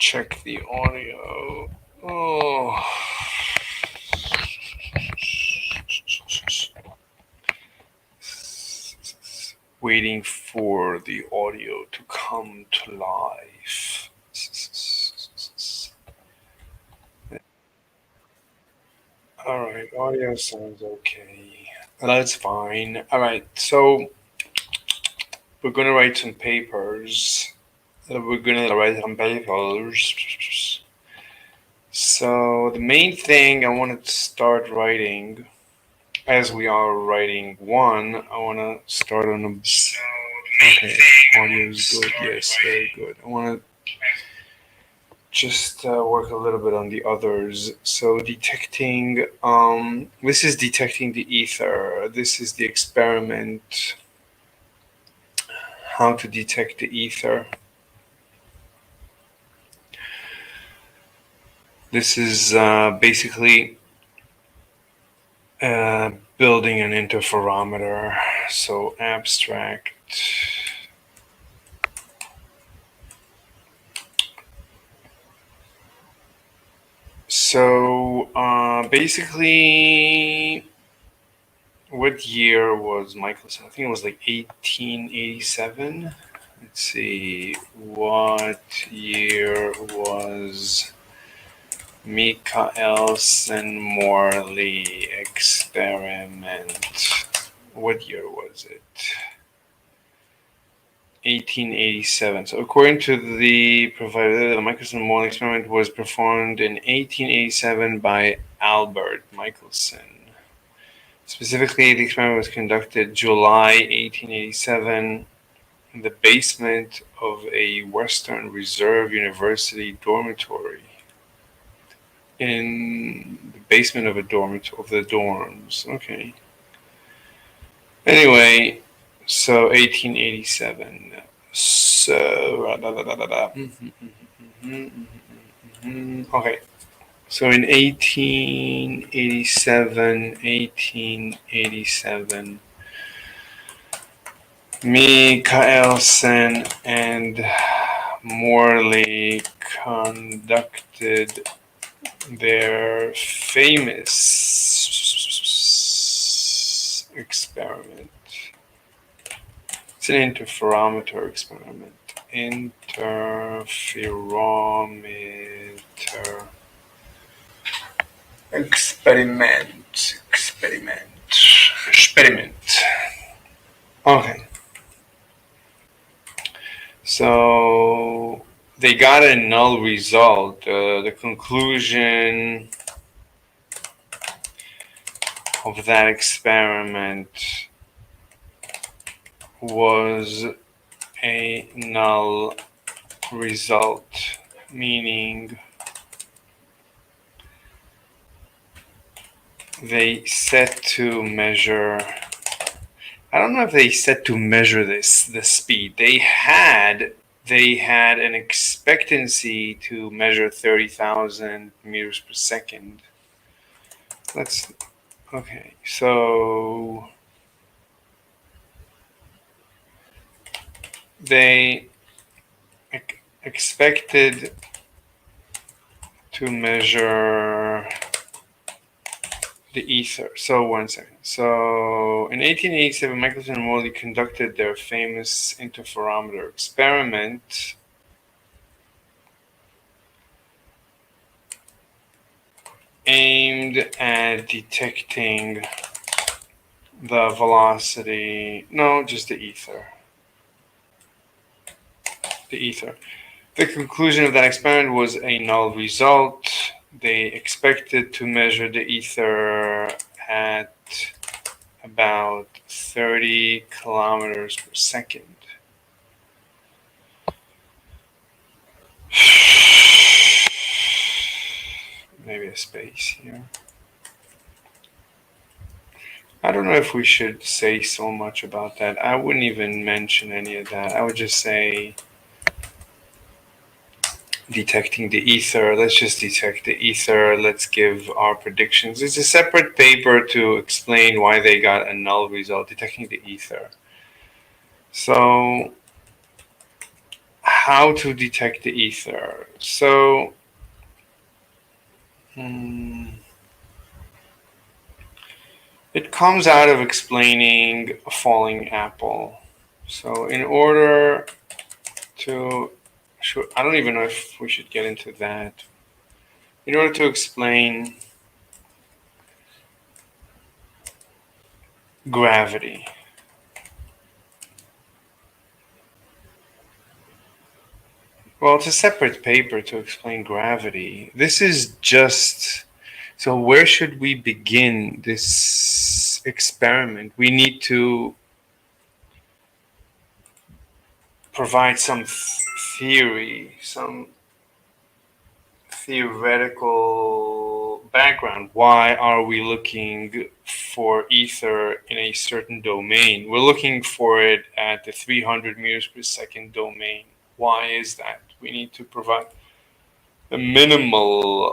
check the audio. Oh. Waiting for the audio to come to life. All right, audio sounds okay. That's fine. All right, so we're gonna write some papers. So the main thing I wanted to start writing, as we are writing one, I want to start on a. Okay, audio is good. Yes, very good. I want to just work a little bit on the others. So detecting. This is detecting the ether. This is the experiment. How to detect the ether. This is basically building an interferometer. So abstract. So basically, what year was Michelson? I think it was like 1887. Let's see, what year was michaelson-morely experiment? What year was it? 1887. So according to the provider, the Michelson-Morley experiment was performed in 1887 by Albert Michelson. Specifically, the experiment was conducted July 1887 in the basement of a Western Reserve University dormitory. In the basement of a dormitory, of the dorms. Okay. Anyway, so 1887. So, okay. So in 1887, Michaelson and Morley conducted their famous experiment. It's an interferometer experiment. Interferometer experiment. Okay. So they got a null result. The conclusion of that experiment was a null result, meaning they set to measure. I don't know if they set to measure the speed. They had an expectancy to measure 30,000 meters per second. Okay, so they expected to measure the ether. So 1 second. So in 1887, Michelson and Morley conducted their famous interferometer experiment. Aimed at detecting the velocity, no, just the ether. The conclusion of that experiment was a null result. They expected to measure the ether at about 30 kilometers per second. Maybe a space here. I don't know if we should say so much about that. I wouldn't even mention any of that. I would just say detecting the ether. Let's just detect the ether. Let's give our predictions. It's a separate paper to explain why they got a null result, detecting the ether. So how to detect the ether. So, it comes out of explaining a falling apple. So, in order to, I don't even know if we should get into that. In order to explain gravity. Well, it's a separate paper to explain gravity. This is just, so where should we begin this experiment? We need to provide some theory, some theoretical background. Why are we looking for ether in a certain domain? We're looking for it at the 300 meters per second domain. Why is that? We need to provide the minimal.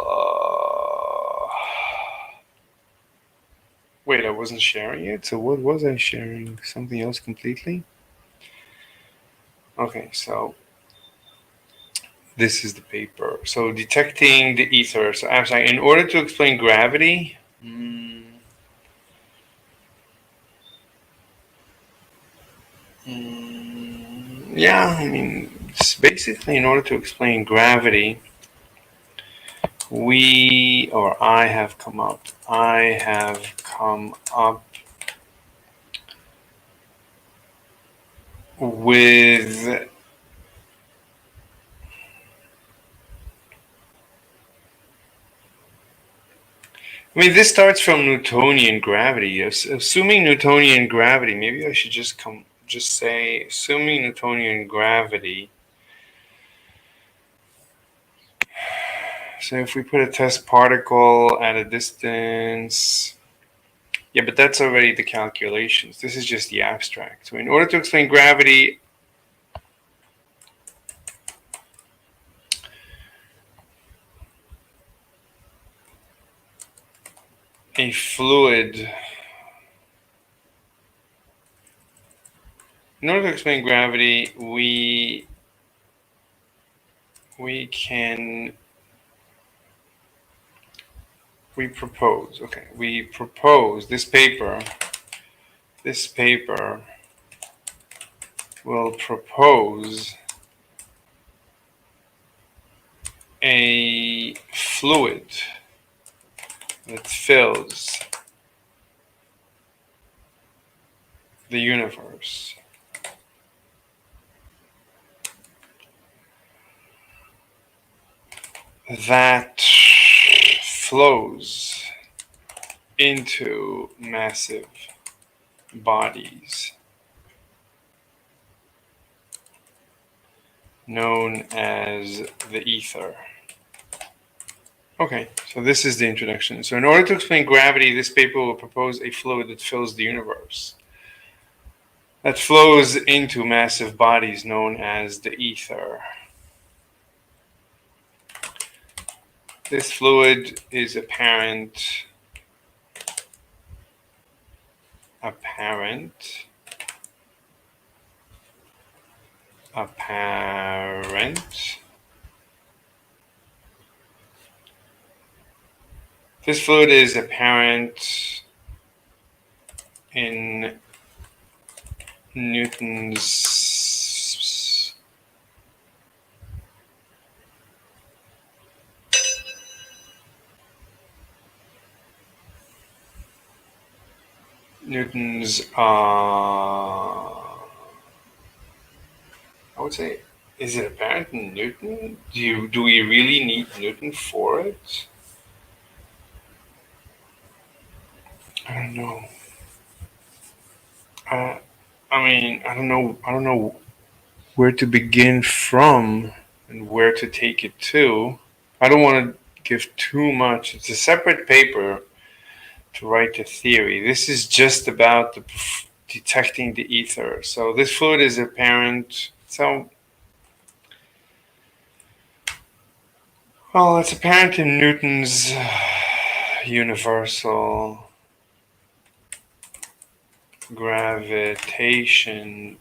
Wait, I wasn't sharing it? So what was I sharing? Something else completely? Okay, so this is the paper. So detecting the ether. So I'm saying, in order to explain gravity, yeah, I mean, it's basically in order to explain gravity, I have come up with, I mean, this starts from Newtonian gravity. Assuming Newtonian gravity, maybe I should just say, assuming Newtonian gravity. So if we put a test particle at a distance, yeah, but that's already the calculations. This is just the abstract. So in order to explain gravity, a fluid. In order to explain gravity, we propose. Okay, we propose this paper. This paper will propose a fluid that fills the universe. That flows into massive bodies known as the ether. Okay, so this is the introduction. So in order to explain gravity, this paper will propose a fluid that fills the universe, that flows into massive bodies known as the ether. This fluid is apparent This fluid is apparent in Newton's I would say, is it apparent in Newton? Do we really need Newton for it? I don't know. I mean, I don't know. I don't know where to begin from and where to take it to. I don't want to give too much. It's a separate paper to write the theory. This is just about detecting the ether. So this fluid is apparent. So, well, it's apparent in Newton's universal gravitation.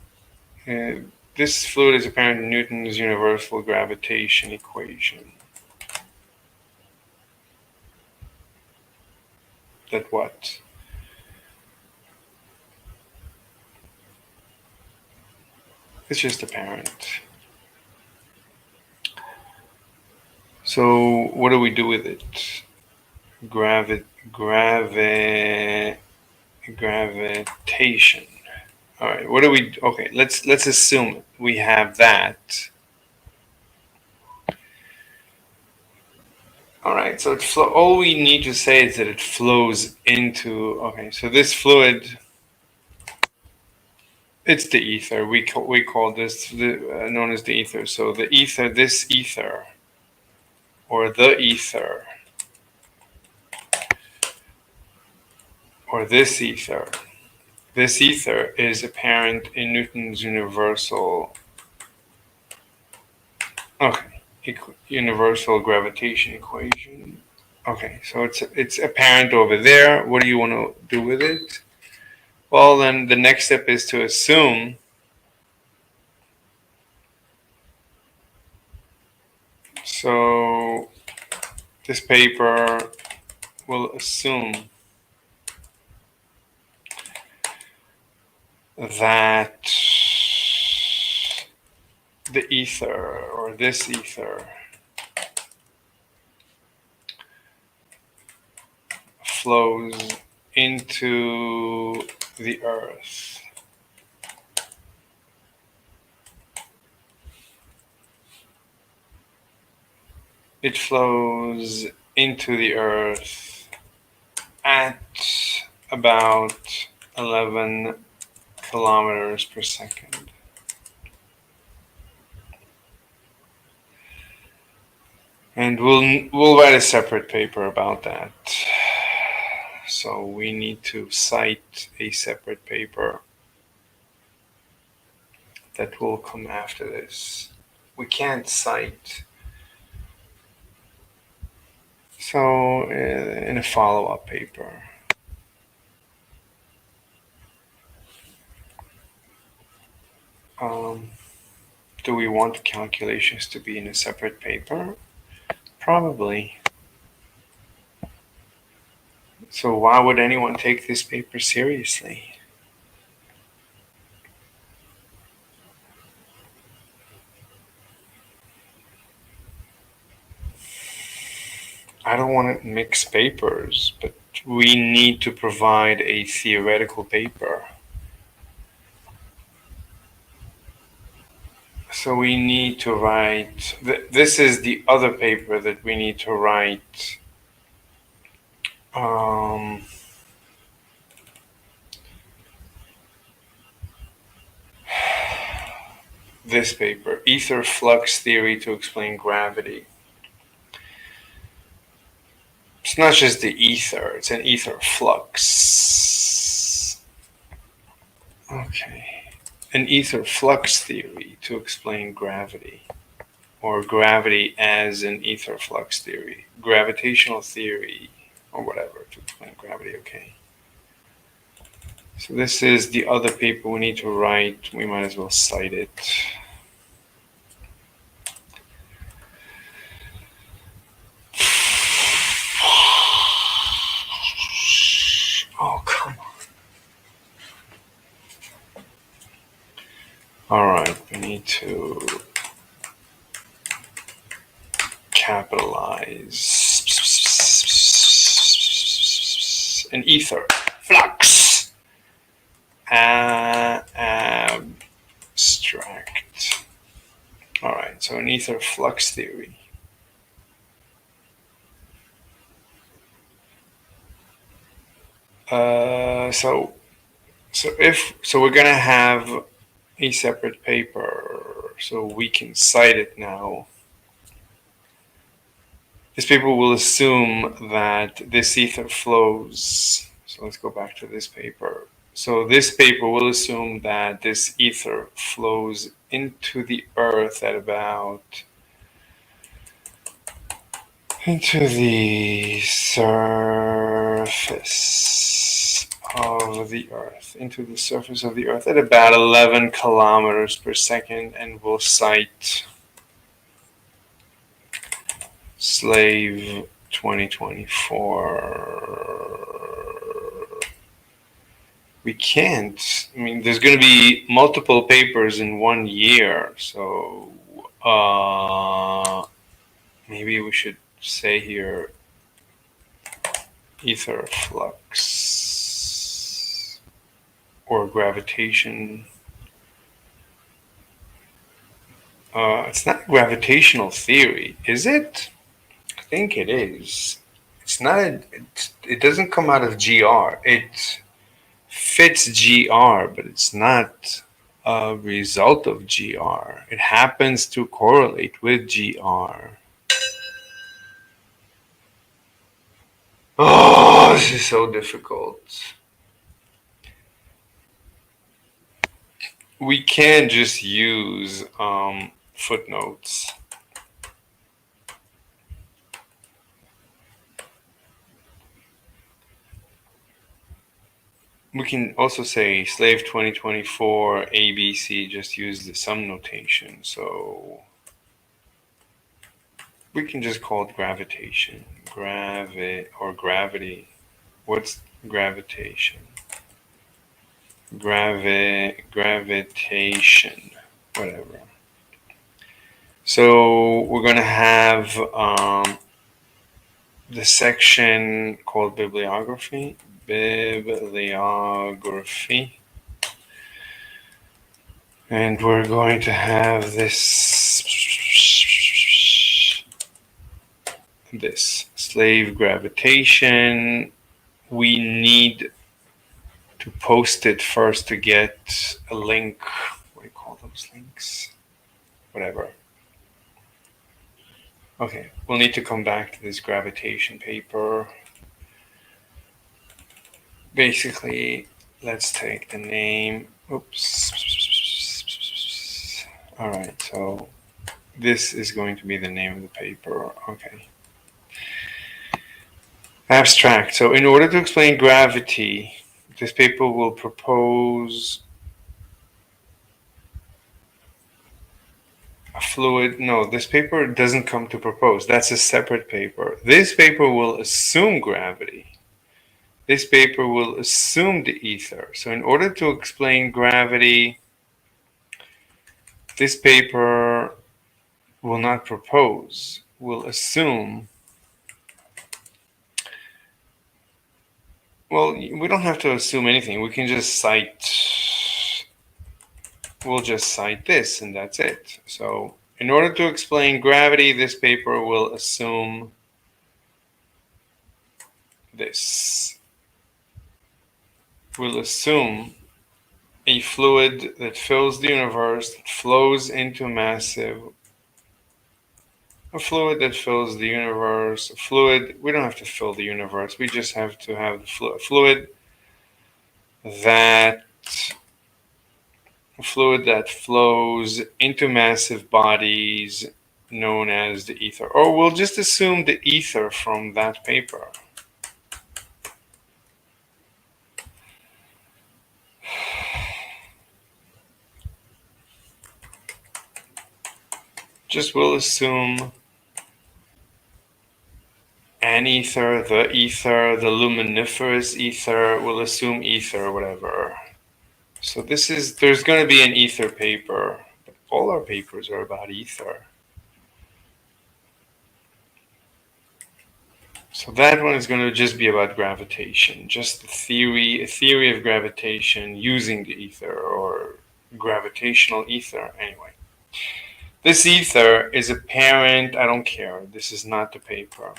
this fluid is apparent in Newton's universal gravitation equation. That what? It's just apparent. So what do we do with it? Gravitation. All right. What do we? Okay. Let's assume we have that. All right. So all we need to say is that it flows into. Okay. So this fluid. It's the ether. We call this known as the ether. So the ether, this ether, or the ether, or this ether. This ether is apparent in Newton's universal. Okay, universal gravitation equation. Okay, so it's apparent over there. What do you want to do with it? Well, then the next step is to assume. So this paper will assume that the ether, or this ether, flows into the earth. It flows into the earth at about 11 kilometers per second. And we'll write a separate paper about that. So we need to cite a separate paper that will come after this. We can't cite. So in a follow-up paper. Do we want the calculations to be in a separate paper? Probably. So why would anyone take this paper seriously? I don't want to mix papers, but we need to provide a theoretical paper. So we need to write, this is the other paper that we need to write. This paper, ether flux theory to explain gravity. It's not just the ether, it's an ether flux. Okay. An ether flux theory to explain gravity, or gravity as an ether flux theory, gravitational theory, or whatever to explain gravity. Okay. So this is the other paper we need to write. We might as well cite it. Oh, come on. All right, we need to capitalize an ether flux abstract. All right, so an ether flux theory. So we're gonna have a separate paper, so we can cite it now. This paper will assume that this ether flows. So let's go back to this paper. So this paper will assume that this ether flows into the earth at about into the surface of the Earth, into the surface of the Earth at about 11 kilometers per second, and we'll cite Slave 2024. We can't. I mean, there's going to be multiple papers in 1 year, so maybe we should say here ether flux or gravitation. It's not gravitational theory, is it? I think it is. It's not. It doesn't come out of GR. It fits GR, but it's not a result of GR. It happens to correlate with GR. Oh, this is so difficult. We can't just use footnotes. We can also say slave 2024 ABC, just use the sum notation. So we can just call it gravitation. Or gravity. What's gravitation? Gravitation. Whatever. So we're going to have the section called bibliography. Bibliography. And we're going to have this slave gravitation. We need to post it first to get a link. What do you call those links? Whatever. Okay, we'll need to come back to this gravitation paper. Basically, let's take the name. Oops. All right, so this is going to be the name of the paper. Okay. Abstract. So in order to explain gravity, this paper will propose a fluid. No, this paper doesn't come to propose. That's a separate paper. This paper will assume gravity. This paper will assume the ether. So in order to explain gravity, this paper will not propose, will assume. Well, we don't have to assume anything. We can just cite, we'll just cite this and that's it. So in order to explain gravity, this paper will assume this. We'll assume a fluid that fills the universe, that flows into a fluid that fills the universe, a fluid, we don't have to fill the universe, we just have to have the fluid that flows into massive bodies known as the ether. Or we'll just assume the ether from that paper. Just we'll assume an ether, the luminiferous ether, we'll assume ether, whatever. So there's going to be an ether paper, but all our papers are about ether. So that one is going to just be about gravitation, just a theory of gravitation using the ether or gravitational ether. Anyway, this ether is apparent. I don't care. This is not the paper.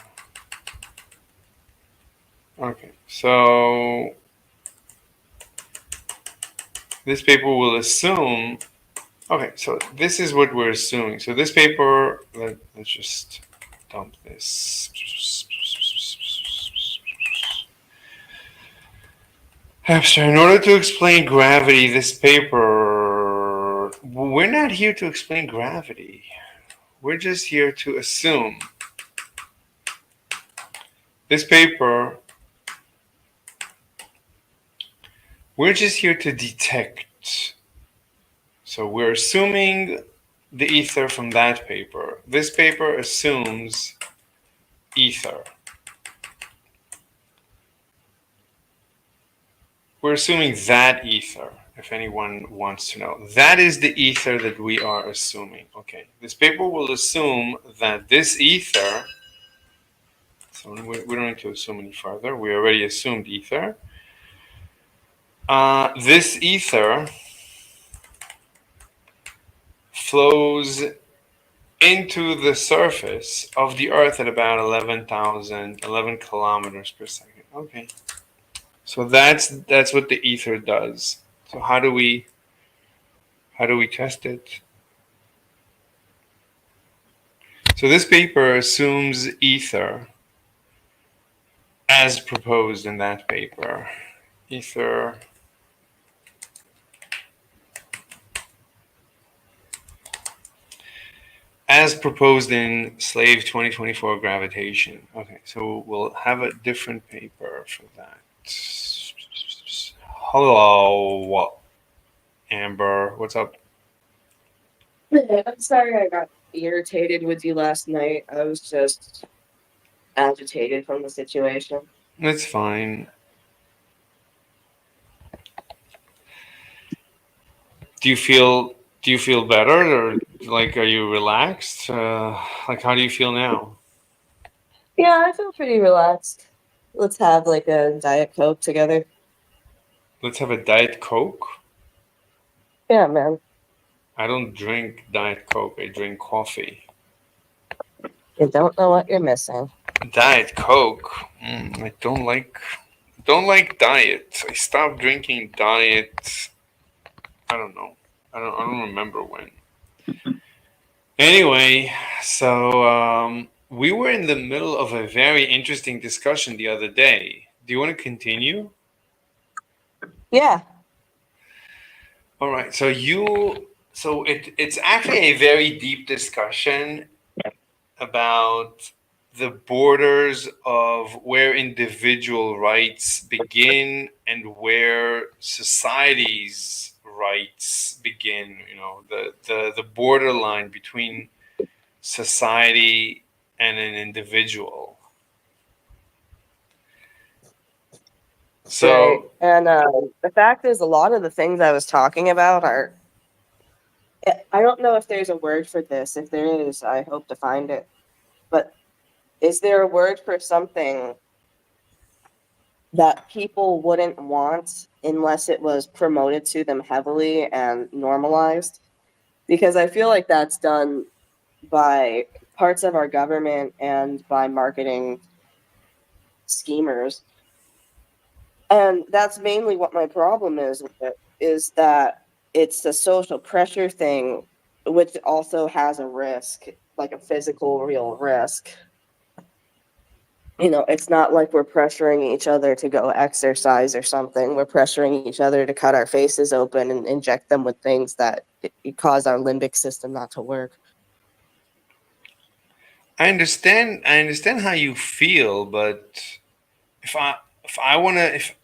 Okay, so this paper will assume. Okay, so this is what we're assuming. So this paper, let's just dump this. In order to explain gravity, this paper, we're not here to explain gravity. We're just here to assume. This paper We're just here to detect. So we're assuming the ether from that paper. This paper assumes ether. We're assuming that ether, if anyone wants to know. That is the ether that we are assuming. Okay, this paper will assume that this ether, so we don't need to assume any further, we already assumed ether. This ether flows into the surface of the Earth at about 11 kilometers per second. Okay, so that's what the ether does. So how do we test it? So this paper assumes ether as proposed in that paper. Ether as proposed in Slave 2024 Gravitation. Okay, so we'll have a different paper for that. Hello, Amber. What's up? I'm sorry I got irritated with you last night. I was just agitated from the situation. It's fine. Do you feel do you feel better, or like are you relaxed? Like how do you feel now? Yeah, I feel pretty relaxed. Let's have like a Diet Coke together. Let's have a Diet Coke. Yeah, man. I don't drink Diet Coke. I drink coffee. You don't know what you're missing. Diet Coke. I don't like diet. I stopped drinking diet. I don't know. I don't remember when. Anyway, so we were in the middle of a very interesting discussion the other day. Do you want to continue? Yeah. All right. So it's actually a very deep discussion about the borders of where individual rights begin and where society's rights begin. The borderline between society and an individual. Right. So, And the fact is, a lot of the things I was talking about are. I don't know if there's a word for this. If there is, I hope to find it. But is there a word for something that people wouldn't want unless it was promoted to them heavily and normalized? Because I feel like that's done by parts of our government and by marketing schemers. And that's mainly what my problem is with it, is that it's a social pressure thing, which also has a risk, like a physical, real risk. It's not like we're pressuring each other to go exercise or something. We're pressuring each other to cut our faces open and inject them with things that cause our limbic system not to work. I understand how you feel, but if I want to, if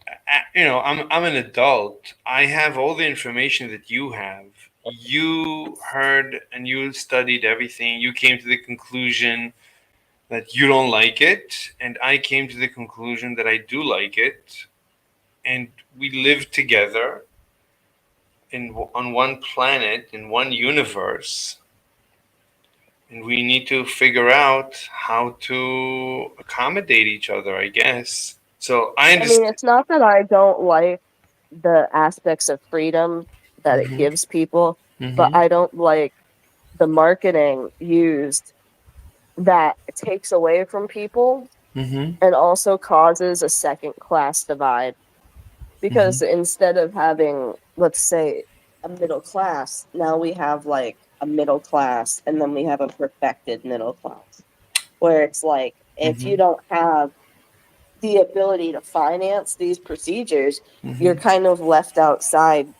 I'm an adult. I have all the information that you have. You heard and you studied everything. You came to the conclusion that you don't like it, and I came to the conclusion that I do like it, and we live together on one planet in one universe, and we need to figure out how to accommodate each other, I guess. So I I mean, understand. it's not that I don't like the aspects of freedom that it Hmm. gives people, but Hmm. I don't like the marketing used that takes away from people Hmm. and also causes a second class divide. Because Hmm. instead of having, let's say, a middle class, now we have like a middle class and then we have a perfected middle class, where it's like if Hmm. you don't have the ability to finance these procedures, you're Hmm. kind of left outside,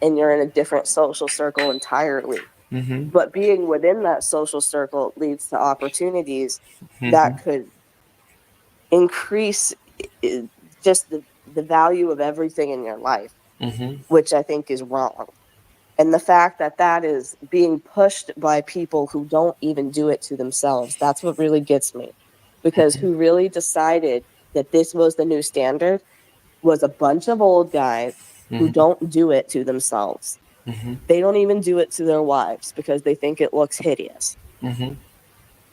and you're in a different social circle entirely. Hmm. But being within that social circle leads to opportunities Hmm. that could increase just the value of everything in your life. Mm-hmm. which I think is wrong. And the fact that that is being pushed by people who don't even do it to themselves, that's what really gets me. Because who really decided that this was the new standard was a bunch of old guys who Mm-hmm. don't do it to themselves. Mm-hmm. They don't even do it to their wives because they think it looks hideous. Mm-hmm.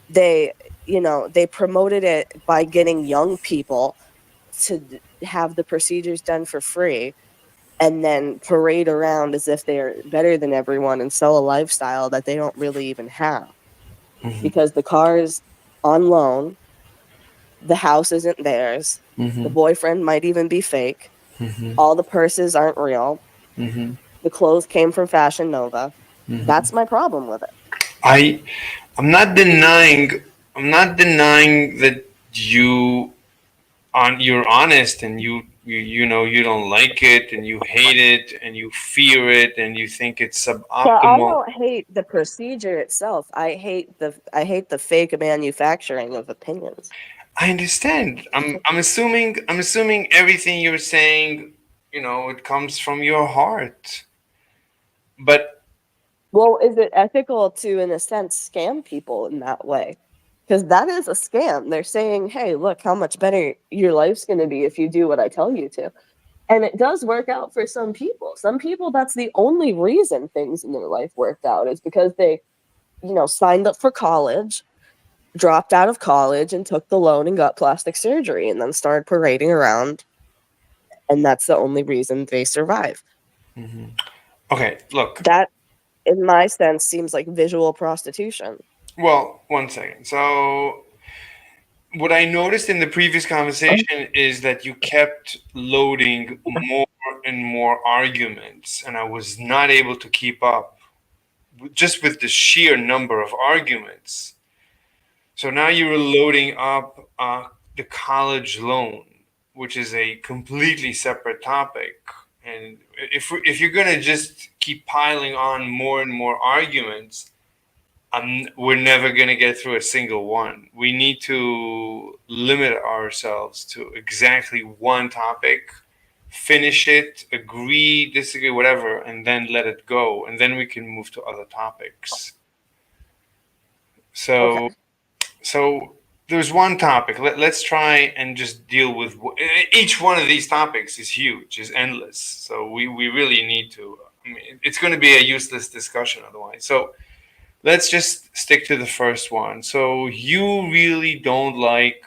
They, they promoted it by getting young people to have the procedures done for free and then parade around as if they're better than everyone and sell a lifestyle that they don't really even have because the car's on loan, the house isn't theirs, the Mm-hmm. boyfriend might even be fake, Mm-hmm. all the purses aren't real, Mm-hmm. the clothes came from Fashion Nova. Mm-hmm. That's my problem with it. I I'm not denying that you're honest and you know you don't like it and you hate it and you fear it and you think it's But I suboptimal. don't hate the procedure itself. I hate the fake manufacturing of opinions. I understand. I'm assuming everything you're saying, it comes from your heart. But Well, is it ethical to, in a sense, scam people in that way? Because that is a scam. They're saying, hey, look how much better your life's going to be if you do what I tell you to. And it does work out for some people. Some people, that's the only reason things in their life worked out is because they, signed up for college, dropped out of college, and took the loan and got plastic surgery and then started parading around. And that's the only reason they survive. okay, look. That, in my sense, seems like visual prostitution. Well, one second. So what I noticed in the previous conversation is that you kept loading more and more arguments, and I was not able to keep up just with the sheer number of arguments. So now you were loading up the college loan, which is a completely separate topic. And if you're gonna just keep piling on more and more arguments, we're never going to get through a single one. We need to limit ourselves to exactly one topic, finish it, agree, disagree, whatever, and then let it go. And then we can move to other topics. So, Okay. so there's one topic. Let's try and just deal with each one of these topics is huge, is endless. So we really need to. I mean, it's going to be a useless discussion otherwise. So let's just stick to the first one. So you really don't like.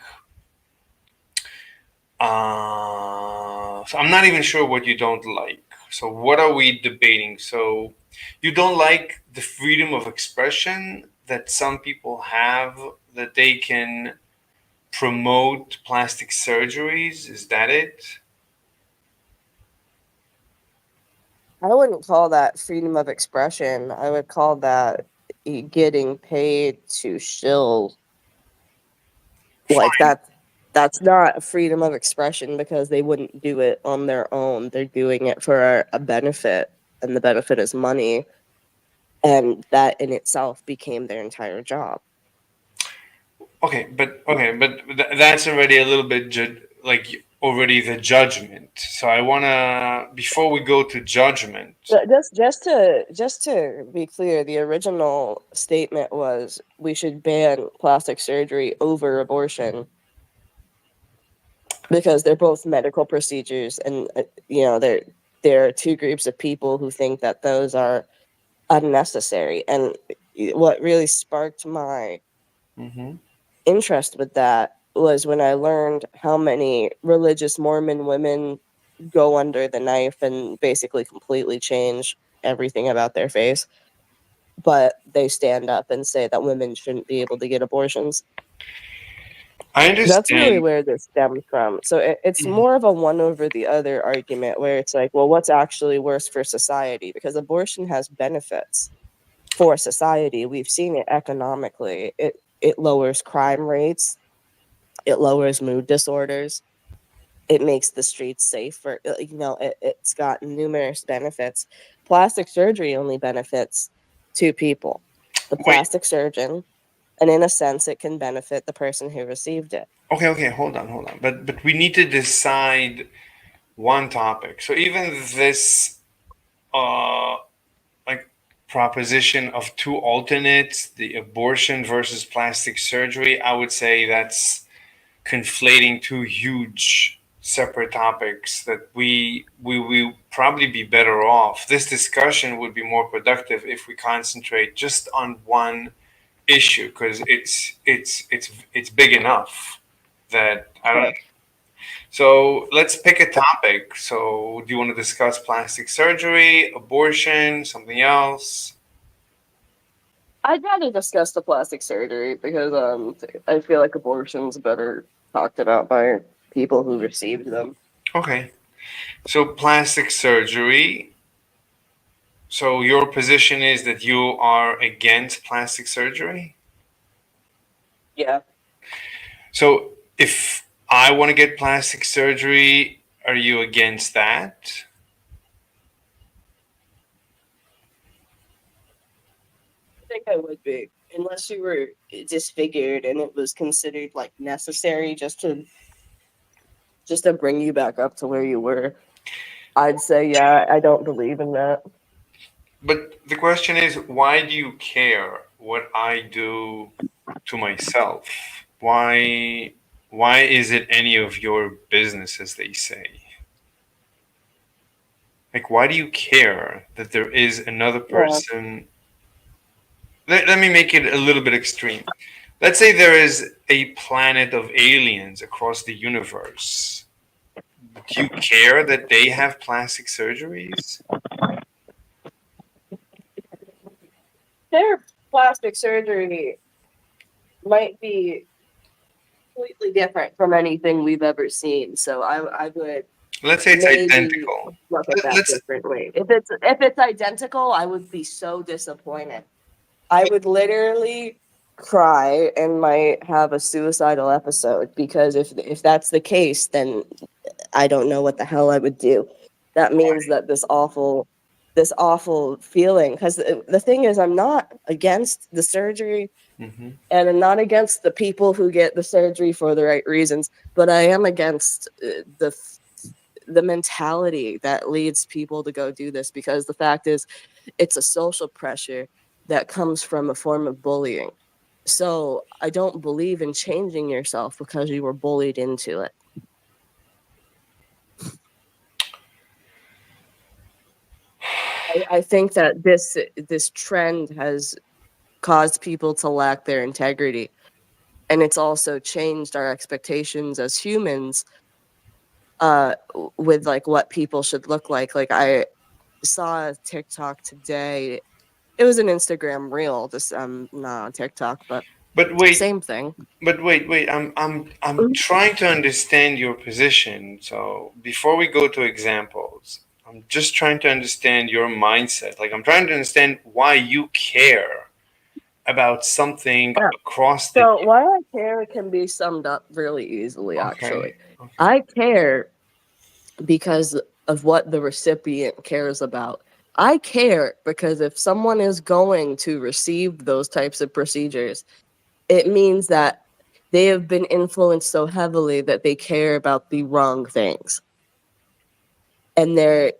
So I'm not even sure what you don't like. So what are we debating? So you don't like the freedom of expression that some people have, that they can promote plastic surgeries. Is that it? I wouldn't call that freedom of expression. I would call that getting paid to shill. Like Fine. that's not freedom of expression because they wouldn't do it on their own. They're doing it for a benefit, and the benefit is money, and that in itself became their entire job. Okay, but that's already a little bit like already the judgment. So I wanna before we go to judgment. Just to be clear, the original statement was we should ban plastic surgery over abortion because they're both medical procedures, and there are two groups of people who think that those are unnecessary. And what really sparked my Hmm. interest with that was when I learned how many religious Mormon women go under the knife and basically completely change everything about their face, but they stand up and say that women shouldn't be able to get abortions. I That's really understand. where this stems from. So it's Mhm. more of a one over the other argument where it's like, well, what's actually worse for society? Because abortion has benefits for society. We've seen it economically. It lowers crime rates. It lowers mood disorders. It makes the streets safer. It's got numerous benefits. Plastic surgery only benefits two people: the Wait. plastic surgeon, and in a sense, it can benefit the person who received it. Okay. Okay. Hold on. Hold on. But we need to decide one topic. So even this uh like proposition of two alternates, the abortion versus plastic surgery, I would say that's conflating two huge separate topics that we probably be better off. This discussion would be more productive if we concentrate just on one issue because it's big enough that I don't. Sure. So let's pick a topic. So do you want to discuss plastic surgery, abortion, something else? I'd rather discuss the plastic surgery because I feel like abortion's better talked about by people who received them. Okay. So plastic surgery. So your position is that you are against plastic surgery? Yeah, So if I want to get plastic surgery, are you against that? I think I would be, unless you were disfigured and it was considered like necessary just to bring you back up to where you were. I'd say yeah. I don't believe in that. But the question is, why do you care what I do to myself? Why why is it any of your business, as they say? Like, why do you care that there is another Yeah. person? Let me make it a little bit extreme. Let's say there is a planet of aliens across the universe. Do you care that they have plastic surgeries? Their plastic surgery might be completely different from anything we've ever seen. So I would Let's say it's maybe identical. look at that Let's differently. If it's identical, I would be so disappointed. I would literally cry and might have a suicidal episode because if that's the case, then I don't know what the hell I would do. That means that this awful feeling, because the thing is, I'm not against the surgery hmm and I'm not against the people who get the surgery for the right reasons, but I am against the mentality that leads people to go do this, because the fact is it's a social pressure that comes from a form of bullying. So I don't believe in changing yourself because you were bullied into it. I think that this trend has caused people to lack their integrity, and it's also changed our expectations as humans with like what people should look like. Like I saw a TikTok today. It was an Instagram reel. This not on TikTok, but But wait, same thing. wait. I'm Mhm. trying to understand your position. So before we go to examples, I'm just trying to understand your mindset. Like I'm trying to understand why you care about something Yeah. across the. So why I care can be summed up really easily. Okay. Actually, Okay. I care because of what the recipient cares about. I care because if someone is going to receive those types of procedures, it means that they have been influenced so heavily that they care about the wrong things. And there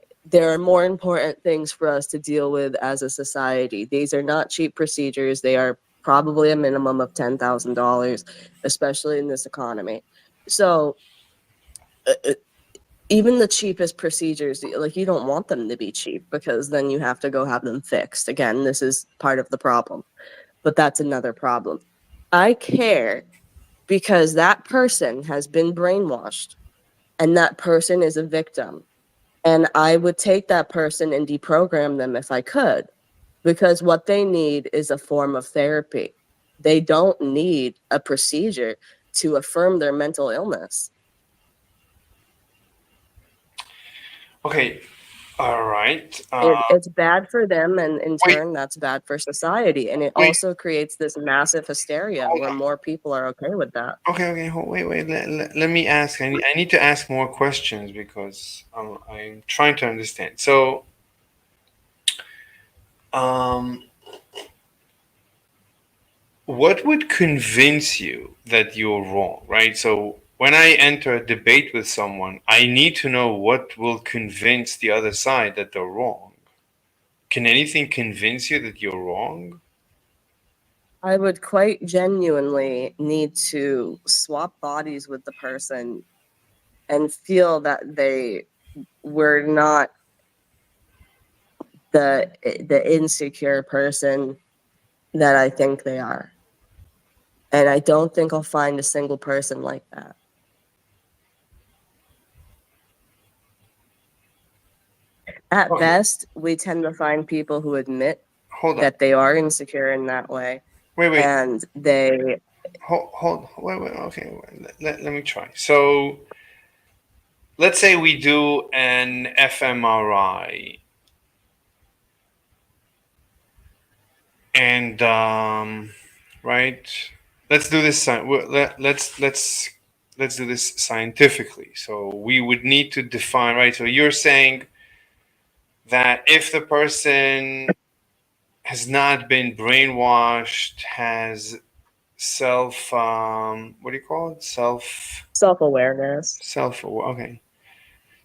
are more important things for us to deal with as a society. These are not cheap procedures. They are probably a minimum of $10,000, especially in this economy. So, uh, uh, even the cheapest procedures, like you don't want them to be cheap because then you have to go have them fixed. Again, this is part of the problem, but that's another problem. I care because that person has been brainwashed and that person is a victim. And I would take that person and deprogram them if I could, because what they need is a form of therapy. They don't need a procedure to affirm their mental illness. Okay. All right. It's bad for them, and in Wait. turn, that's bad for society. And it Wait. also creates this massive hysteria Hold where on. more people are okay with that. Okay. Okay. Wait. Let me ask. I need to ask more questions because I'm trying to understand. So, um, what would convince you that you're wrong, right? So when I enter a debate with someone, I need to know what will convince the other side that they're wrong. Can anything convince you that you're wrong? I would quite genuinely need to swap bodies with the person and feel that they were not the insecure person that I think they are. And I don't think I'll find a single person like that. At Okay, best, we tend to find people who admit hold on. that they are insecure in that way, Wait, wait. and they Wait. Okay, let me try. So, let's say we do an fMRI, and right. Let's do this. Let's do this scientifically. So we would need to define, right. So you're saying that if the person has not been brainwashed, has self what do you call it, self-awareness self okay,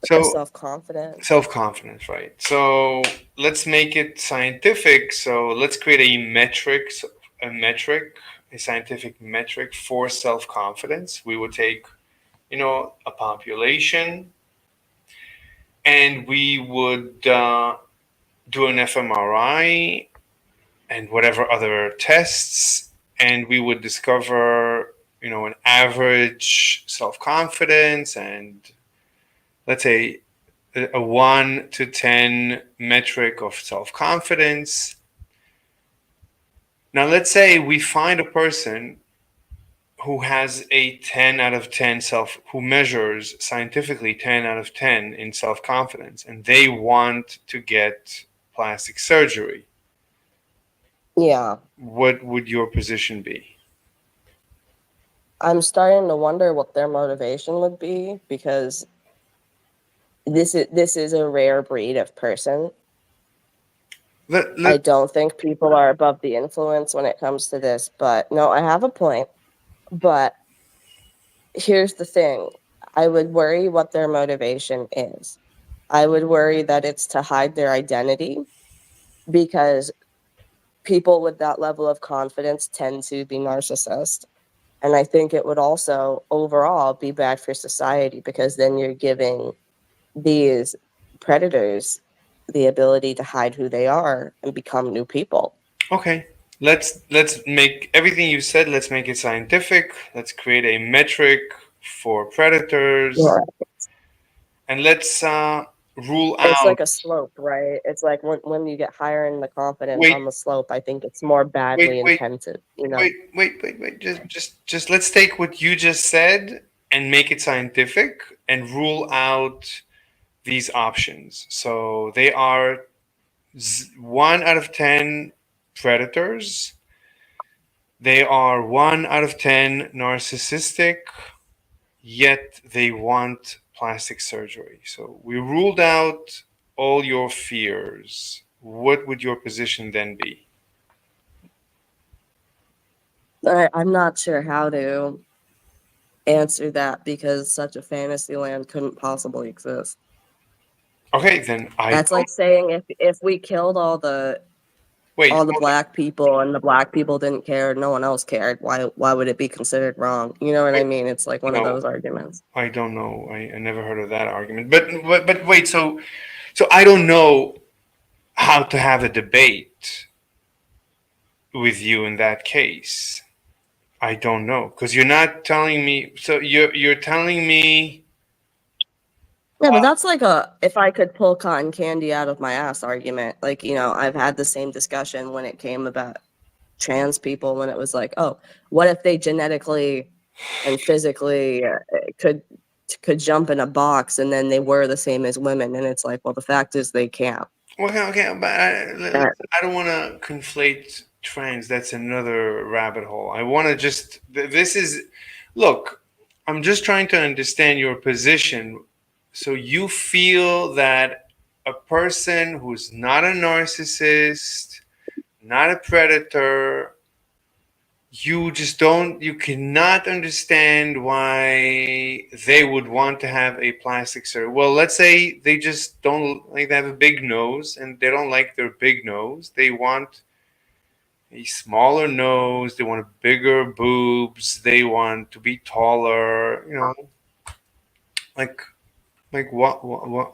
or so self-confidence. self-confidence, right? So let's make it scientific. So let's create a metric, a scientific metric for self-confidence. We would take, a population, and we would do an fMRI and whatever other tests, and we would discover, an average self-confidence, and let's say a 1 to 10 metric of self-confidence. Now let's say we find a person who has a 10 out of 10 who measures scientifically 10 out of 10 in self-confidence, and they want to get plastic surgery. Yeah, What would your position be? I'm starting to wonder what their motivation would be, because this is a rare breed of person. I Let don't think people are above the influence when it comes to this, but no, I have a point. But here's the thing. I would worry what their motivation is. I would worry that it's to hide their identity, because people with that level of confidence tend to be narcissists. And I think it would also overall be bad for society, because then you're giving these predators the ability to hide who they are and become new people. Okay. Let's make everything you said. Let's make it scientific. Let's create a metric for predators, Yeah. and let's rule It's out. like a slope, right? It's like when you get higher in the confidence Wait, on the slope, I think it's more wait, badly wait, intended, you know? wait. Just let's take what you just said and make it scientific and rule out these options. So they are 1 out of 10 predators. They are 1 out of 10 narcissistic, yet they want plastic surgery. So we ruled out all your fears. What would your position then be? I'm not sure how to answer that, because such a fantasy land couldn't possibly exist. Okay, then I That's don't. like saying if we killed Wait, all the hold on. black people and the black people didn't care, no one else cared, why would it be considered wrong? You know what I Wait, mean? It's like one of no, those arguments. I don't know. I never heard of that argument. But wait, so I don't know how to have a debate with you in that case. I don't know because you're not telling me. So you're telling me. Yeah, but that's like a if I could pull cotton candy out of my ass argument. Like, I've had the same discussion when it came about trans people, when it was like, oh, what if they genetically and physically could jump in a box, and then they were the same as women, and it's like, well, the fact is they can't. Okay, but Uh, I don't want to conflate trends. That's another rabbit hole. I want to just. This is. Look, I'm just trying to understand your position. So you feel that a person who's not a narcissist, not a predator, you cannot understand why they would want to have a plastic surgery. Well, let's say they just don't like, they have a big nose and they don't like their big nose. They want a smaller nose, they want bigger boobs, they want to be taller, like what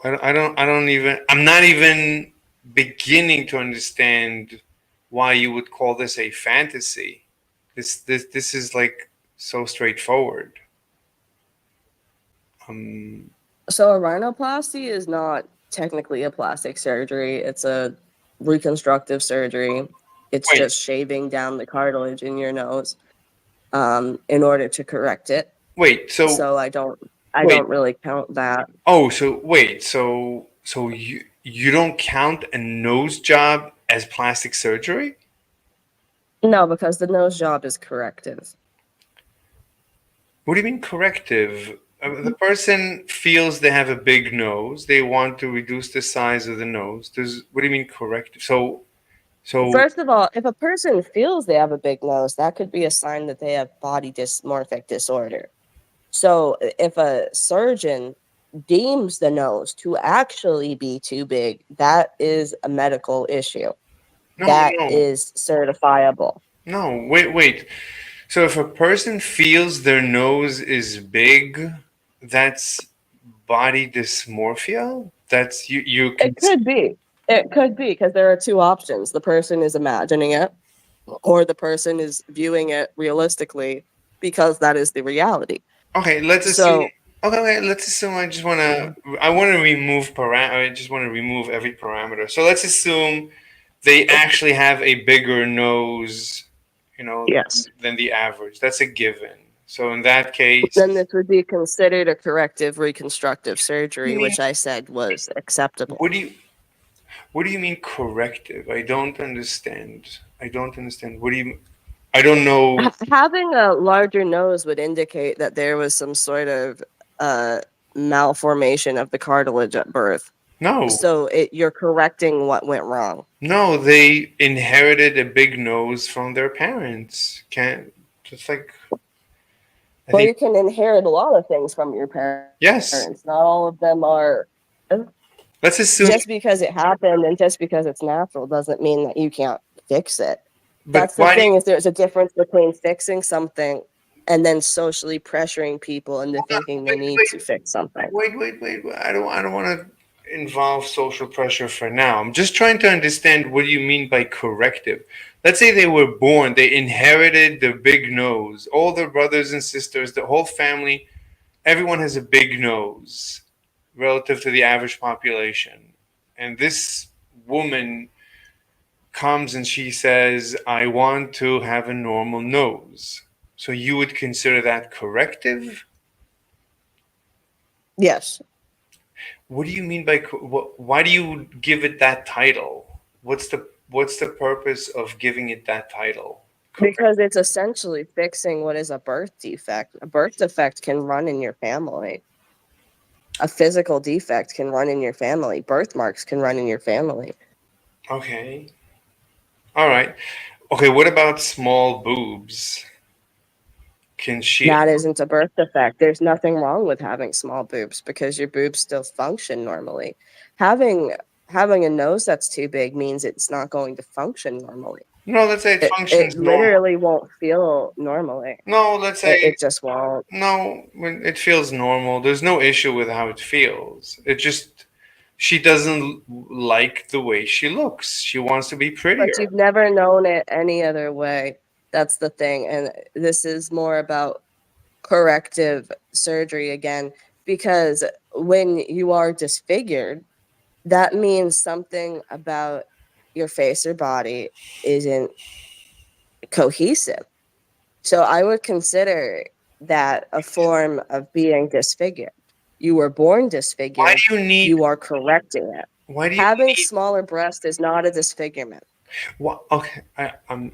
I don't even, I'm not even beginning to understand why you would call this a fantasy. This is like so straightforward. Um, So a rhinoplasty is not technically a plastic surgery. It's a reconstructive surgery. It's wait, just shaving down the cartilage in your nose in order to correct it. wait. So So I wait. don't really count that. Oh, so wait. So you don't count a nose job as plastic surgery? No, because the nose job is corrective. What do you mean corrective? The person feels they have a big nose. They want to reduce the size of the nose. What do you mean corrective? So First of all, if a person feels they have a big nose, that could be a sign that they have body dysmorphic disorder. So if a surgeon deems the nose to actually be too big, that is a medical issue. no, That no, is certifiable. no. Wait. So if a person feels their nose is big, that's body dysmorphia? That's you can. It could be. It could be because there are two options. The person is imagining it, or the person is viewing it realistically because that is the reality. Okay, let's assume. So, Okay, let's assume. I want to remove I just want to remove every parameter. So let's assume they actually have a bigger nose, yes. than the average. That's a given. So in that case, Then this would be considered a corrective reconstructive what do surgery, you mean? which I said was acceptable. What do you What do you mean corrective? I don't understand. I don't understand. What do you? I don't know. Having a larger nose would indicate that there was some sort of uh, malformation of the cartilage at birth. No, So you're correcting what went wrong. no. They inherited a big nose from their parents. Can't just like I Well, think. you can inherit a lot of things from your parents. Not Yes. all of them are. Let's Just assume. because it happened and just because it's natural doesn't mean that you can't fix it. But That's the why do you? thing is there's a difference between fixing something and then socially pressuring people into thinking they Wait, need wait, to fix something. wait. I don't want to involve social pressure for now. I'm just trying to understand what you mean by corrective. Let's say they were born, they inherited the big nose. All their brothers and sisters, the whole family, everyone has a big nose relative to the average population. And this woman comes and she says, I want to have a normal nose. So you would consider that corrective? Yes. What do you mean by why do you give it that title? What's the purpose of giving it that title? Correct. Because it's essentially fixing what is a birth defect. A birth defect can run in your family. A physical defect can run in your family. Birthmarks can run in your family. Okay. All right. Okay. What about small boobs? Can she? That isn't a birth defect. There's nothing wrong with having small boobs because your boobs still function normally. Having having a nose that's too big means it's not going to function normally. No. Let's say it It functions normal. literally won't feel normally. No. Let's say It just won't. no. When it feels normal, there's no issue with how it feels. It just she doesn't like the way she looks. She wants to be But prettier. you've never known it any other way. That's the thing. And this is more about corrective surgery again, because when you are disfigured, that means something about your face or body isn't cohesive. So I would consider that a form of being disfigured. You were born Why disfigured, do you need? you are correcting it. Why do you Having need? smaller breasts is not a disfigurement. Well, okay, I'm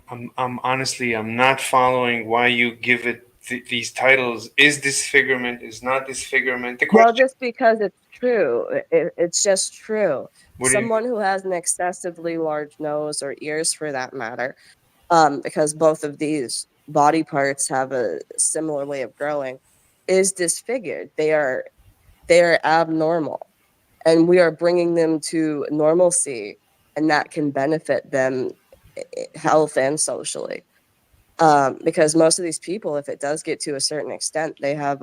honestly, I'm not following why you give it these titles. Is disfigurement? Is not disfigurement? The Well, question. just because it's true, it's just true. What do you? Someone who has an excessively large nose or ears, for that matter, because both of these body parts have a similar way of growing, is disfigured. They are abnormal, and we are bringing them to normalcy, and that can benefit them health and socially. Because most of these people, if it does get to a certain extent, they have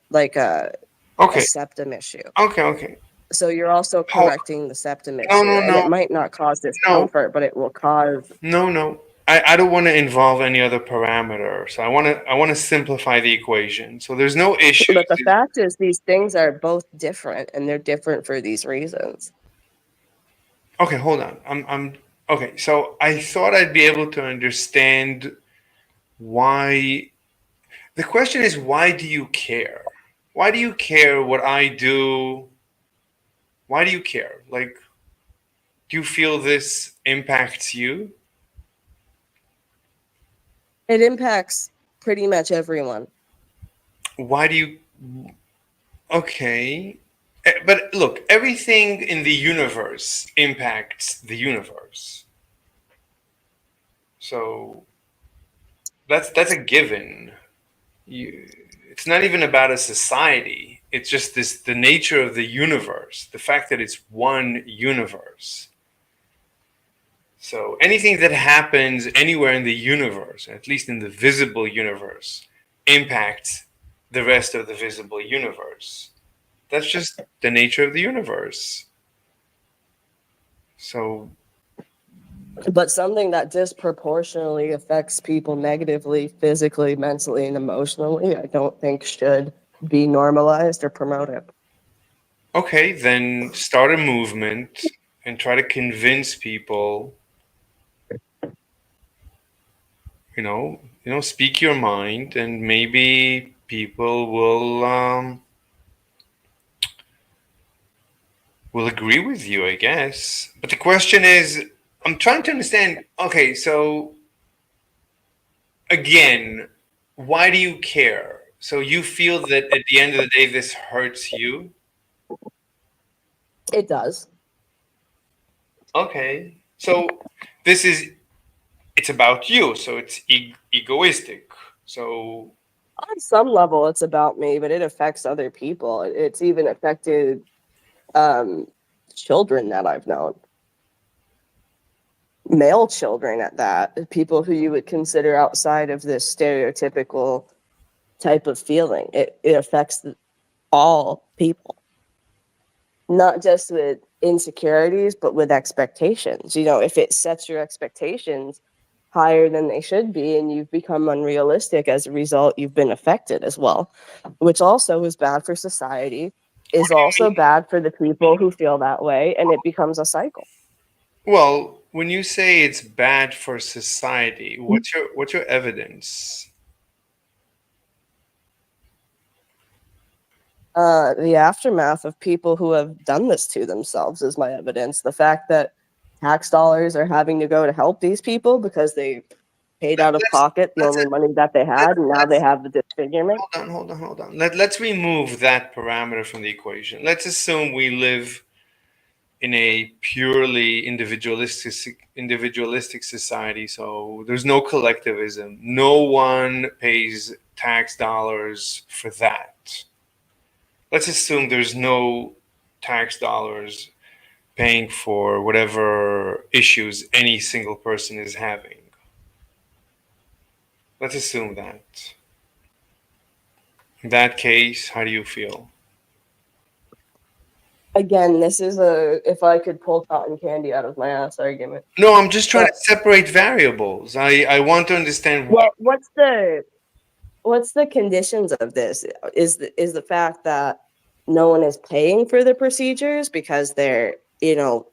like a Okay, septum issue. okay, okay. So you're also Hold correcting the septum on. issue, No, no, and it no, might not cause no, discomfort, but it will cause. no, no. I don't want to involve any other parameter. So I want to simplify the equation. So there's no issues. But the fact is, these things are both different, and they're different for these reasons. Okay, hold on. I'm okay. So I thought I'd be able to understand why. The question is, why do you care? Why do you care what I do? Why do you care? Like, do you feel this impacts you? It impacts pretty much everyone. Why do you? Okay. But look, everything in the universe impacts the universe. So that's a given. It's not even about a society. It's just this the nature of the universe, the fact that it's one universe. So anything that happens anywhere in the universe, at least in the visible universe, impacts the rest of the visible universe. That's just the nature of the universe. So But something that disproportionately affects people negatively, physically, mentally, and emotionally, I don't think should be normalized or promoted. okay, then start a movement and try to convince people, speak your mind, and maybe people will agree with you, I guess. But the question is, I'm trying to understand. Okay, so again, why do you care? So you feel that at the end of the day, this hurts you? It does. Okay, so this is it's about you, so it's egoistic. So On some level, it's about me, but it affects other people. It's even affected um, children that I've known, male children at that, people who you would consider outside of this stereotypical type of feeling. It affects all people, not just with insecurities, but with expectations. If it sets your expectations higher than they should be and you've become unrealistic as a result, you've been affected as well, which also is bad for society, is also bad for the people who feel that way, and it becomes a cycle. well, when you say it's bad for society, what's your evidence? The aftermath of people who have done this to themselves is my evidence. The fact that tax dollars are having to go to help these people because they paid Let, out of let's pocket the let's only money that they let's had, and now they let's have the disfigurement. hold on. Let's remove that parameter from the equation. Let's assume we live in a purely individualistic society, so there's no collectivism. No one pays tax dollars for that. Let's assume there's no tax dollars paying for whatever issues any single person is having. Let's assume that. In that case, how do you feel? Again, this is a if I could pull cotton candy out of my ass argument. No, I'm just trying to But separate variables. I want to understand what. well, what's the conditions of this? Is the fact that no one is paying for the procedures because they're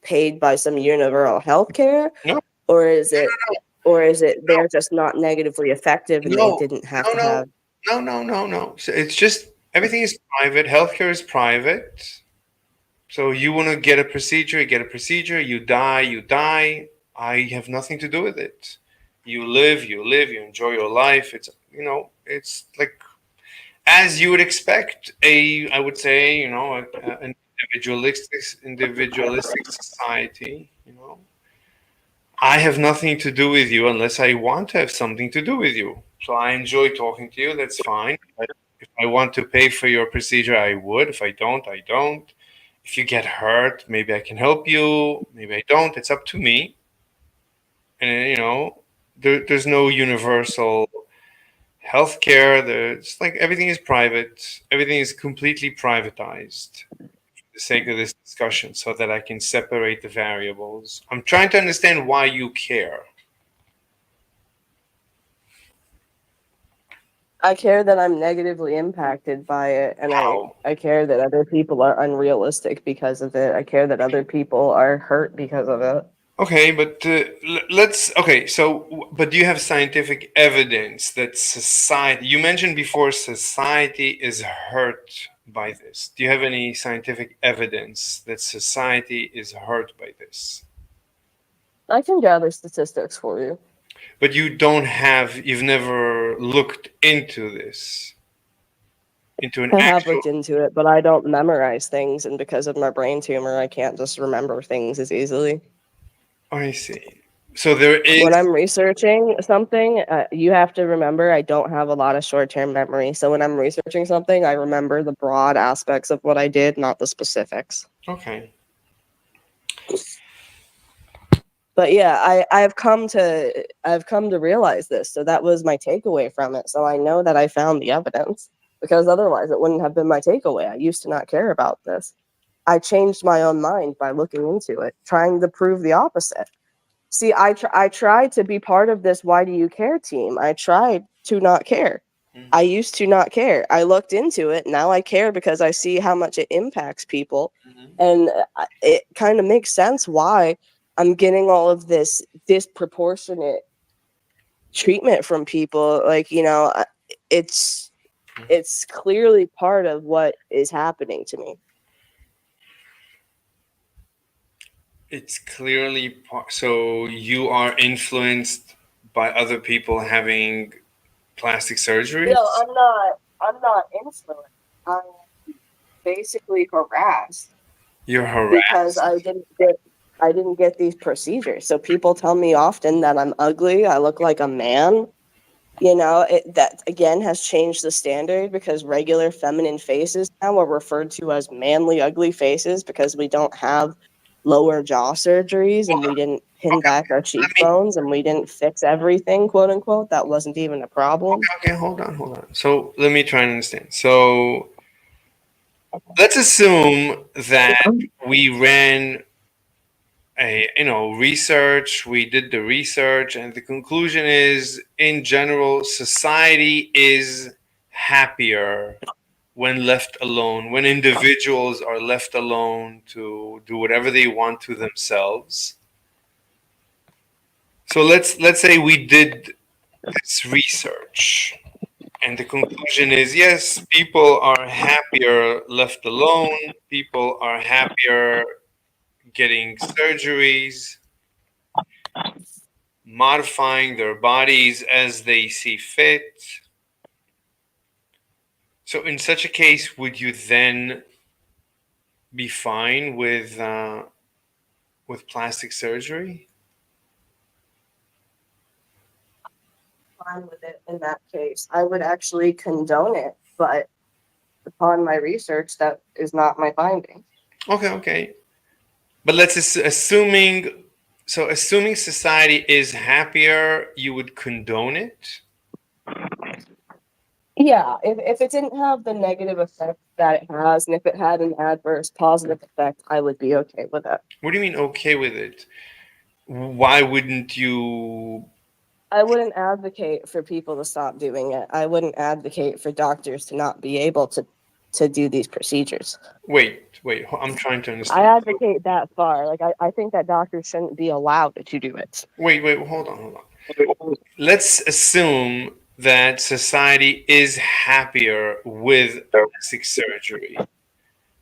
paid by some universal health care, No, or is it they're just not negatively effective and they no, didn't have no, to no, have. no. So it's just everything is private. Healthcare is private. So you want to get a procedure, you get a procedure. You die, you die. I have nothing to do with it. You live, you enjoy your life. It's like as you would expect I would say, an individualistic society. I have nothing to do with you unless I want to have something to do with you. So I enjoy talking to you. That's fine. But if I want to pay for your procedure, I would. If I don't, I don't. If you get hurt, maybe I can help you. Maybe I don't. It's up to me. And there's no universal healthcare. It's like everything is private. Everything is completely privatized for the sake of this discussion, so that I can separate the variables. I'm trying to understand why you care. I care that I'm negatively impacted by it, and How? I care that other people are unrealistic because of it. I care that other people are hurt because of it. Okay, but let's. Okay, so but do you have scientific evidence that society? You mentioned before society is hurt by this. Do you have any scientific evidence that society is hurt by this? I can gather statistics for you. But you don't have. You've never looked into this, into an I have actual. looked into it, but I don't memorize things, and because of my brain tumor, I can't just remember things as easily. I see. So there is. When I'm researching something, you have to remember I don't have a lot of short term memory. So when I'm researching something, I remember the broad aspects of what I did, not the specifics. Okay. But yeah, I've come to realize this. So that was my takeaway from it. So I know that I found the evidence because otherwise it wouldn't have been my takeaway. I used to not care about this. I changed my own mind by looking into it, trying to prove the opposite. See, I tried to be part of this why do you care team. I tried to not care. Mhm. I used to not care. I looked into it. Now I care because I see how much it impacts people. Mhm. And it kind of makes sense why I'm getting all of this disproportionate treatment from people. Like, it's it's clearly part of what is happening to me. It's clearly so you are influenced by other people having plastic surgeries. No, I'm not influenced. I'm basically harassed You're because harassed. I didn't get these procedures. So people tell me often that I'm ugly, I look like a man. That again has changed the standard because regular feminine faces now are referred to as manly ugly faces because we don't have lower jaw surgeries and we didn't pin Okay, back our let me. cheekbones and we didn't fix everything, quote unquote. That wasn't even a problem. Okay, hold on, hold on. So let me try and understand. So let's assume that we ran a research. We did the research, and the conclusion is, in general, society is happier when left alone, when individuals are left alone to do whatever they want to themselves. So let's say we did this research, and the conclusion is yes, people are happier left alone. People are happier getting surgeries, modifying their bodies as they see fit. So in such a case, would you then be fine with plastic surgery? Fine with it in that case. I would actually condone it, but upon my research, that is not my finding. Okay, okay. But let's assuming society is happier, you would condone it. Yeah, if it didn't have the negative effect that it has, and if it had an adverse positive effect, I would be okay with it. What do you mean okay with it? Why wouldn't you? I wouldn't advocate for people to stop doing it. I wouldn't advocate for doctors to not be able to do these procedures. Wait. I'm trying to I understand. So, advocate that far. Like I think that doctors shouldn't be allowed to do it. wait. Hold on. Let's assume that society is happier with plastic surgery.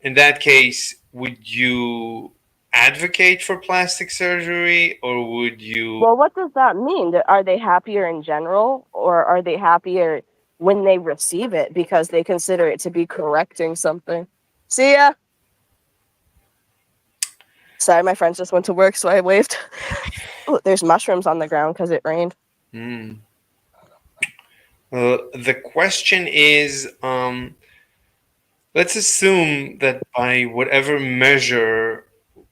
In that case, would you advocate for plastic surgery, or would you? Well, what does that mean? Are they happier in general, or are they happier when they receive it because they consider it to be correcting something? See ya. Sorry, my friends just went to work, so I waved. Oh, there's mushrooms on the ground because it rained. Mm. The question is, let's assume that by whatever measure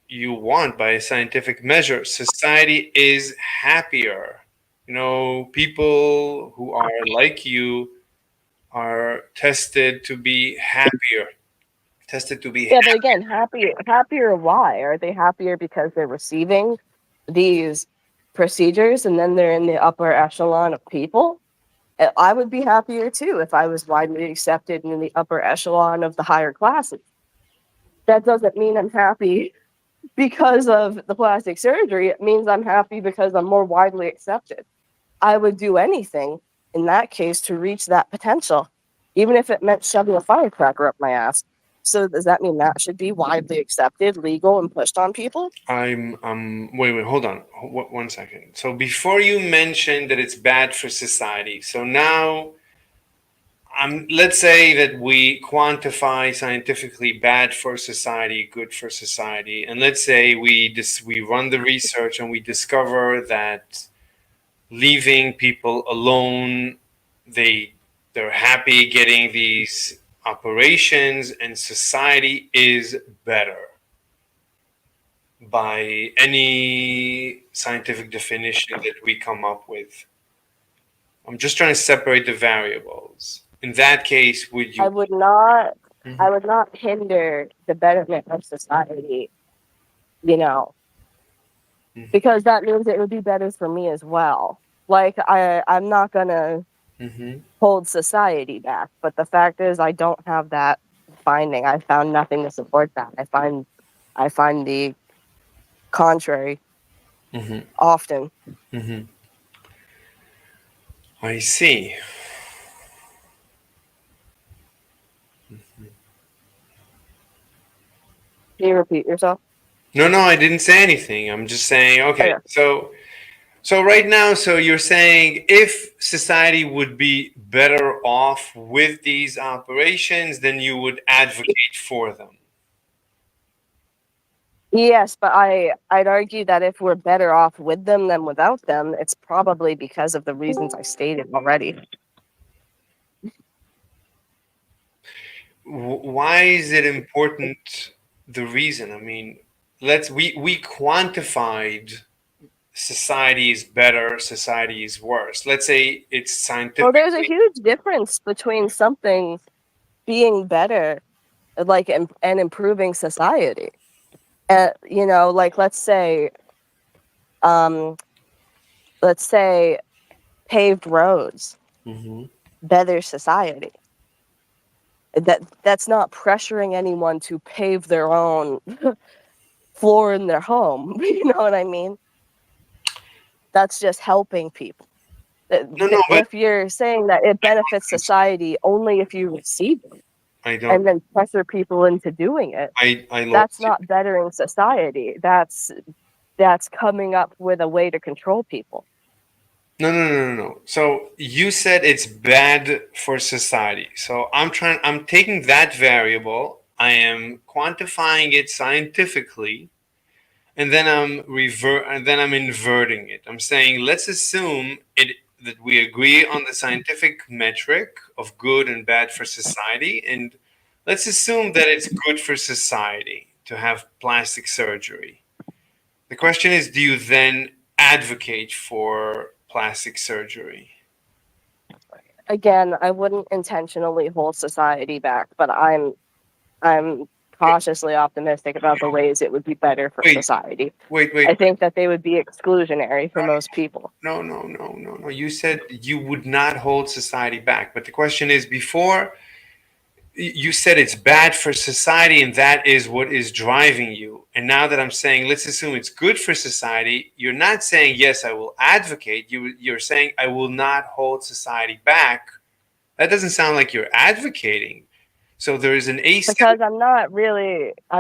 you want, by a scientific measure, society is happier. You know, people who are like you are tested to be happier. Tested to be Yeah, but again, happier why? Are they happier because they're receiving these procedures and then they're in the upper echelon of people? I would be happier too if I was widely accepted in the upper echelon of the higher classes. That doesn't mean I'm happy because of the plastic surgery. It means I'm happy because I'm more widely accepted. I would do anything in that case to reach that potential, even if it meant shoving a firecracker up my ass. So does that mean that should be widely accepted, legal, and pushed on people? wait, hold on. 1 second. So before you mentioned that it's bad for society, so now let's say that we quantify scientifically bad for society, good for society, and let's say we run the research and we discover that leaving people alone, they they're happy getting these operations, and society is better by any scientific definition that we come up with. I'm just trying to separate the variables. In that case, would I you? would not I Mhm, would not hinder the betterment of society, you know, mhm, because that means it would be better for me as well. Like I'm not gonna mhm, hold society back, but the fact is I don't have that finding. I found nothing to support that. I find the contrary mhm, often. mhm. I see. Can you repeat yourself? No, no, I didn't say anything. I'm just saying, Oh okay, yeah. so right now, so you're saying if society would be better off with these operations, then you would advocate for them. Yes, but I'd argue that if we're better off with them than without them, it's probably because of the reasons I stated already. Why is it important? The reason, I mean, we quantified society is better, society is worse. Let's say it's Well, there's a scientifically. huge difference between something being better, like and improving society. Like um, let's say paved roads, Hmm. better society. That's not pressuring anyone to pave their own floor in their home. You know what I mean? That's just helping people. No, no, but If you're saying that it benefits society only if you receive it I don't. and then pressure people into doing it, I that's lost you. not bettering society. That's coming up with a way to control people. No, no, no, no, no. So you said it's bad for society. So I'm taking that variable, I am quantifying it scientifically, and then I'm inverting it. I'm saying let's assume it that we agree on the scientific metric of good and bad for society, and let's assume that it's good for society to have plastic surgery. The question is, do you then advocate for plastic surgery? Again, I wouldn't intentionally hold society back, but I'm cautiously optimistic about the ways it would be better for Wait, society. wait, wait, I wait. think that they would be exclusionary for most people. No, no, no, no, no. You said you would not hold society back. But the question is, before you said it's bad for society and that is what is driving you. And now that I'm saying, let's assume it's good for society, you're not saying, yes, I will advocate. You're saying, I will not hold society back. That doesn't sound like you're advocating. So there is an Because asymmetry. I'm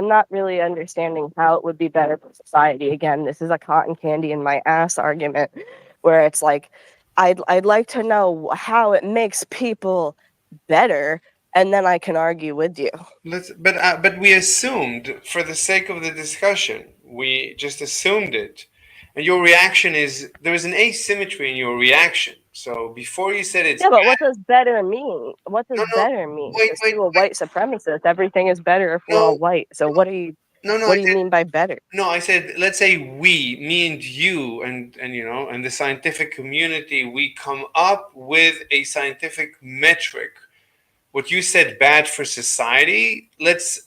not really understanding how it would be better for society. Again, this is a cotton candy in my ass argument where it's like I'd like to know how it makes people better and then I can argue with you. But we assumed, for the sake of the discussion, we just assumed it. And your reaction is there is an asymmetry in your reaction. So before you said it's Yeah, but what bad, does better mean? What does no, no, better mean? wait, Because wait, to a white supremacist, everything is better if we're all no, white. So no, no. what I do you said mean by better? no. I said let's say we, me and you, and and the scientific community, we come up with a scientific metric. What you said bad for society, let's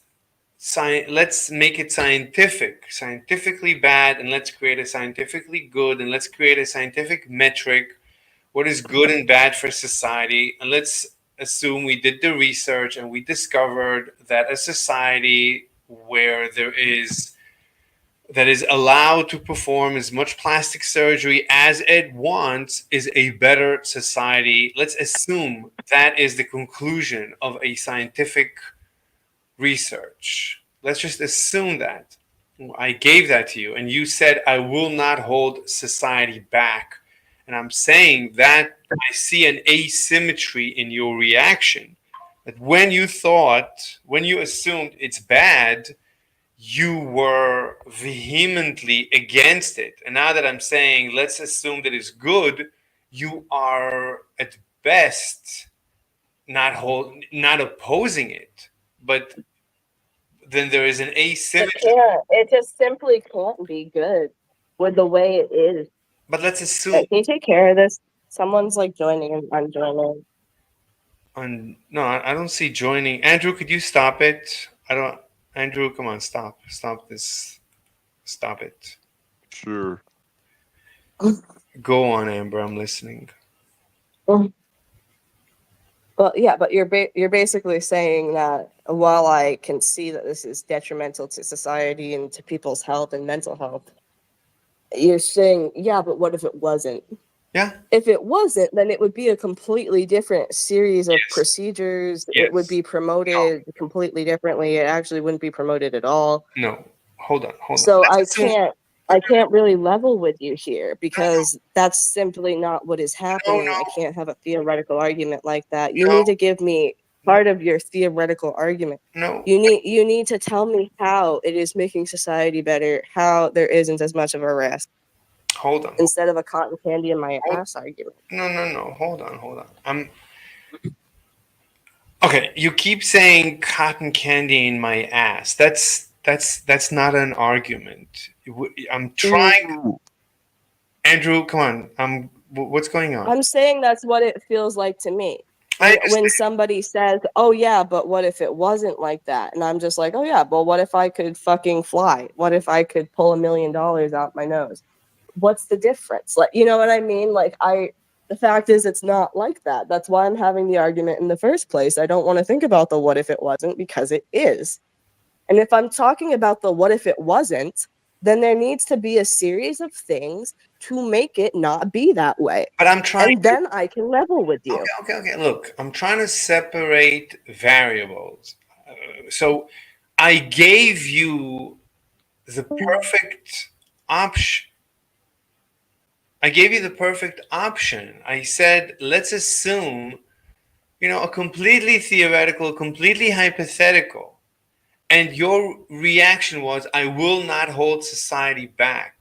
make it scientifically bad, and let's create a scientifically good, and let's create a scientific metric. What is good and bad for society, and let's assume we did the research and we discovered that a society where there is that is allowed to perform as much plastic surgery as it wants is a better society. Let's assume that is the conclusion of a scientific research. Let's just assume that. I gave that to you, and you said, I will not hold society back. And I'm saying that I see an asymmetry in your reaction. That when you assumed it's bad, you were vehemently against it. And now that I'm saying, let's assume that it's good, you are at best not opposing it, but then there is an It asymmetry. can't. It just simply can't be good with the way it is. But let's assume Can you take care of this? Someone's like joining and I'm joining. on no, I don't see joining. Andrew, could you stop it? I don't. Andrew, come on, stop this, stop it. Sure. Go on, Amber. I'm listening. Well, yeah, but you're basically saying that while I can see that this is detrimental to society and to people's health and mental health, you're saying, yeah, but what if it wasn't? Yeah. If it wasn't, then it would be a completely different series of Yes. procedures. It would Yes. be promoted completely differently. It actually wouldn't be promoted at all. No. Hold on. Hold on. So Let's assume. I can't really level with you here because that's simply not what is No. happening. I can't have a theoretical argument like that. You No. need to give me part of your theoretical argument. No. You need to tell me how it is making society better, how there isn't as much of a risk Hold on. instead of a cotton candy in my Hold, ass argument. no. No. No. Hold on. Hold on. I'm okay. You keep saying cotton candy in my ass. That's not an argument. I'm trying. Ooh. Andrew, come on. What's going on? I'm saying that's what it feels like to me. I When understand. somebody says, "Oh yeah, but what if it wasn't like that?" and I'm just like, "Oh yeah, but what if I could fucking fly? What if I could pull $1 million out my nose? What's the difference?" Like, you know what I mean? Like, the fact is, it's not like that. That's why I'm having the argument in the first place. I don't want to think about the what if it wasn't because it is. And if I'm talking about the what if it wasn't, then there needs to be a series of things to make it not be that way. But I'm trying And to. then I can level with Okay. you. Okay. Okay. Look, I'm trying to separate variables. So I gave you the perfect option. I gave you the perfect option. I said, let's assume, a completely theoretical, completely hypothetical. And your reaction was, I will not hold society back.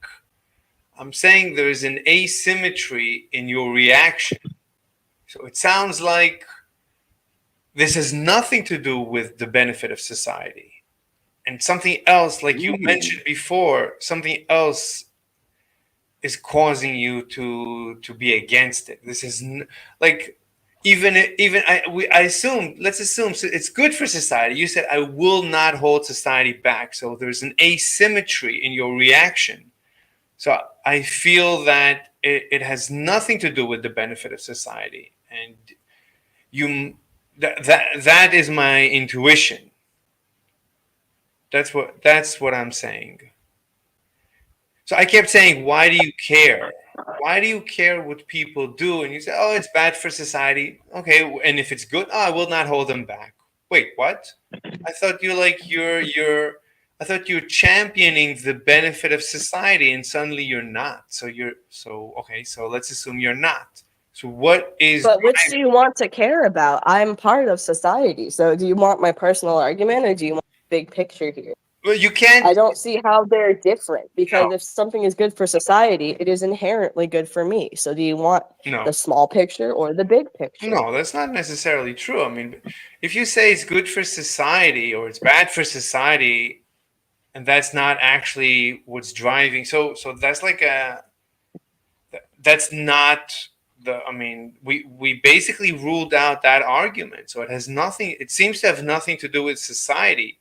I'm saying there is an asymmetry in your reaction. So it sounds like this has nothing to do with the benefit of society. And something else, like you Ooh. mentioned before, something else is causing you to be against it. This is like even I assume, let's assume, so it's good for society. You said I will not hold society back, so there's an asymmetry in your reaction. So I feel that it has nothing to do with the benefit of society, and you that is my intuition. That's what I'm saying. So I kept saying, why do you care? Why do you care what people do? And you say, oh, it's bad for society. Okay, and if it's good, oh, I will not hold them back. Wait, what? I thought you're I thought you're championing the benefit of society, and suddenly you're not. So okay, so let's assume you're not. So what is But which do you want to care about? I'm part of society. So do you want my personal argument or do you want the big picture here? Well, you can't. I don't see how they're different No, because if something is good for society, it is inherently good for me. So do you want no, the small picture or the big picture? no. That's not necessarily true. I mean, if you say it's good for society or it's bad for society, and that's not actually what's driving, so that's like a that's not the. I mean, we basically ruled out that argument. So it has nothing. It seems to have nothing to do with society.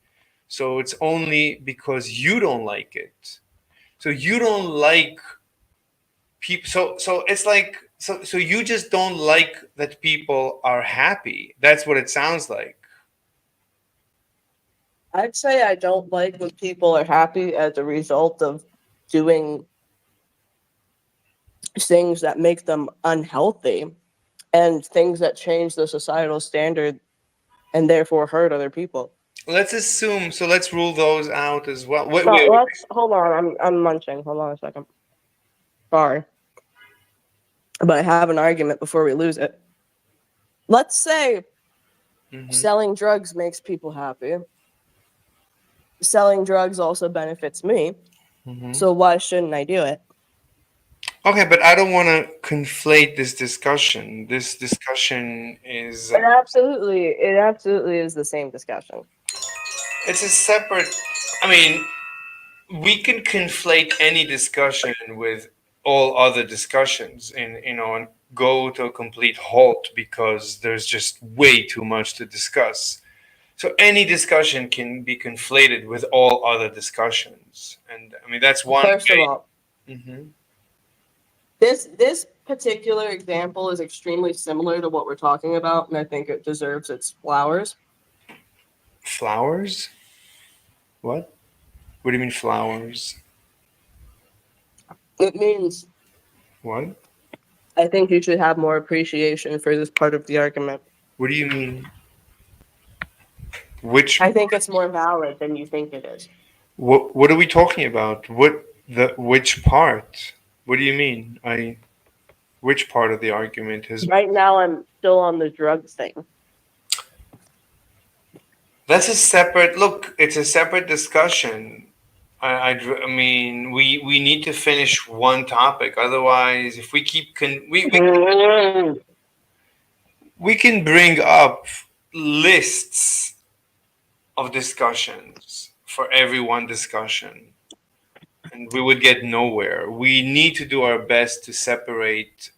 So it's only because you don't like it. So you don't like people. So it's like so you just don't like that people are happy. That's what it sounds like. I'd say I don't like when people are happy as a result of doing things that make them unhealthy and things that change the societal standard and therefore hurt other people. Let's assume. So let's rule those out as well. No, Wait. let's hold on. I'm munching. Hold on a second. Sorry, but I have an argument before we lose it. Let's say Hmm. selling drugs makes people happy. Selling drugs also benefits me. Hmm. So why shouldn't I do it? Okay, but I don't want to conflate this discussion. This discussion is It absolutely is the same discussion. it's a separate. I mean, we can conflate any discussion with all other discussions, and go to a complete halt because there's just way too much to discuss. So any discussion can be conflated with all other discussions, and I mean that's one First of all, way. Hmm. this particular example is extremely similar to what we're talking about, and I think it deserves its flowers. Flowers? What? What do you mean flowers? It means What? I think you should have more appreciation for this part of the argument. What do you mean? Which? I think it's more valid than you think it is. What are we talking about? Which part? What do you mean? Which part of the argument has? Right now, I'm still on the drugs thing. That's a separate look. It's a separate discussion. I mean, we need to finish one topic. Otherwise, if we keep we can bring up lists of discussions for every one discussion, and we would get nowhere. We need to do our best to separate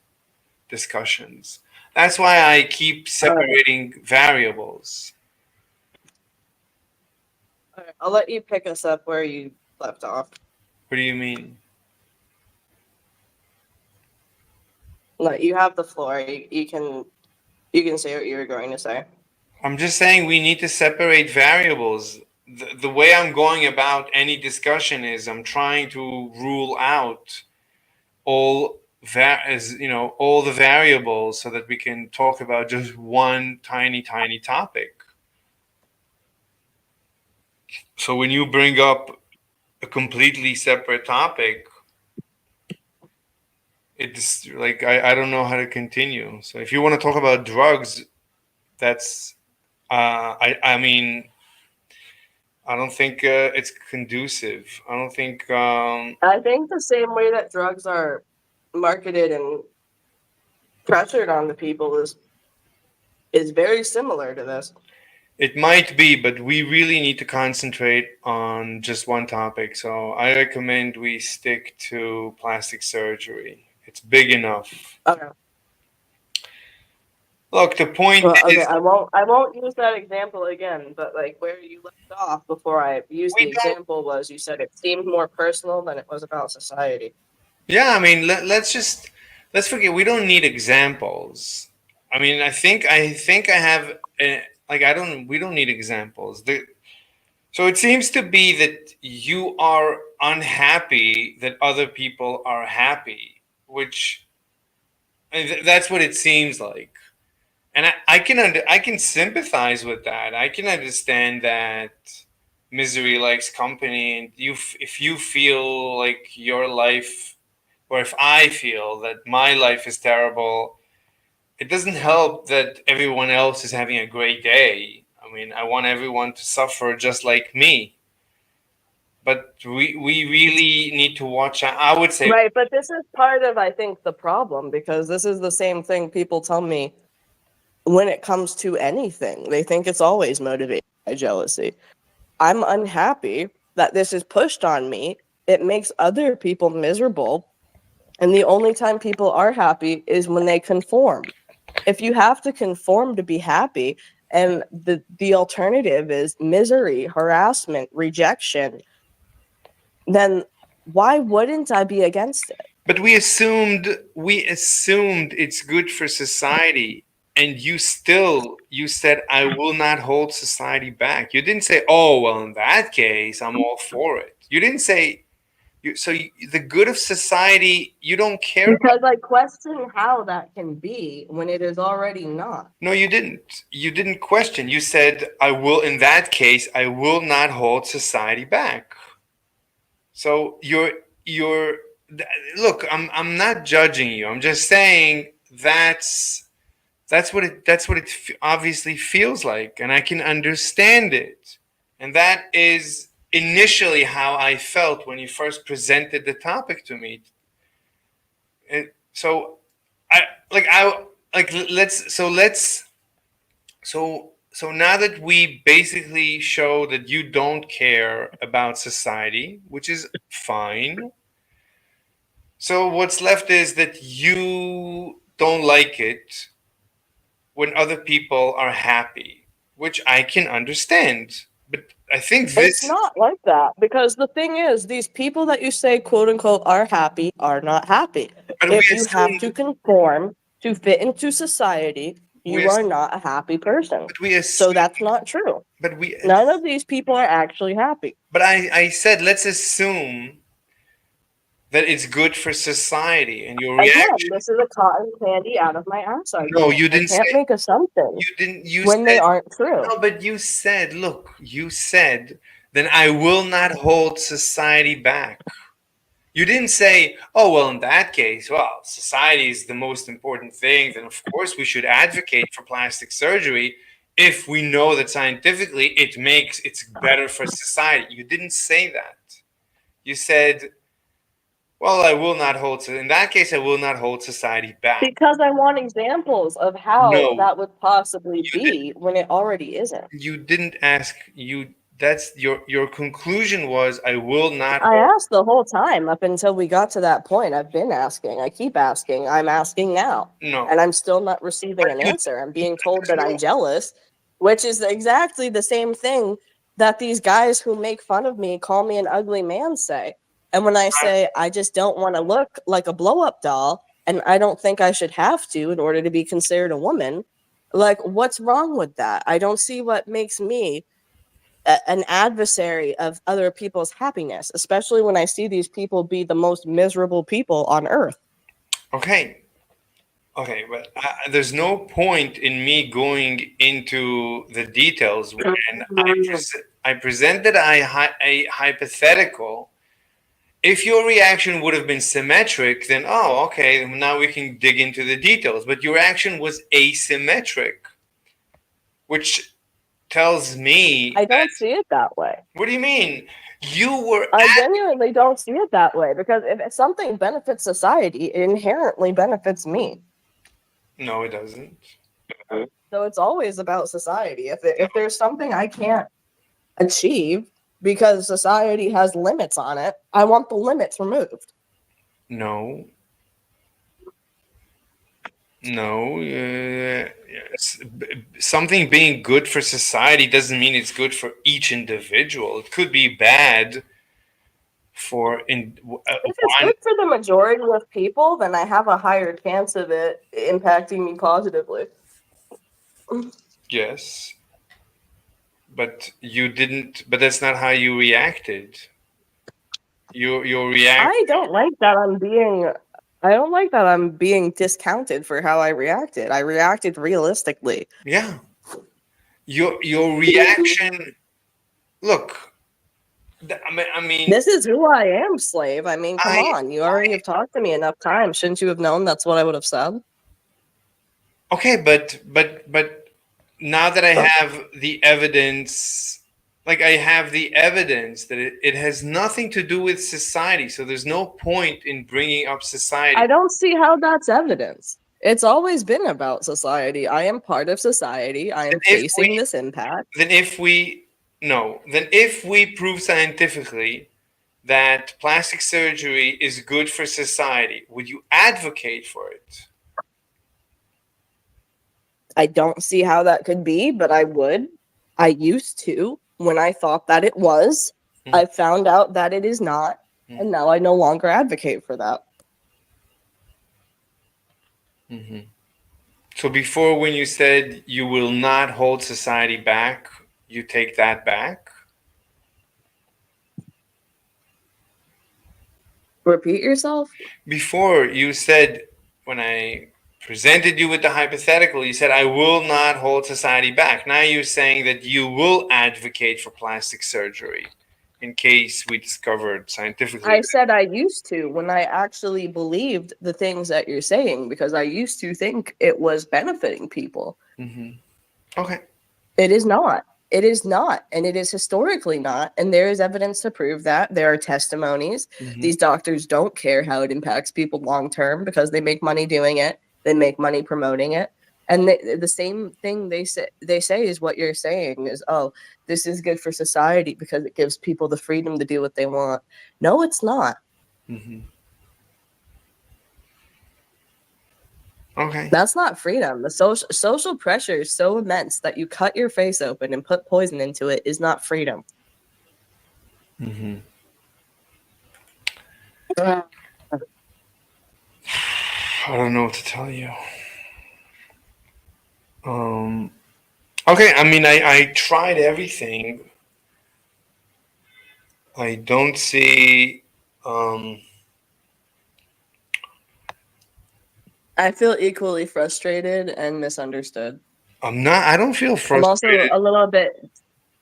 discussions. That's why I keep Alright, separating variables. alright, I'll let you pick us up where you left off. What do you mean? No, you have the floor. You can say what you were going to say. I'm just saying we need to separate variables. The way I'm going about any discussion is I'm trying to rule out all the variables so that we can talk about just one tiny topic. So when you bring up a completely separate topic, it's like I don't know how to continue. So if you want to talk about drugs, that's I mean I don't think it's conducive. I don't think I think the same way that drugs are marketed and pressured on the people is very similar to this. it might be, but we really need to concentrate on just one topic. So I recommend we stick to plastic surgery. It's big enough. Okay. Look, the point Well, okay, is I won't use that example again, but like where you left off before I used we the don't. example was you said it seemed more personal than it was about society. Yeah, I mean, let's forget. We don't need examples. I mean, I think I have like I don't. We don't need examples. So it seems to be that you are unhappy that other people are happy, which that's what it seems like. And I can sympathize with that. I can understand that misery likes company, and if you feel like your life, or if I feel that my life is terrible, it doesn't help that everyone else is having a great day. I mean, I want everyone to suffer just like me. but we really need to watch out. I would say, Right, but this is part of, I think, the problem, because this is the same thing people tell me when it comes to anything. They think it's always motivated by jealousy. I'm unhappy that this is pushed on me. It makes other people miserable. And the only time people are happy is when they conform. If you have to conform to be happy, and the alternative is misery, harassment, rejection, then why wouldn't I be against it? but we assumed it's good for society, and you said I will not hold society back. You didn't say, oh well, in that case I'm all for it. You didn't say the good of society you don't care about. Because I question how that can be when it is already not. No, you didn't. You didn't question. You said I will, in that case I will not hold society back. So you're look, I'm not judging you. I'm just saying that's what it obviously feels like, and I can understand it. And that is initially how I felt when you first presented the topic to me. So I like let's now that we basically show that you don't care about society, which is fine. So what's left is that you don't like it when other people are happy, which I can understand. But I think It's this, not like that, because the thing is, these people that you say quote unquote are happy are not happy. but we If you have to assumed, conform to fit into society, we, you are not a happy person. but we So assumed, that's not true. but we, None of these people are actually happy. but I said let's assume that it's good for society, and your Again, reaction. this is a cotton candy out of my ass No, argument. you I didn't can't say. make assumptions You didn't. You when they said aren't true. no, but you said, look, you said, then I will not hold society back. You didn't say, oh, well, in that case, well, society is the most important thing. Then, of course, we should advocate for plastic surgery if we know that scientifically it's better for society. You didn't say that. You said, well, I will not hold, in that case, I will not hold society back. Because I want examples of how No, that would possibly you didn't. be when it already isn't. You didn't ask. That's your conclusion was, I will not I hold. asked the whole time up until we got to that point. I've been asking. I keep asking. I'm asking now. No, And I'm still not but receiving an you, answer. I'm being told there's that I'm no. jealous, which is exactly the same thing that these guys who make fun of me call me an ugly man say. And when I say I just don't want to look like a blow up doll and I don't think I should have to in order to be considered a woman, like, what's wrong with that? I don't see what makes me an adversary of other people's happiness, especially when I see these people be the most miserable people on earth. Okay, okay, but there's no point in me going into the details when I presented a hypothetical. If your reaction would have been symmetric, then oh, okay, now we can dig into the details. But your reaction was asymmetric, which tells me I that. don't see it that way. What do you mean? You were I at. genuinely don't see it that way, because if something benefits society, it inherently benefits me. No, it doesn't. So it's always about society. If there's something I can't achieve because society has limits on it, I want the limits removed. No, no. Yes. Something being good for society doesn't mean it's good for each individual. It could be bad for If it's one. good for the majority of people, then I have a higher chance of it impacting me positively. Yes, but you didn't. But that's not how you reacted. Your react. I don't like that I'm being I don't like that I'm being discounted for how I reacted. I reacted realistically. Yeah, your reaction. Look, I mean, This is who I am, slave. I mean, come I on. You already have talked to me enough times. Shouldn't you have known that's what I would have said? okay, but now that I have the evidence like I have the evidence that it has nothing to do with society. So there's no point in bringing up society. I don't see how that's evidence. It's always been about society. I am part of society. I am If we facing this impact. then if we no then if we prove scientifically that plastic surgery is good for society, would you advocate for it? I don't see how that could be, but I would. I used to when I thought that it was. I found out that it is not, and now I no longer advocate for that. Mm-hmm. So before, when you said you will not hold society back, you take that back? Repeat yourself? Before, you said, when I presented you with the hypothetical, you said, I will not hold society back. Now you're saying that you will advocate for plastic surgery in case we discovered scientifically. I said I used to when I actually believed the things that you're saying because I used to think it was benefiting people. Mm-hmm. Okay. It is not. It is not. And it is historically not. And there is evidence to prove that. There are testimonies. Mm-hmm. These doctors don't care how it impacts people long term because they make money doing it. They make money promoting it. And the same thing they say is what you're saying is, oh, this is good for society because it gives people the freedom to do what they want. No, it's not. Mm-hmm. Okay. That's not freedom. The social pressure is so immense that you cut your face open and put poison into it is not freedom. Mm-hmm. I don't know what to tell you. Okay, I mean, I tried everything. I don't see. I feel equally frustrated and misunderstood. I'm not. I don't feel I'm also frustrated. a little bit.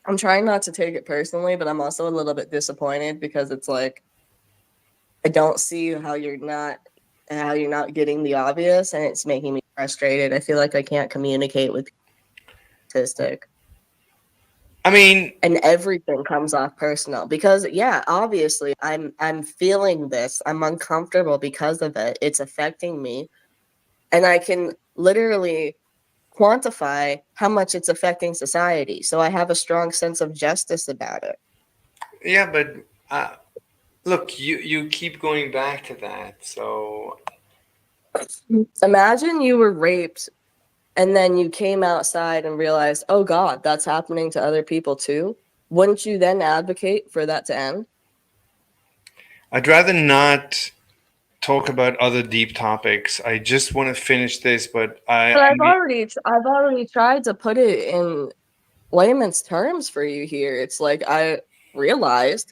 I'm trying not to take it personally, but I'm also a little bit disappointed because it's like I don't see how you're not getting the obvious, and it's making me frustrated. I feel like I can't communicate with statistic. I mean, And everything comes off personal because yeah, obviously I'm feeling this. I'm uncomfortable because of it. It's affecting me. And I can literally quantify how much it's affecting society. So I have a strong sense of justice about it. yeah, but look, you keep going back to that. So Imagine you were raped and then you came outside and realized, oh God, that's happening to other people too. Wouldn't you then advocate for that to end? I'd rather not talk about other deep topics. I just want to finish this, but But I mean, I've already tried to put it in layman's terms for you here. It's like I realized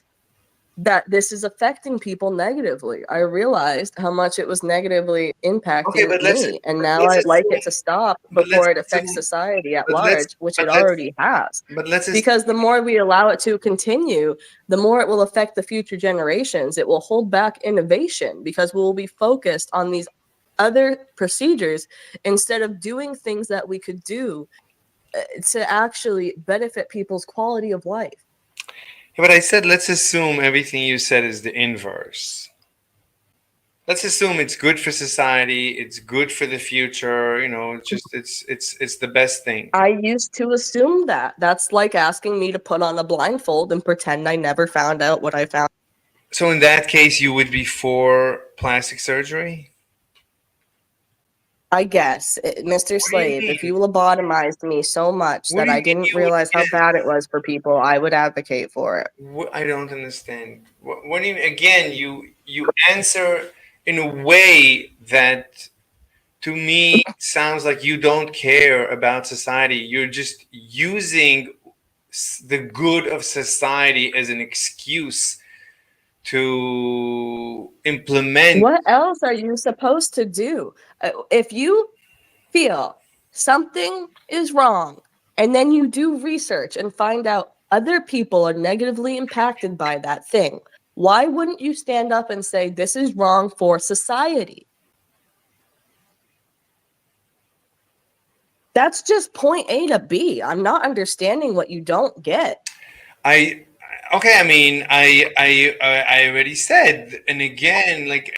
that this is affecting people negatively. I realized how much it was negatively okay, impacting but me, and now let's I'd like assume, it to stop but let's before it affects assume, society at but let's large, which but it let's already has. but let's assume, Because the more we allow it to continue, the more it will affect the future generations. It will hold back innovation because we will be focused on these other procedures instead of doing things that we could do to actually benefit people's quality of life. but I said let's assume everything you said is the inverse. Let's assume it's good for society, it's good for the future, it's just it's the best thing. I used to assume that. That's like asking me to put on a blindfold and pretend I never found out what I found. So in that case you would be for plastic surgery? I guess, Mr. What do you Slave, if mean? you lobotomized me so much What that do you I mean didn't you would realize how bad it was for people, I would advocate for it. I don't understand. What do you again? You answer in a way that to me sounds like you don't care about society. You're just using the good of society as an excuse to implement. What else are you supposed to do? If you feel something is wrong and then you do research and find out other people are negatively impacted by that thing, why wouldn't you stand up and say this is wrong for society? That's just point A to B. I'm not understanding what you don't get. I okay. I mean, I already said, and again, like,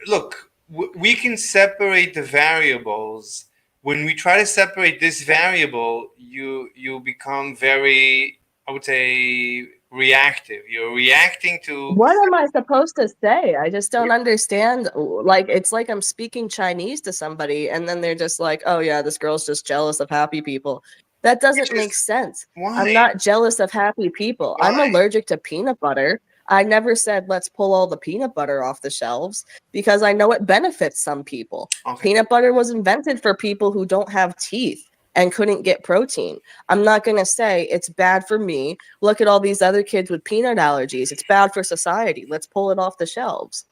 look, we can separate the variables. When we try to separate this variable, you become very, I would say, reactive. You're reacting to. What am I supposed to say? I just don't understand. Like, it's like I'm speaking Chinese to somebody, and then they're just like, oh, yeah, this girl's just jealous of happy people. That doesn't Which make is sense. why I'm not jealous of happy people. I'm why allergic to peanut butter. I never said let's pull all the peanut butter off the shelves because I know it benefits some people. okay. Peanut butter was invented for people who don't have teeth and couldn't get protein. I'm not going to say it's bad for me. Look at all these other kids with peanut allergies. It's bad for society. Let's pull it off the shelves.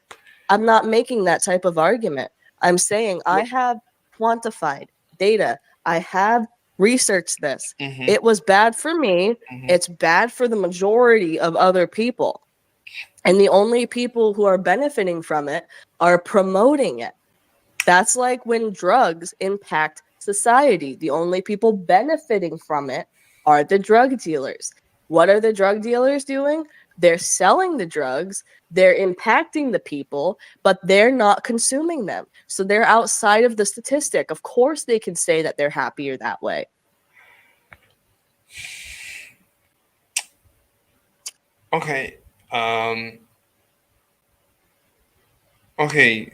I'm not making that type of argument. I'm saying I have quantified data. I have researched this. Mm-hmm, It was bad for me. mm-hmm. It's bad for the majority of other people. And the only people who are benefiting from it are promoting it. That's like when drugs impact society. The only people benefiting from it are the drug dealers. What are the drug dealers doing? They're selling the drugs, they're impacting the people, but they're not consuming them. So they're outside of the statistic. Of course, they can say that they're happier that way. Okay. Um, okay.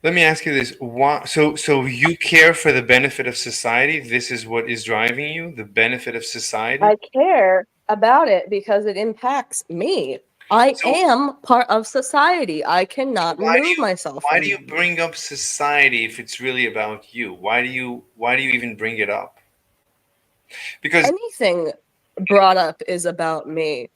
Let me ask you this. Why, so you care for the benefit of society? This is what is driving you, the benefit of society? I care about it because it impacts me. I So am part of society. I so cannot remove myself why from do you them. bring up society if it's really about you? Why do you even bring it up? Because Anything brought up is about me.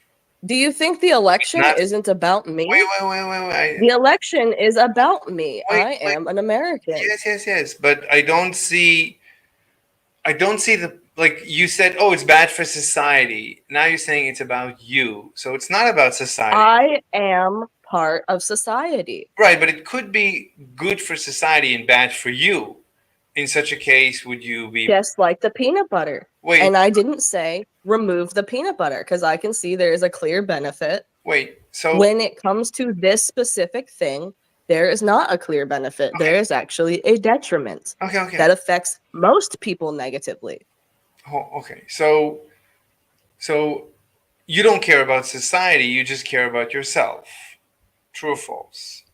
Do you think the it's election not. isn't about Wait, me? wait, wait, wait, The wait. election is about me. Wait, I wait. am an American. Yes, yes, yes. But I don't see the, like you said, oh, it's bad for society. Now you're saying it's about you. So it's not about society. I am part of society, Right, but it could be good for society and bad for you. In such a case, would you be just like the peanut butter. wait, And I didn't say remove the peanut butter because I can see there is a clear benefit. wait. So When it comes to this specific thing, there is not a clear benefit. okay, There is actually a detriment okay, okay. that affects most people negatively. Okay. So you don't care about society, you just care about yourself. True or false?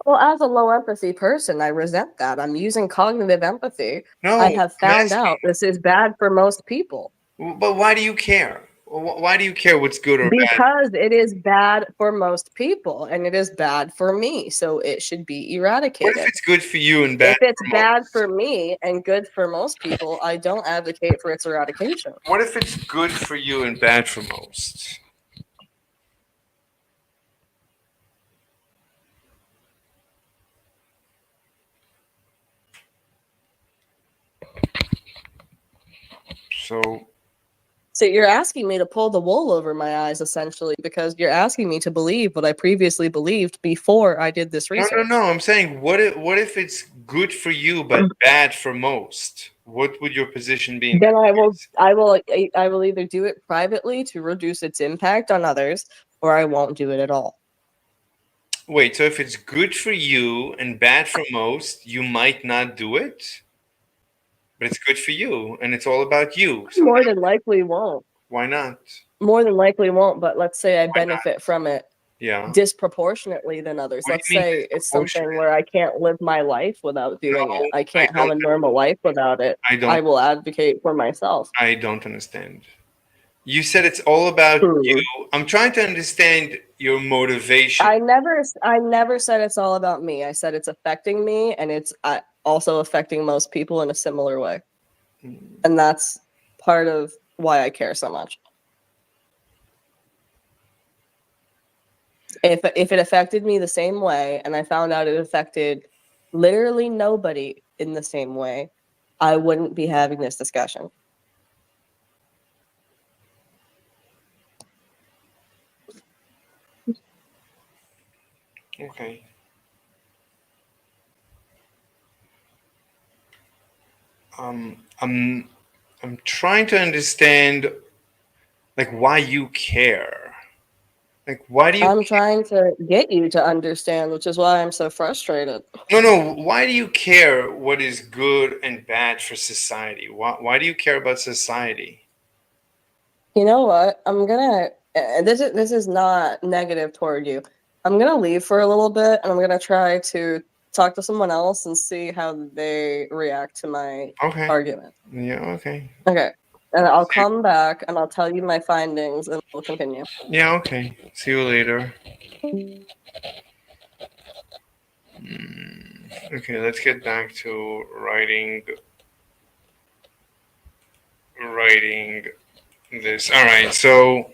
Well, as a low empathy person, I resent that. I'm using cognitive empathy. No, I have I'm found asking. out this is bad for most people But why do you care? Why do you care what's good or bad? because it is bad for most people and it is bad for me. So it should be What if eradicated. it's good for you and bad If it's for bad most? for me and good for most people, I don't advocate for its eradication. What if it's good for you and bad for most? So So you're asking me to pull the wool over my eyes, essentially, because you're asking me to believe what I previously believed before I did this no, no, research. no. I'm saying, what if it's good for you but bad for most? What would your position be in Then that case? I will either do it privately to reduce its impact on others, or I won't do it at all. Wait, so if it's good for you and bad for most, you might not do it, but it's good for you and it's all about you. So More than likely won't. why not? More than likely won't, but let's say I Why not? benefit from it Yeah. disproportionately than others. What do Let's you mean say it's something disproportionate? where I can't live my life without doing it. No, I I can't have don't. a normal life without it. I don't. I will advocate for myself. I don't understand. You said it's all about Hmm. you. I'm trying to understand your motivation. I never said it's all about me. I said it's affecting me and it's also affecting most people in a similar way. And that's part of why I care so much. If it affected me the same way and I found out it affected literally nobody in the same way, I wouldn't be having this discussion. Okay. I'm I'm trying to understand Like, why you care? Like, why do you? I'm trying to get you to understand, which is why I'm so frustrated. No. Why do you care what is good and bad for society? Why do you care about society? You know what? I'm gonna. This is not negative toward you. I'm gonna leave for a little bit, and I'm gonna try to talk to someone else and see how they react to my Okay. argument. Yeah. Okay. Okay, and I'll come back and I'll tell you my findings, and we'll continue. Yeah. Okay. See you later. Okay. Let's get back to writing this. All right. So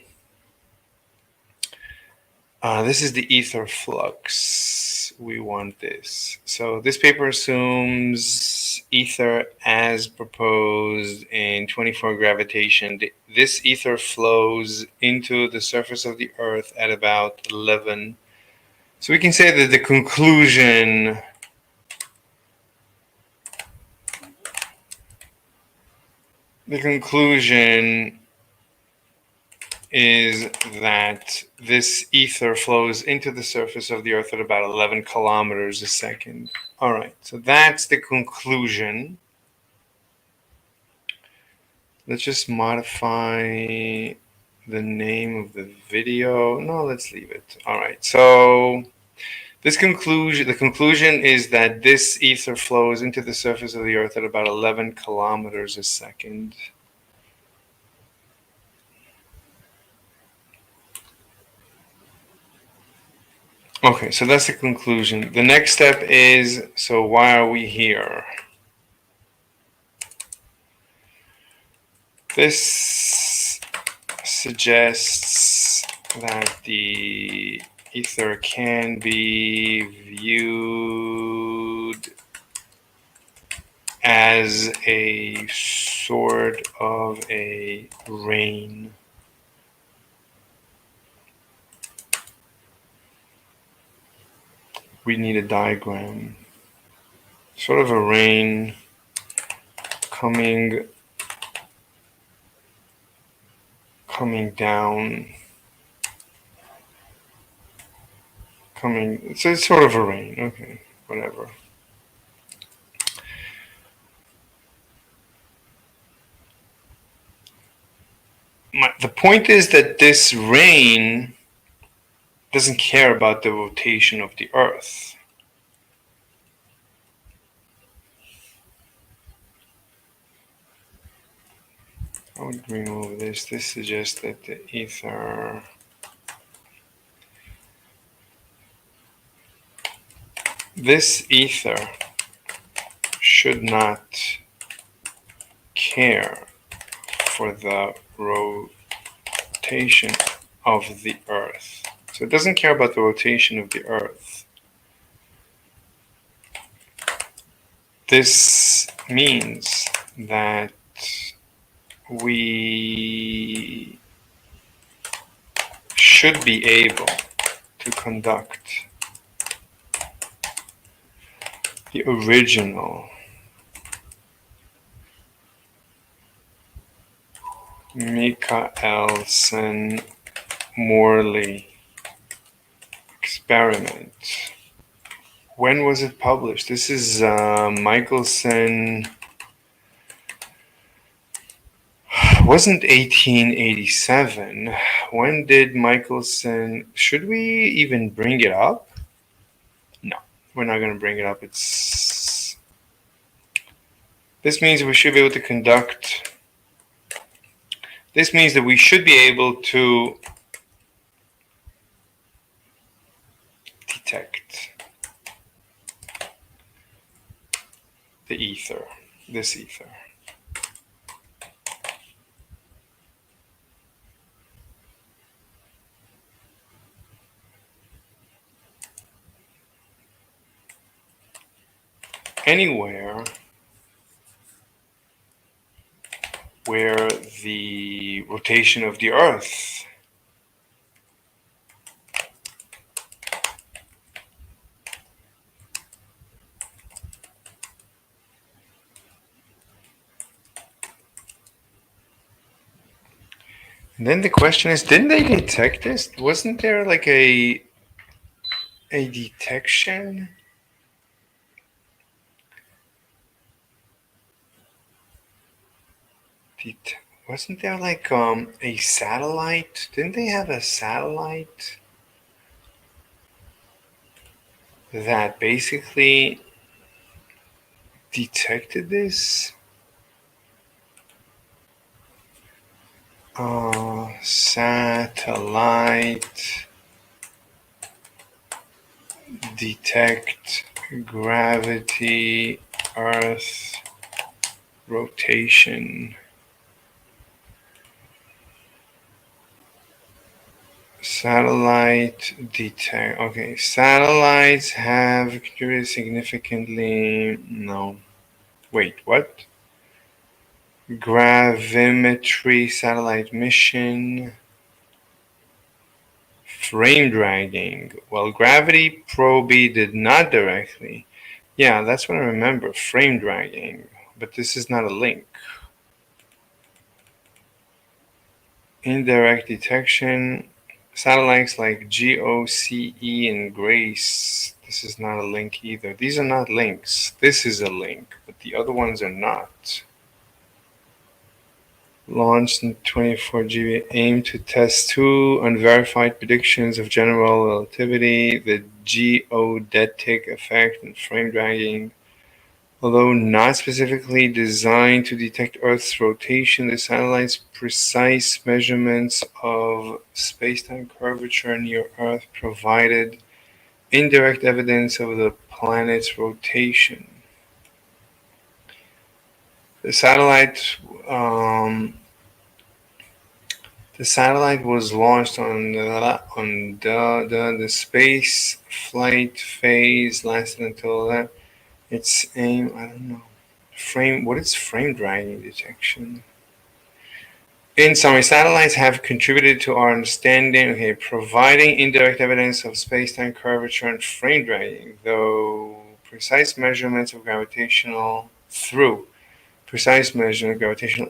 this is the ether flux. We want this. So this paper assumes ether as proposed in 24 gravitation. This ether flows into the surface of the Earth at about 11. So we can say that the conclusion is that this ether flows into the surface of the Earth at about 11 kilometers a second. All right, so that's the conclusion. Let's just modify the name of the video. No, let's leave it. All right, so the conclusion is that this ether flows into the surface of the Earth at about 11 kilometers a second. Okay, so that's the conclusion. The next step is, so why are we here? This suggests that the ether can be viewed as a sort of a rain. We need a diagram. Sort of a rain coming down, it's sort of a rain. Okay, whatever. The point is that this rain doesn't care about the rotation of the Earth. I would remove this. This suggests that the ether should not care for the rotation of the Earth. So it doesn't care about the rotation of the Earth. This means that we should be able to conduct the original michaelson-morely experiment. When was it published? This is Michelson. Wasn't 1887. When did Michelson? Should we even bring it up? No, we're not going to bring it up. This means we should be able to conduct. This means that we should be able to detect the ether, this ether. Anywhere where the rotation of the Earth And then the question is, didn't they detect this? Wasn't there like a detection? Wasn't there like a satellite? Didn't they have a satellite that basically detected this? Satellite detect gravity Earth rotation. Satellite detect. Okay, satellites have contributed significantly. No. Wait, what? Gravimetry satellite mission. Frame dragging. Well, gravity probe did not directly. Yeah, that's what I remember. Frame dragging. But this is not a link. Indirect detection. Satellites like GOCE and GRACE. This is not a link either. These are not links. This is a link, but the other ones are not. Launched in 24 GB, aimed to test two unverified predictions of general relativity, the geodetic effect and frame dragging. Although not specifically designed to detect Earth's rotation, the satellite's precise measurements of spacetime curvature near Earth provided indirect evidence of the planet's rotation. The satellite um, The satellite was launched on the space flight phase lasted until that. Its aim, I don't know. What is frame dragging detection? In summary, satellites have contributed to our understanding, providing indirect evidence of space-time curvature and frame dragging, precise measurements of gravitational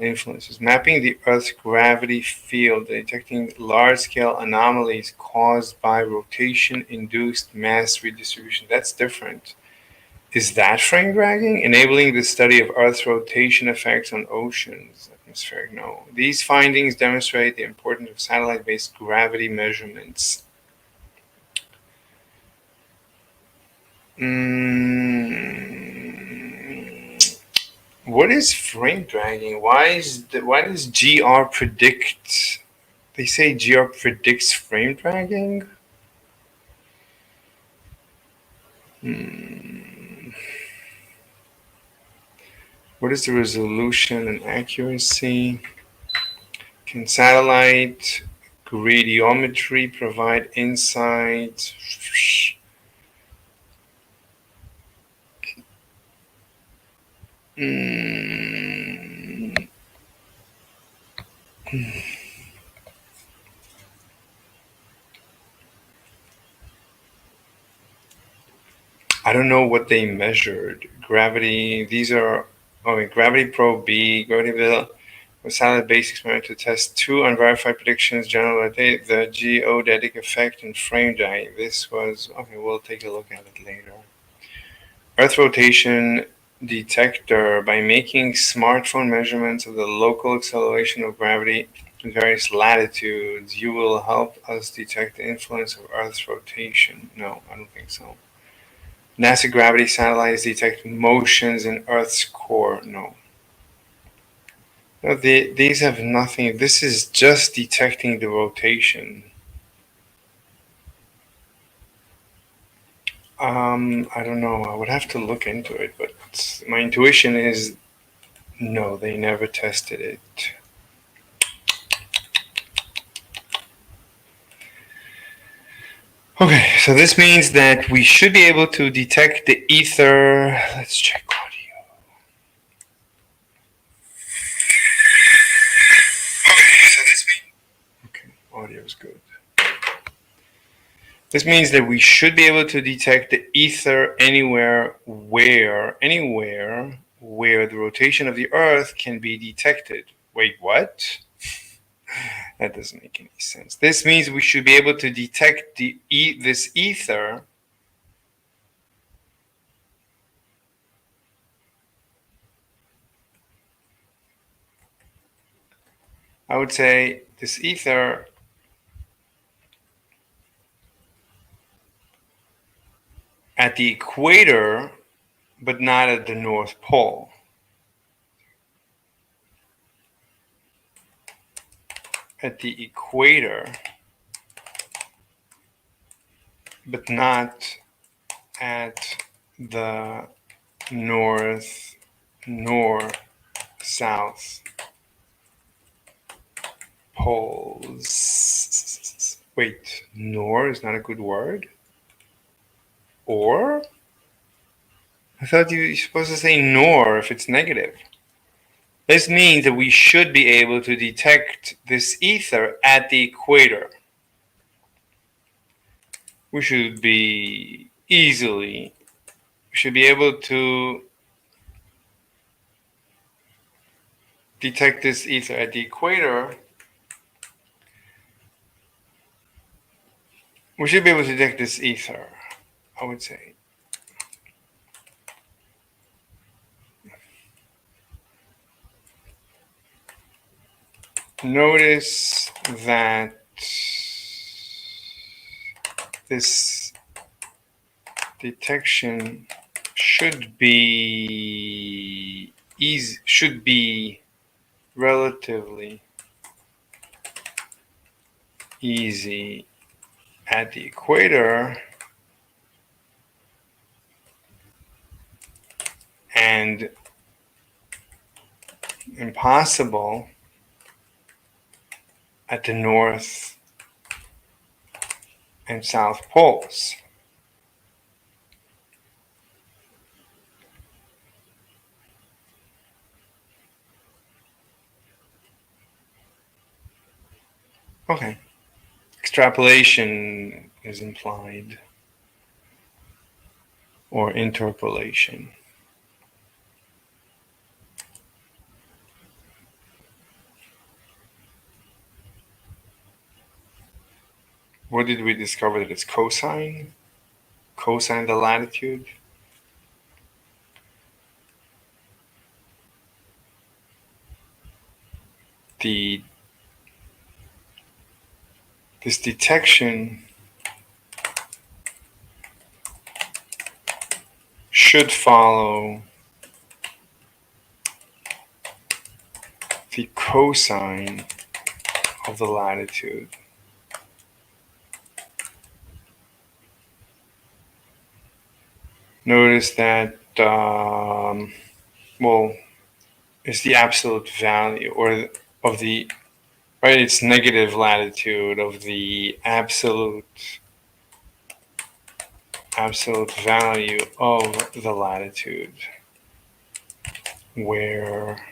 influences, mapping the Earth's gravity field, detecting large-scale anomalies caused by rotation-induced mass redistribution. That's different. Is that frame dragging? Enabling the study of Earth's rotation effects on oceans. Atmospheric, no. These findings demonstrate the importance of satellite-based gravity measurements. What is frame dragging? Why does GR predict? They say GR predicts frame dragging. What is the resolution and accuracy? Can satellite gradiometry provide insight? I don't know what they measured. Gravity. These are gravity probe B. Gravity with satellite-based experiment to test two unverified predictions: general relativity, the geodetic effect, and frame dragging. This was okay. We'll take a look at it later. Earth rotation detector. By making smartphone measurements of the local acceleration of gravity in various latitudes, you will help us detect the influence of Earth's rotation. No, I don't think so. NASA gravity satellites detect motions in Earth's core. No. No, these have nothing. This is just detecting the rotation. I don't know. I would have to look into it, but my intuition is no, they never tested it. Okay, so this means that we should be able to detect the ether. Let's check audio. Okay, audio is good. This means that we should be able to detect the ether anywhere where the rotation of the Earth can be detected. Wait, what? That doesn't make any sense. This means we should be able to detect this ether I would say this ether at the equator, but not at the North Pole. At the equator, but not at the north, south poles. Wait, nor is not a good word? Or? I thought you're supposed to say nor if it's negative. This means that we should be able to detect this ether at the equator. We should be able to detect this ether at the equator. We should be able to detect this ether, I would say. Notice that this detection should be easy, should be relatively easy at the equator and impossible at the north and south poles. Okay. Extrapolation is implied, or interpolation. What did we discover that it's cosine? Cosine the latitude? This detection should follow the cosine of the latitude. Notice that, it's the absolute value, or of the, right, it's negative latitude of the absolute value of the latitude, where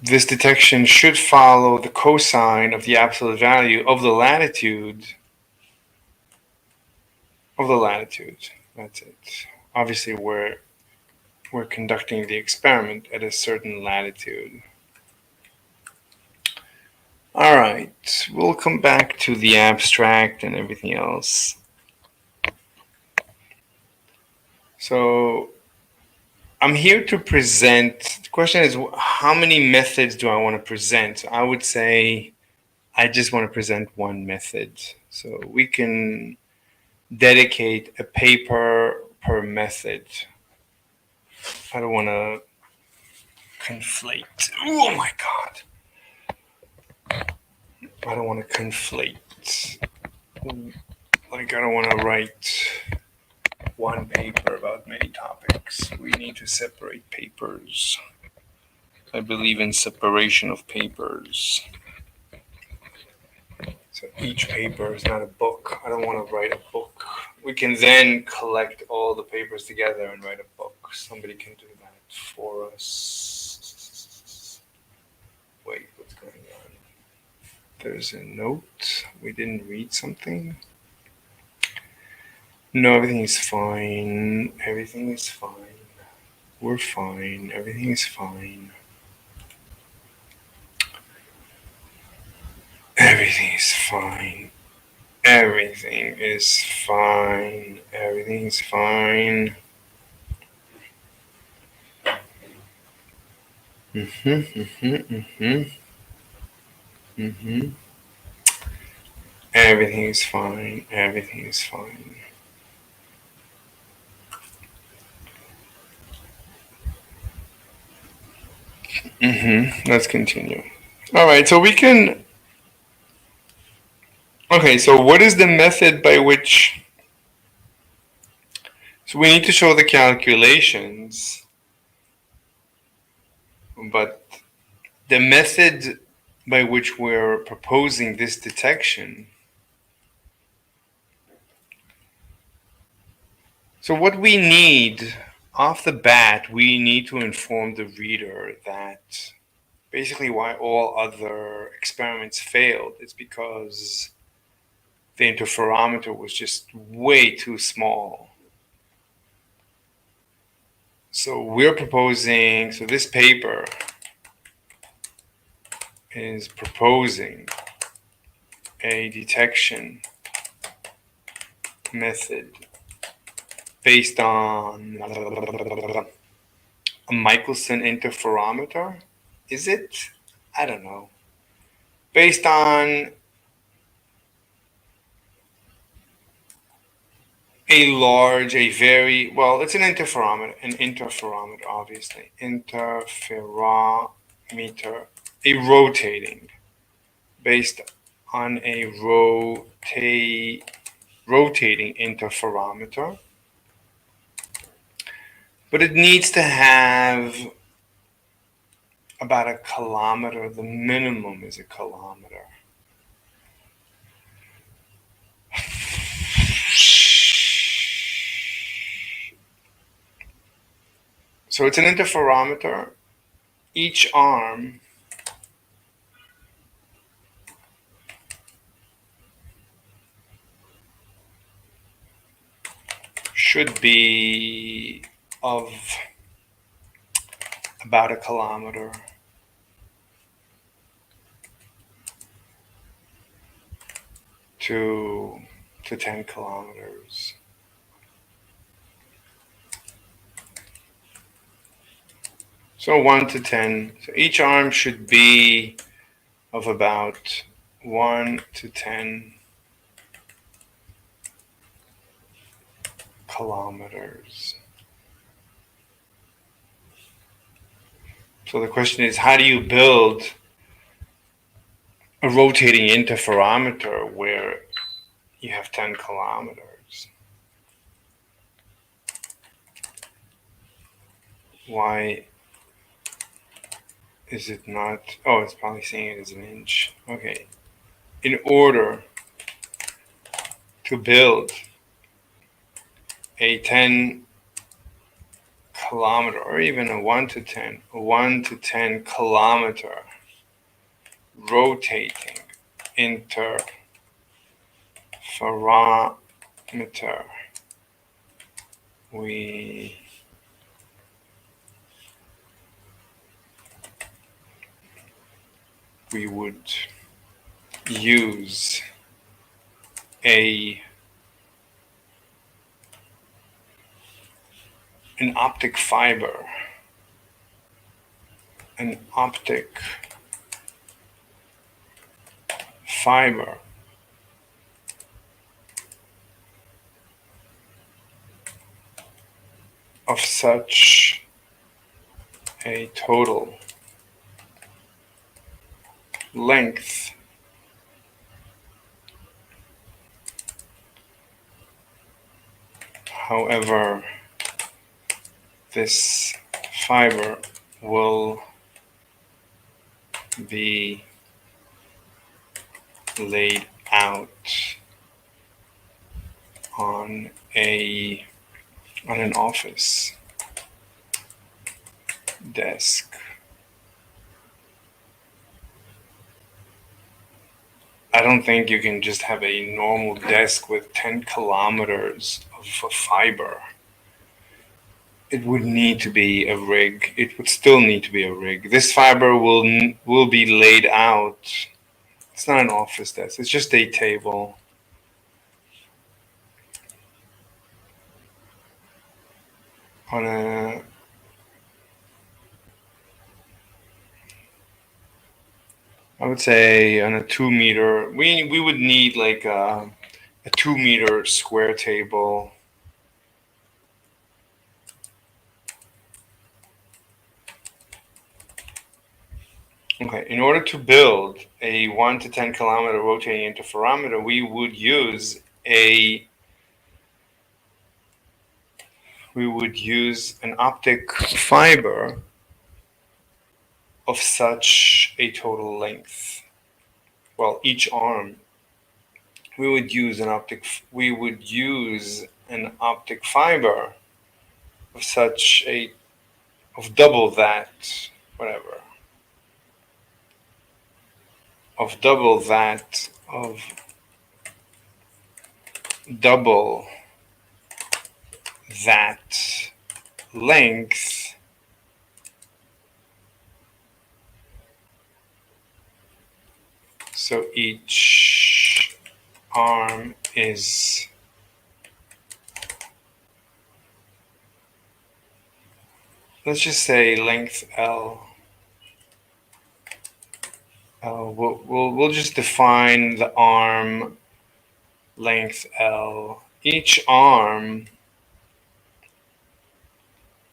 this detection should follow the cosine of the absolute value of the latitude. That's it. Obviously, we're conducting the experiment at a certain latitude. All right, we'll come back to the abstract and everything else. So I'm here to present. The question is, how many methods do I want to present? I would say I just want to present one method. So we can dedicate a paper per method. I don't want to conflate. Oh my God. I don't want to conflate. Like, I don't want to write one paper about many topics. We need to separate papers. I believe in separation of papers. So each paper is not a book. I don't want to write a book. We can then collect all the papers together and write a book. Somebody can do that for us. Wait, what's going on? There's a note. We didn't read something. No, everything is fine. Everything is fine. We're fine. Everything is fine. Everything is fine. Everything is fine. Everything is fine. Everything is fine. Everything is fine. Let's continue. All right, so we can. Okay, so what is the method by which? So we need to show the calculations, but the method by which we're proposing this detection. So what we need off the bat, we need to inform the reader that basically why all other experiments failed is because the interferometer was just way too small. So we're proposing, so this paper is proposing a detection method based on a Michelson interferometer. Is it? I don't know. Based on a very, well, it's an interferometer, obviously. Interferometer, a rotating, based on a rotating interferometer. But it needs to have about a kilometer. The minimum is a kilometer. So it's an interferometer. Each arm should be of about a kilometer. To 10 kilometers. So 1 to 10. So each arm should be of about 1 to 10 kilometers. So the question is, how do you build a rotating interferometer where you have 10 kilometers? Why is it not? Oh, it's probably saying it as an inch. Okay. In order to build a 10 kilometer, or even a 1 to 10 kilometer rotating interferometer, we would use an optic fiber, of such a total length however this fiber will be laid out on an office desk. I don't think you can just have a normal desk with 10 kilometers of fiber. it would need to be a rig. It would still need to be a rig. This fiber will be laid out. It's not an office desk. It's just a table. On a I would say on a 2 meter, we would need like a 2 meter square table. Okay, in order to build a 1 to 10 kilometer rotating interferometer, we would use an optic fiber of such a total length. Well, each arm we would use an optic fiber of such a of double that, whatever, of double that of double that length. So each arm is let's just say length L. We'll just define the arm length L. Each arm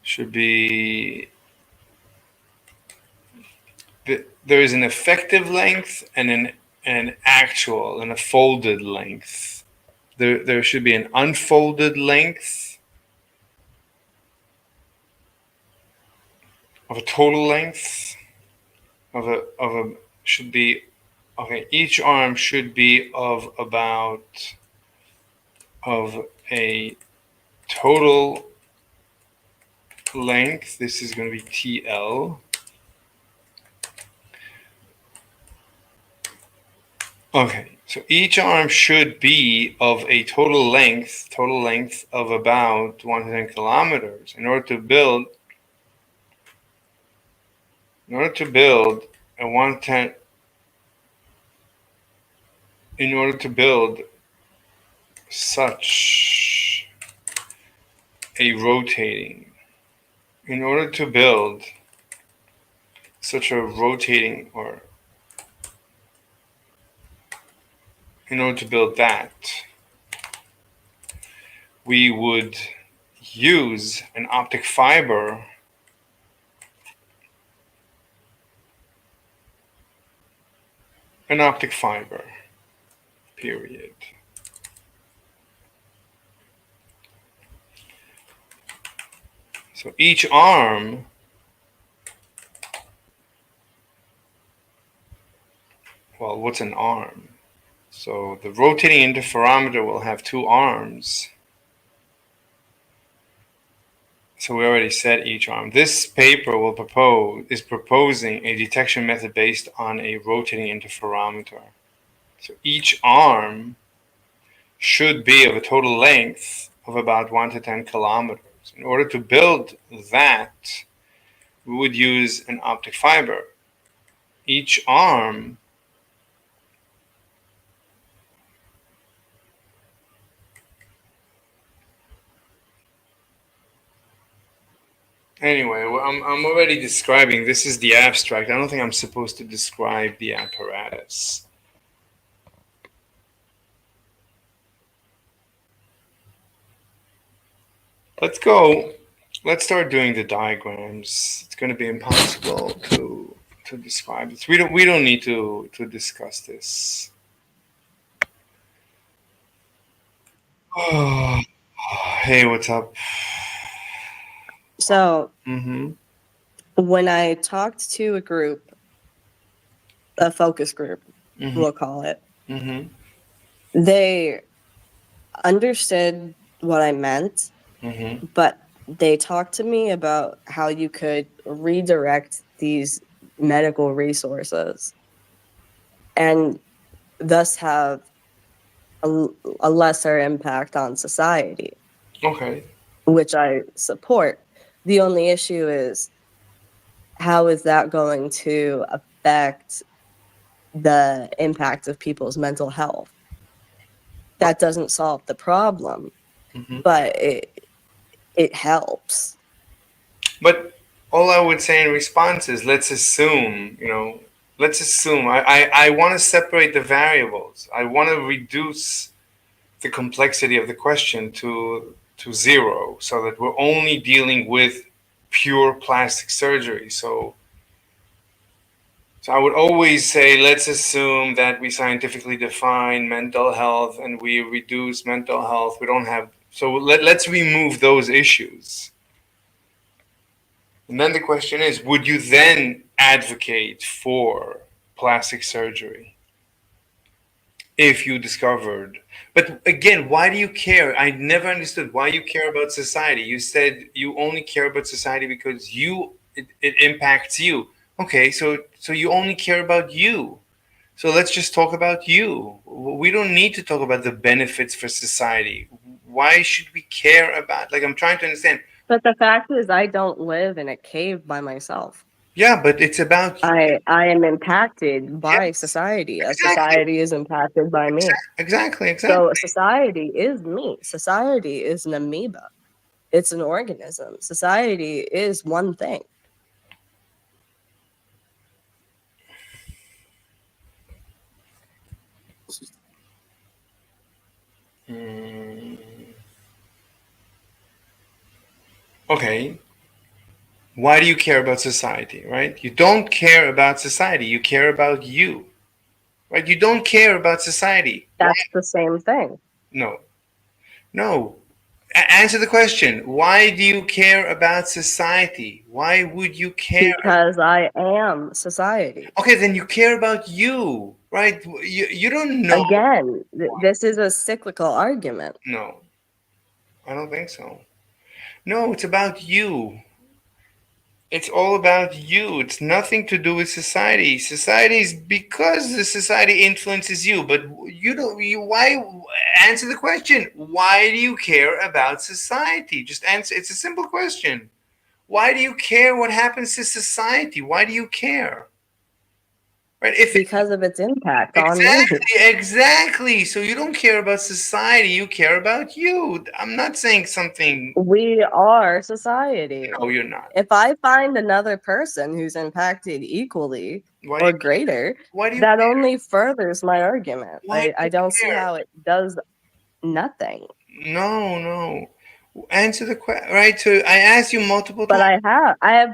should be there is an effective length and an actual and a folded length. There should be an unfolded length of a total length of a should be okay. Each arm should be of a total length. This is going to be TL. Okay, so each arm should be of a total length of about 110 kilometers. In order to build a 110, in order to build such a rotating, in order to build such a rotating, or in order to build that, we would use an optic fiber period. So each arm well, what's an arm? So the rotating interferometer will have two arms. So we already said each arm. This paper is proposing a detection method based on a rotating interferometer. So each arm should be of a total length of about 1 to 10 kilometers. In order to build that, we would use an optic fiber. Each arm Anyway, I'm already describing. This is the abstract. I don't think I'm supposed to describe the apparatus. Let's start doing the diagrams. It's going to be impossible to describe this. We don't need to discuss this. Oh, hey, what's up? So Mm-hmm. when I talked to a group, a focus group, Mm-hmm. we'll call it, Mm-hmm. they understood what I meant, Mm-hmm. but they talked to me about how you could redirect these medical resources and thus have a lesser impact on society, Okay. which I support. The only issue is, how is that going to affect the impact of people's mental health? That doesn't solve the problem, Mhm. but it helps. But all I would say in response is, let's assume. I want to separate the variables. I want to reduce the complexity of the question to zero, so that we're only dealing with pure plastic surgery. So I would always say, let's assume that we scientifically define mental health and we reduce mental health. We don't have, so let's remove those issues. And then the question is, would you then advocate for plastic surgery if you discovered? But again, why do you care? I never understood why you care about society. You said you only care about society because it impacts you. Okay, so you only care about you. So let's just talk about you. We don't need to talk about the benefits for society. Why should we care about? Like, I'm trying to understand. But the fact is, I don't live in a cave by myself. Yeah, but it's about, I am impacted by yes, society, as exactly, society is impacted by me. exactly, So exactly. society is me. Society is an amoeba. It's an organism. Society is one thing. Mm, okay. Why do you care about society, right? You don't care about society. You care about you, right? You don't care about society. Why? That's the same thing. No, no. Answer the question. Why do you care about society? Why would you care? Because I am society. Okay, then you care about you, right? You don't know. Again, this is a cyclical argument. No, I don't think so. No, it's about you. It's all about you. It's nothing to do with society. Society is because the society influences you, but you don't. You why answer the question? Why do you care about society? Just answer. It's a simple question. Why do you care what happens to society? Why do you care? Right? If Because of its impact on me. exactly, exactly. So you don't care about society. You care about you. I'm not saying something. We are society. No, you're not. If I find another person who's impacted equally Why do or you? greater, Why do you? that only furthers my argument. Why do I you don't see care? how it does nothing. No, no. Answer the question. Right. So I asked you multiple But times. I have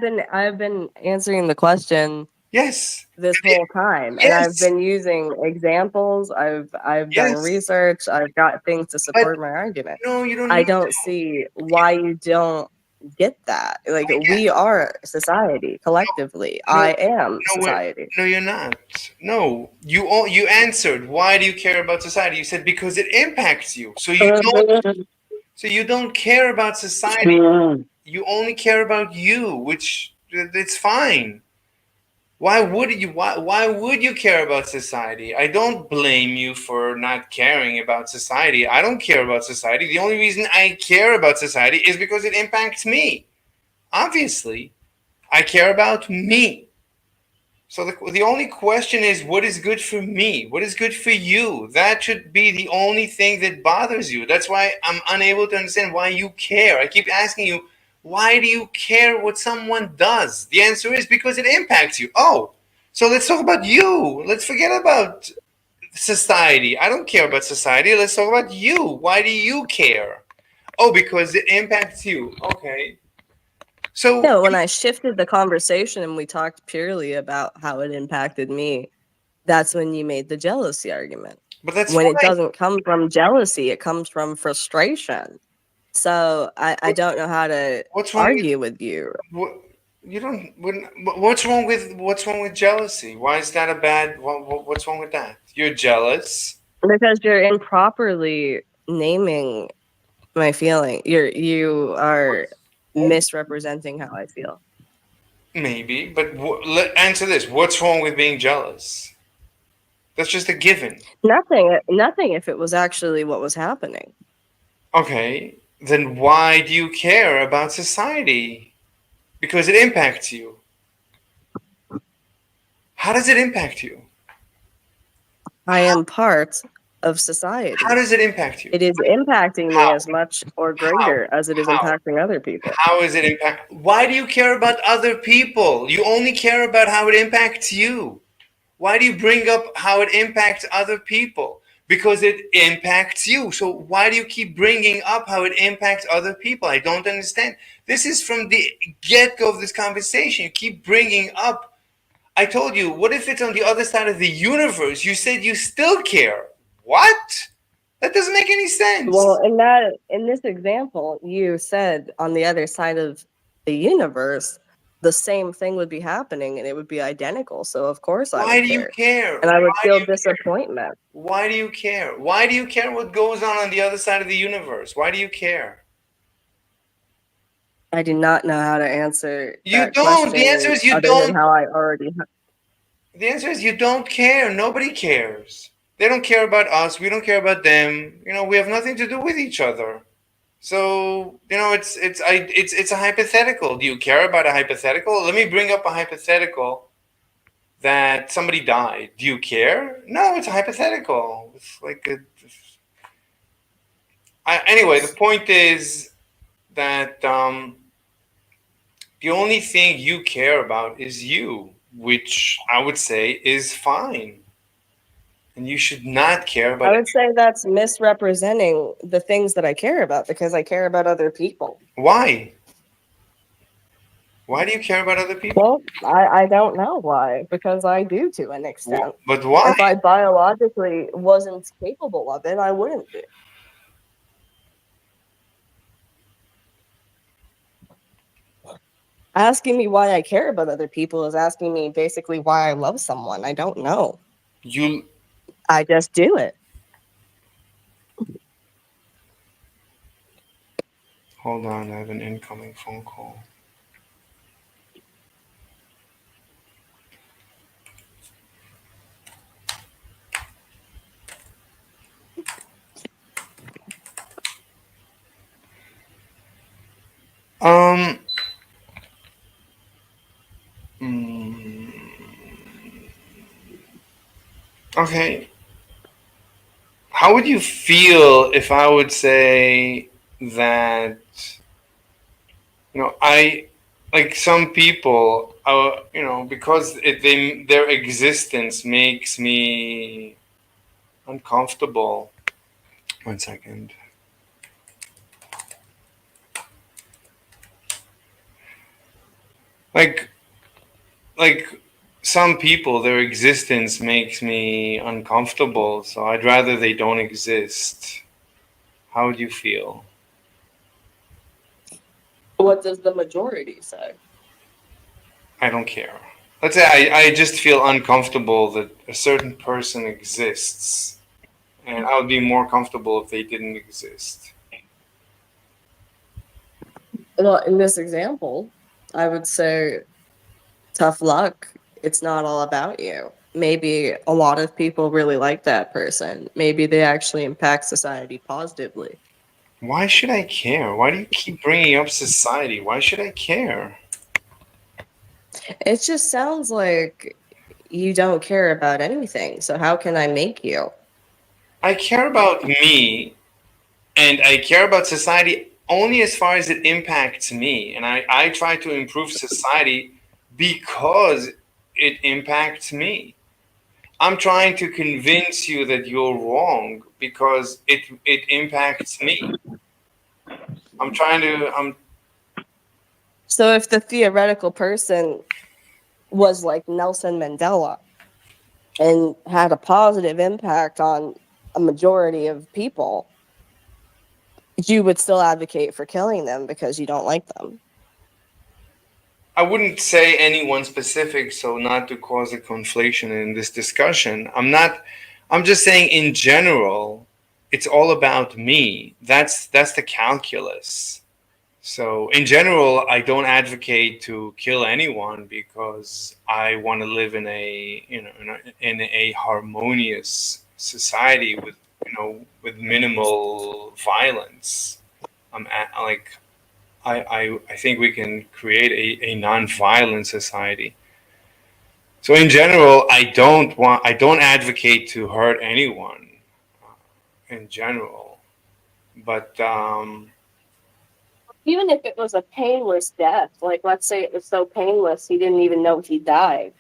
been answering the question Yes. this whole time, and I've Yes. been using examples. I've done Yes. research. I've got things to But support my argument. no, you don't I need don't to. see why you don't get that. Like, I we get. are society collectively. No, I am no, society. no, you're not. No, you answered. Why do you care about society? You said because it impacts you. So you don't care about society. You only care about you, which it's fine. Why would you care about society? I don't blame you for not caring about society. I don't care about society. The only reason I care about society is because it impacts me. Obviously, I care about me. So the only question is, what is good for me? What is good for you? That should be the only thing that bothers you. That's why I'm unable to understand why you care. I keep asking you, why do you care what someone does? The answer is because it impacts you. Oh, so let's talk about you. Let's forget about society. I don't care about society. Let's talk about you. Why do you care? Oh, because it impacts you. Okay. So, No, when I shifted the conversation and we talked purely about how it impacted me, that's when you made the jealousy argument. but that's When it fine. doesn't come from jealousy, it comes from frustration. So I What, don't know how to what's wrong with argue with you. what? You don't. What's wrong with jealousy? Why is that a bad? What's wrong with that? You're jealous. Because you're improperly naming my feeling. You are misrepresenting how I feel. Maybe, but let answer this. What's wrong with being jealous? That's just a given. Nothing if it was actually what was happening. Okay, then why do you care about society? because it impacts you. How does it impact you? I am part of society. How does it impact you? It is impacting me How? as much or How? greater as it is How? impacting other people. How is it impact? Why do you care about other people? You only care about how it impacts you. Why do you bring up how it impacts other people? Because it impacts you. So why do you keep bringing up how it impacts other people? I don't understand. This is from the get-go of this conversation. You keep bringing up. I told you, what if it's on the other side of the universe? You said you still care. What? That doesn't make any Well, sense. in this example, you said on the other side of the universe, the same thing would be happening and it would be identical. So of course I Why would do you care. care? And I would Why do feel you care? disappointment. Why do you care? Why do you care what goes on the other side of the universe? Why do you care? I do not know how to answer You that don't. The answer question is you other than don't. how I already The answer is you don't care. Nobody cares. They don't care about us. We don't care about them. We have nothing to do with each other. So, it's a hypothetical. Do you care about a hypothetical? Let me bring up a hypothetical that somebody died. Do you care? No, it's a hypothetical. It's like anyway, the point is that the only thing you care about is you, which I would say is fine. And you should not care I about would say that's misrepresenting the things that I care about because I care about other people. why. Why do you care about other people? Well, I don't know why, because I do to an extent. But why? If I biologically wasn't capable of it, I wouldn't be. Asking me why I care about other people is asking me basically why I love someone. I don't know. You I just do it. hold on. I have an incoming phone call. Um. mm, okay. How would you feel if I would say that I like some people, because their existence makes me uncomfortable. 1 second. Like like some people, their existence makes me uncomfortable, so I'd rather they don't exist. How would you feel? What does the majority say? I don't care. Let's say I just feel uncomfortable that a certain person exists, and I would be more comfortable if they didn't exist. Well, in this example, I would say tough luck. It's not all about you. Maybe a lot of people really like that person. Maybe they actually impact society positively. Why should I care? Why do you keep bringing up society? Why should I care? It just sounds like you don't care about anything. So how can I make you? I care about me, and I care about society only as far as it impacts me. And I try to improve society because it impacts me. I'm trying to convince you that you're wrong because it impacts me. I'm So if the theoretical person was like Nelson Mandela and had a positive impact on a majority of people, you would still advocate for killing them because you don't like them. I wouldn't say anyone specific so not to cause a conflation in this discussion. I'm just saying in general, it's all about me. That's the calculus. So in general, I don't advocate to kill anyone because I want to live in a harmonious society with with minimal violence. Like I think we can create a non-violent society. So in general, I don't advocate to hurt anyone in general, but Even if it was a painless death, like let's say it was so painless he didn't even know he died.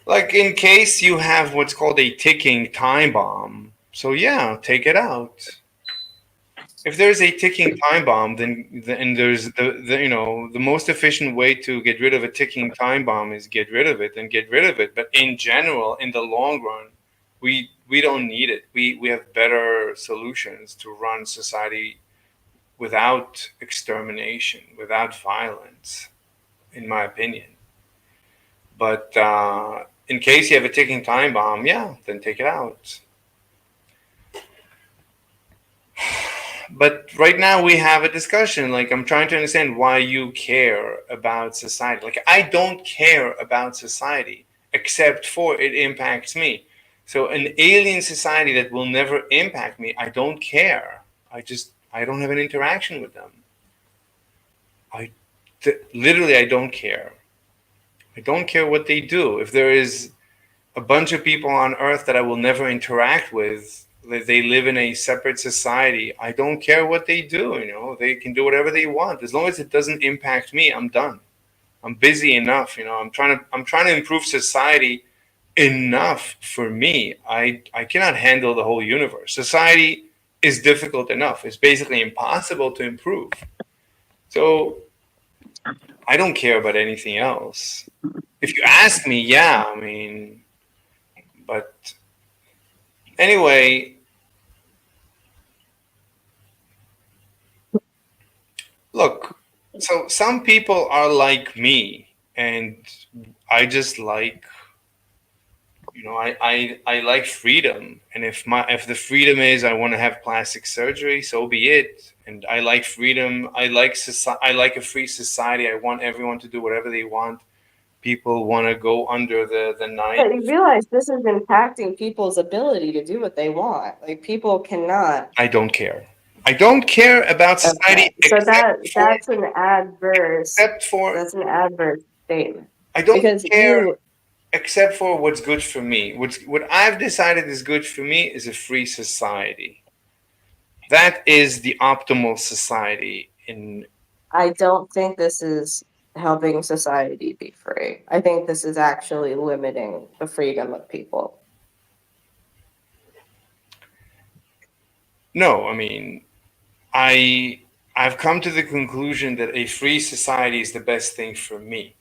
like in case you have what's called a ticking time bomb, so yeah, take it out. If there's a ticking time bomb, then there's the the most efficient way to get rid of a ticking time bomb is get rid of it and get rid of it. But in general, in the long run, we don't need it. We have better solutions to run society without extermination, without violence, in my opinion. But in case you have a ticking time bomb, yeah, then take it out. But right now we have a discussion. Like, I'm trying to understand why you care about society. Like, I don't care about society except for it impacts me. So an alien society that will never impact me, I don't care. I don't have an interaction with them. I literally I don't care. I don't care what they do. If there is a bunch of people on earth that I will never interact with, they live in a separate society, I don't care what they do. They can do whatever they want as long as it doesn't impact me. I'm done. I'm busy enough. I'm trying to improve society enough for me. I cannot handle the whole universe. Society is difficult enough. It's basically impossible to improve. So I don't care about anything else. If you ask me, yeah, I mean, but anyway, look, so some people are like me, and I just like, I like freedom. And if the freedom is I want to have plastic surgery, so be it. And I like freedom. I like a free society. I want everyone to do whatever they want. People want to go under the knife. But you realize this is impacting people's ability to do what they want. Like people cannot. I don't care. I don't care about Okay, society so except for that's an adverse statement I don't because care you. except for what's good for me. What I've decided is good for me is a free society. That is the optimal society. In I don't think this is helping society be free. I think this is actually limiting the freedom of people. No, I mean, I I've come to the conclusion that a free society is the best thing for me.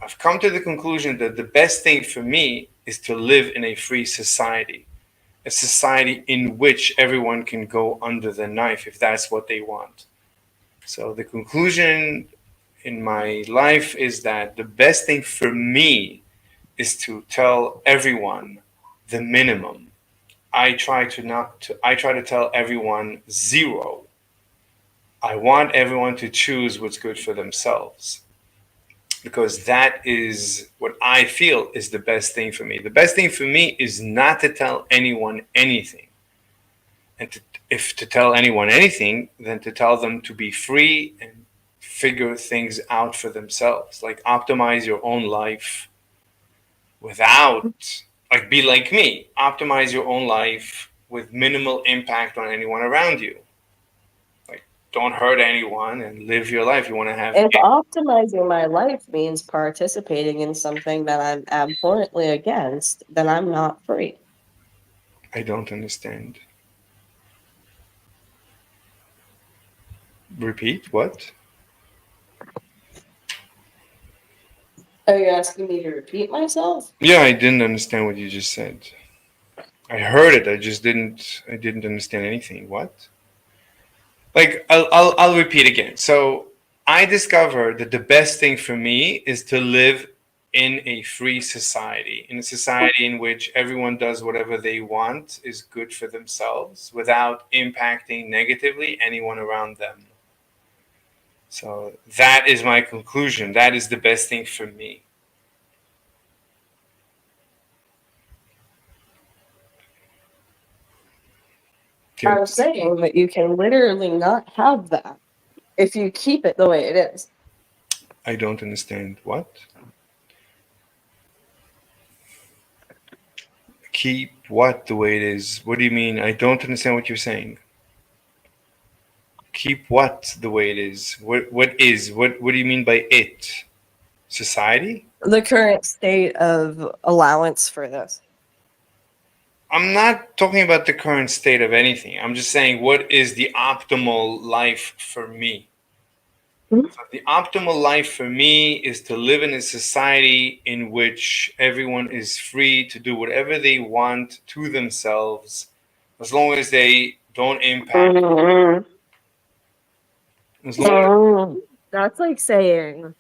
I've come to the conclusion that the best thing for me is to live in a free society, a society in which everyone can go under the knife if that's what they want. So the conclusion in my life is that the best thing for me is to tell everyone the minimum. I try to tell everyone zero. I want everyone to choose what's good for themselves because that is what I feel is the best thing for me. The best thing for me is not to tell anyone anything. And if to tell anyone anything, then to tell them to be free and figure things out for themselves. Like optimize your own life without, like, be like me. Optimize your own life with minimal impact on anyone around you. Like, don't hurt anyone and live your life. You want to have. If optimizing my life means participating in something that I'm abhorrently against, then I'm not free. I don't understand. Repeat what? Are you asking me to repeat myself? Yeah, I didn't understand what you just said. I heard it. I just didn't. I didn't understand anything. What? Like, I'll repeat again. So I discovered that the best thing for me is to live in a free society, in a society in which everyone does whatever they want is good for themselves without impacting negatively anyone around them. So that is my conclusion. That is the best thing for me. Do you I'm saying that you can literally not have that. if you keep it the way it is. I don't understand. What? Keep what the way it is? What do you mean? I don't understand what you're saying. Keep what the way it is? What is? What do you mean by it? Society? The current state of allowance for this. I'm not talking about the current state of anything. I'm just saying what is the optimal life for me. Mhm. So the optimal life for me is to live in a society in which everyone is free to do whatever they want to themselves, as long as they don't impact. As long as That's like saying,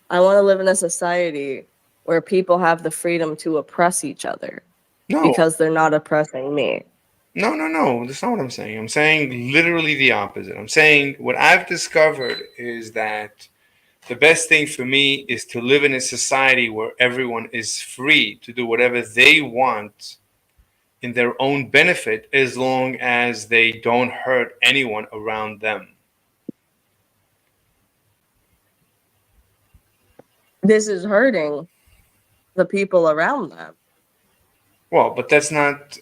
I want to live in a society where people have the freedom to oppress each other no, because they're not oppressing me. no. That's not what I'm saying. I'm saying literally the opposite. I'm saying what I've discovered is that the best thing for me is to live in a society where everyone is free to do whatever they want in their own benefit as long as they don't hurt anyone around them. This is hurting the people around them. Well, but that's not.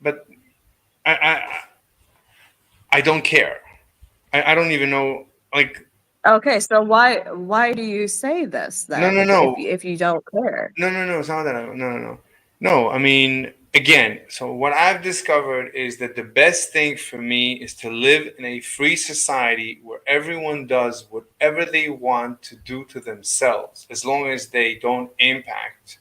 But I I don't care. I don't even know. Like Okay, so why do you say this no no then no if you don't care? no. It's not that. No. I mean, again. So what I've discovered is that the best thing for me is to live in a free society where everyone does whatever they want to do to themselves, as long as they don't impact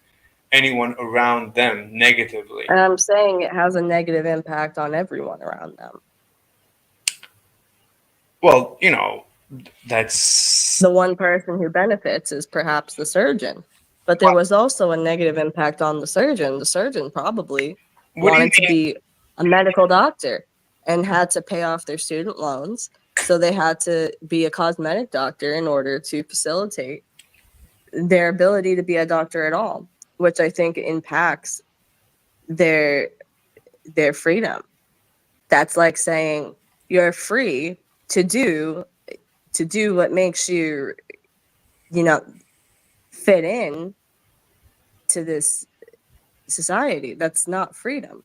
anyone around them negatively. And I'm saying it has a negative impact on everyone around them. Well, that's The one person who benefits is perhaps the surgeon. But there was also a negative impact on the surgeon. The surgeon probably what do you wanted to mean? be a medical doctor and had to pay off their student loans. So they had to be a cosmetic doctor in order to facilitate their ability to be a doctor at all, which I think impacts their their freedom. That's like saying you're free to do what makes you, you know, fit in to this society. That's not freedom.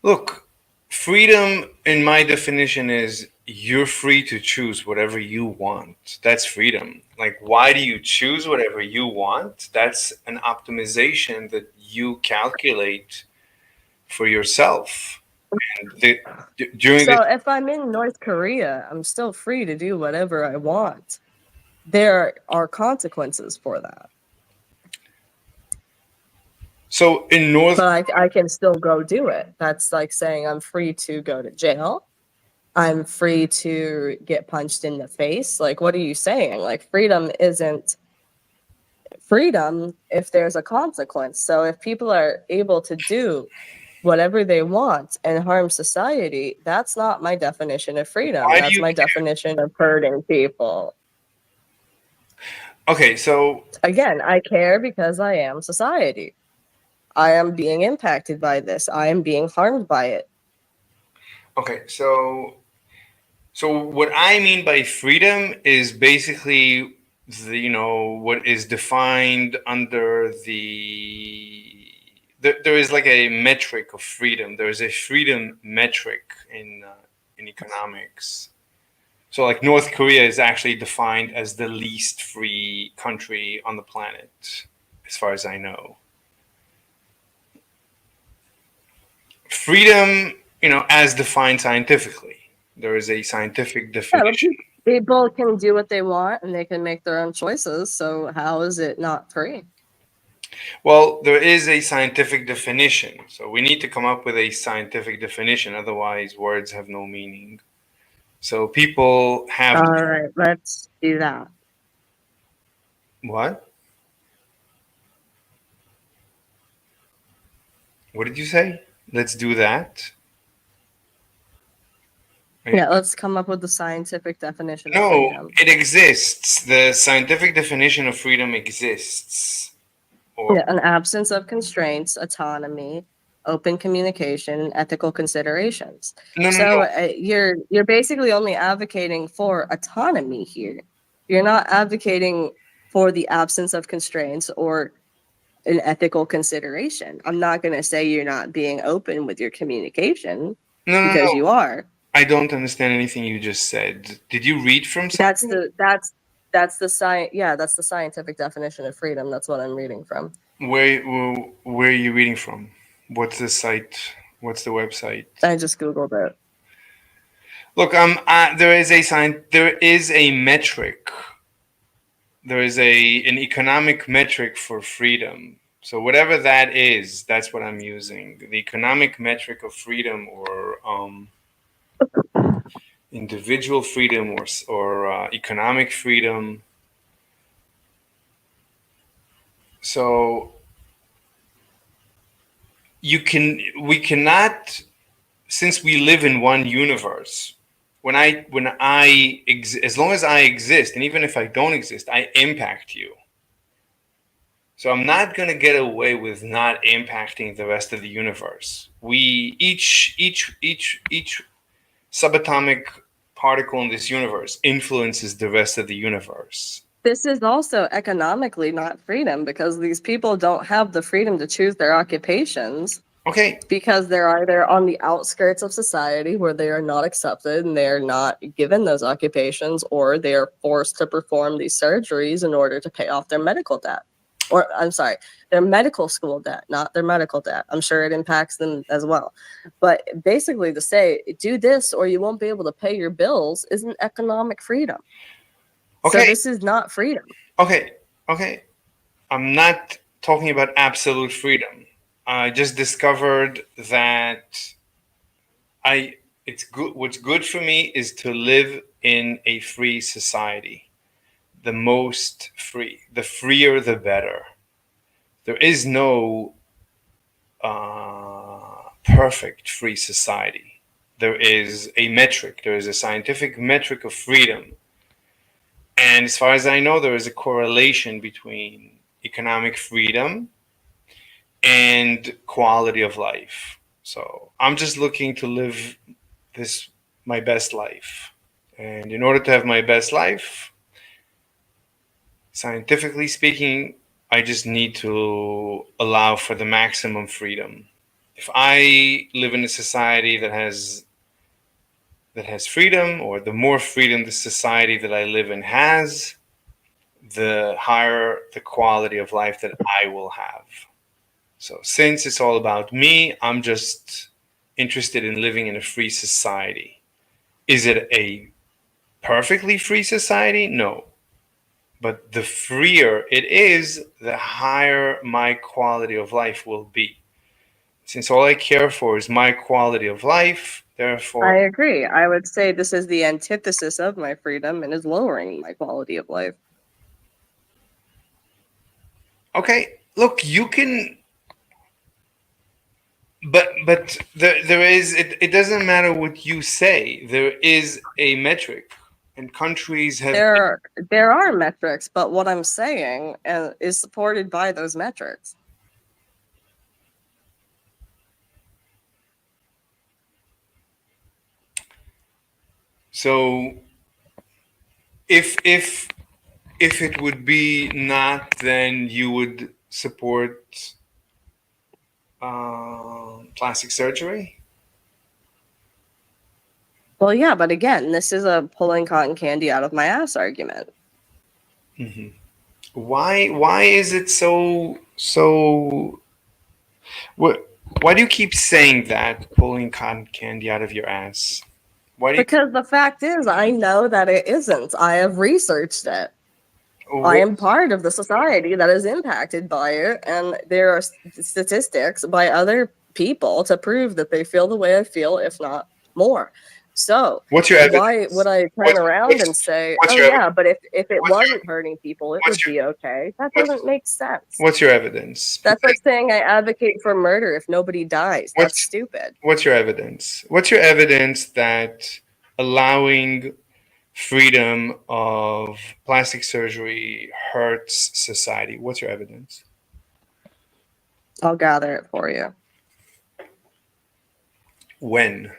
Look, freedom in my definition is you're free to choose whatever you want. That's freedom. Like, why do you choose whatever you want? That's an optimization that you calculate for yourself. And during the So if I'm in North Korea, I'm still free to do whatever I want. There are consequences for that. so in North, But I can still go do it. That's like saying I'm free to go to jail. I'm free to get punched in the face. Like, what are you saying? Like, freedom isn't freedom if there's a consequence. So if people are able to do whatever they want and harm society, that's not my definition of freedom. why do That's you? my definition of hurting people. Okay, so Again, I care because I am society. I am being impacted by this. I am being harmed by it. okay, so what I mean by freedom is basically what is defined under there is like a metric of freedom. There is a freedom metric in economics. So like North Korea is actually defined as the least free country on the planet, as far as I know. Freedom, as defined scientifically. There is a scientific Yeah, but definition. people can do what they want and they can make their own choices. So how is it not free? Well, there is a scientific definition, so we need to come up with a scientific definition, otherwise, words have no meaning. So people have. All right, let's do that. What? What did you say? Let's do that? Yeah, let's come up with the scientific definition of No, freedom. it exists. The scientific definition of freedom exists. Or Yeah, an absence of constraints, autonomy, open communication, and ethical considerations. No, no, So no. you're basically only advocating for autonomy here. You're not advocating for the absence of constraints or an ethical consideration. I'm not going to say you're not being open with your communication, No, no, because no. you are. I don't understand anything you just said. Did you read from That's something? the science. Yeah, that's the scientific definition of freedom. That's what I'm reading from. Where are you reading from? What's the site? What's the website? I just googled it. Look, there is a metric. There is an economic metric for freedom. So whatever that is, that's what I'm using. The economic metric of freedom, or individual freedom, or economic freedom. So we cannot, since we live in one universe. As long as I exist, and even if I don't exist, I impact you. So I'm not going to get away with not impacting the rest of the universe. We each subatomic particle in this universe influences the rest of the universe. This is also economically not freedom, because these people don't have the freedom to choose their occupations, Okay, because they're either on the outskirts of society where they are not accepted and they are not given those occupations, or they are forced to perform these surgeries in order to pay off their medical debt. Or, I'm sorry, their medical school debt, not their medical debt. I'm sure it impacts them as well. But basically, to say, do this or you won't be able to pay your bills, isn't economic freedom. So okay, this is not freedom. okay, okay. I'm not talking about absolute freedom. I just discovered that I it's good. What's good for me is to live in a free society. The most free, the freer, the better. There is no perfect free society. There is a metric. There is a scientific metric of freedom, and as far as I know, there is a correlation between economic freedom and quality of life. So I'm just looking to live this my best life. And in order to have my best life, scientifically speaking, I just need to allow for the maximum freedom. If I live in a society that has freedom, or the more freedom the society that I live in has, the higher the quality of life that I will have. So since it's all about me, I'm just interested in living in a free society. Is it a perfectly free society? No. But the freer it is, the higher my quality of life will be. Since all I care for is my quality of life, I therefore, agree. I would say this is the antithesis of my freedom and is lowering my quality of life. okay, look, you can, but there is, it doesn't matter what you say. There is a metric, and countries have. There are metrics, but what I'm saying is supported by those metrics. So if it would be not, then you would support plastic surgery. Well, yeah, but again, this is a pulling cotton candy out of my ass argument. Hmm. Why is it so? What? Why do you keep saying that, pulling cotton candy out of your ass? Why do you? Because the fact is, I know that it isn't. I have researched it. I What, am part of the society that is impacted by it, and there are statistics by other people to prove that they feel the way I feel, if not more. So what's your why would evidence? I turn around and say, What's "Oh your yeah, but if it what's wasn't hurting people, it would your be okay"? That what's doesn't make sense. what's your evidence? That's like saying I advocate for murder if nobody dies. That's What's stupid. what's your evidence? What's your evidence that allowing freedom of plastic surgery hurts society? What's your evidence? I'll gather it for you. When?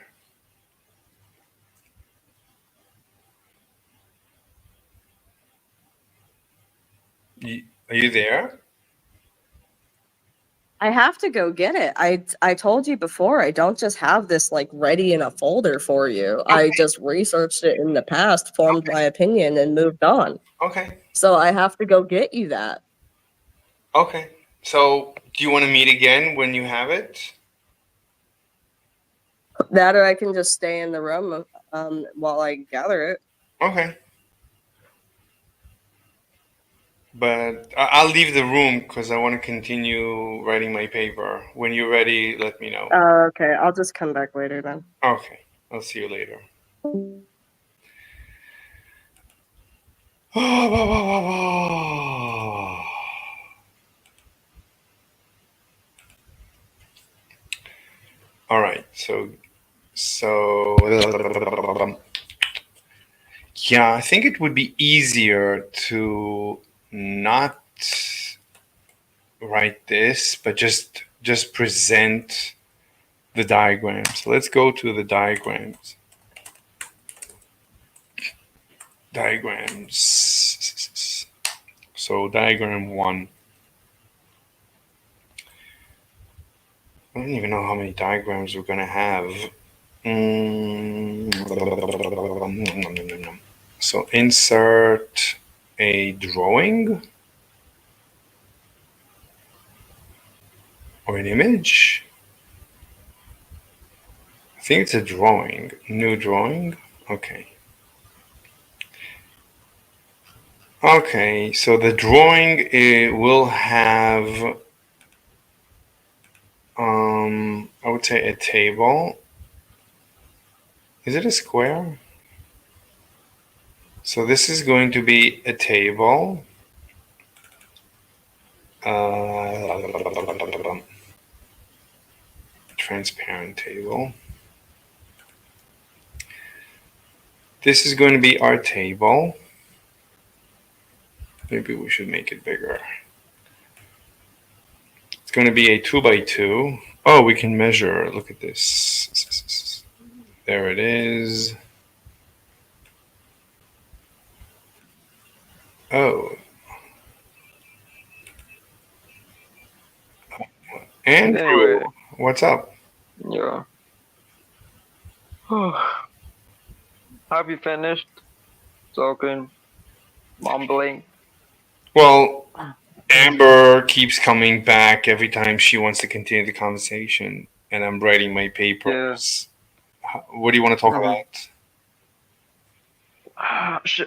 Are you there? I have to go get it. I told you before, I don't just have this like ready in a folder for you. I Okay. just researched it in the past, formed my opinion, and moved on. Okay. So I have to go get you that. Okay. So, do you want to meet again when you have it? That or I can just stay in the room while I gather it. Okay. But I'll leave the room because I want to continue writing my paper. When you're ready, let me know. Okay, I'll just come back later then. Okay. I'll see you later. All right. So yeah, I think it would be easier to not write this, but just present the diagrams. So let's go to the diagrams. Diagrams. So diagram 1. I don't even know how many diagrams we're gonna have. So insert a drawing or an image. I think it's a drawing. New drawing. Okay. Okay, so the drawing will have, I would say a table. Is it a square? So this is going to be a table. Transparent table. This is going to be our table. Maybe we should make it bigger. It's going to be a 2x2. Oh, we can measure. Look at this. There it is. Oh. Andrew, Anyway, what's up? yeah. Have you finished talking, mumbling? Well, Amber keeps coming back every time she wants to continue the conversation, and I'm writing my Yeah. papers. What do you want to talk Mm-hmm. about?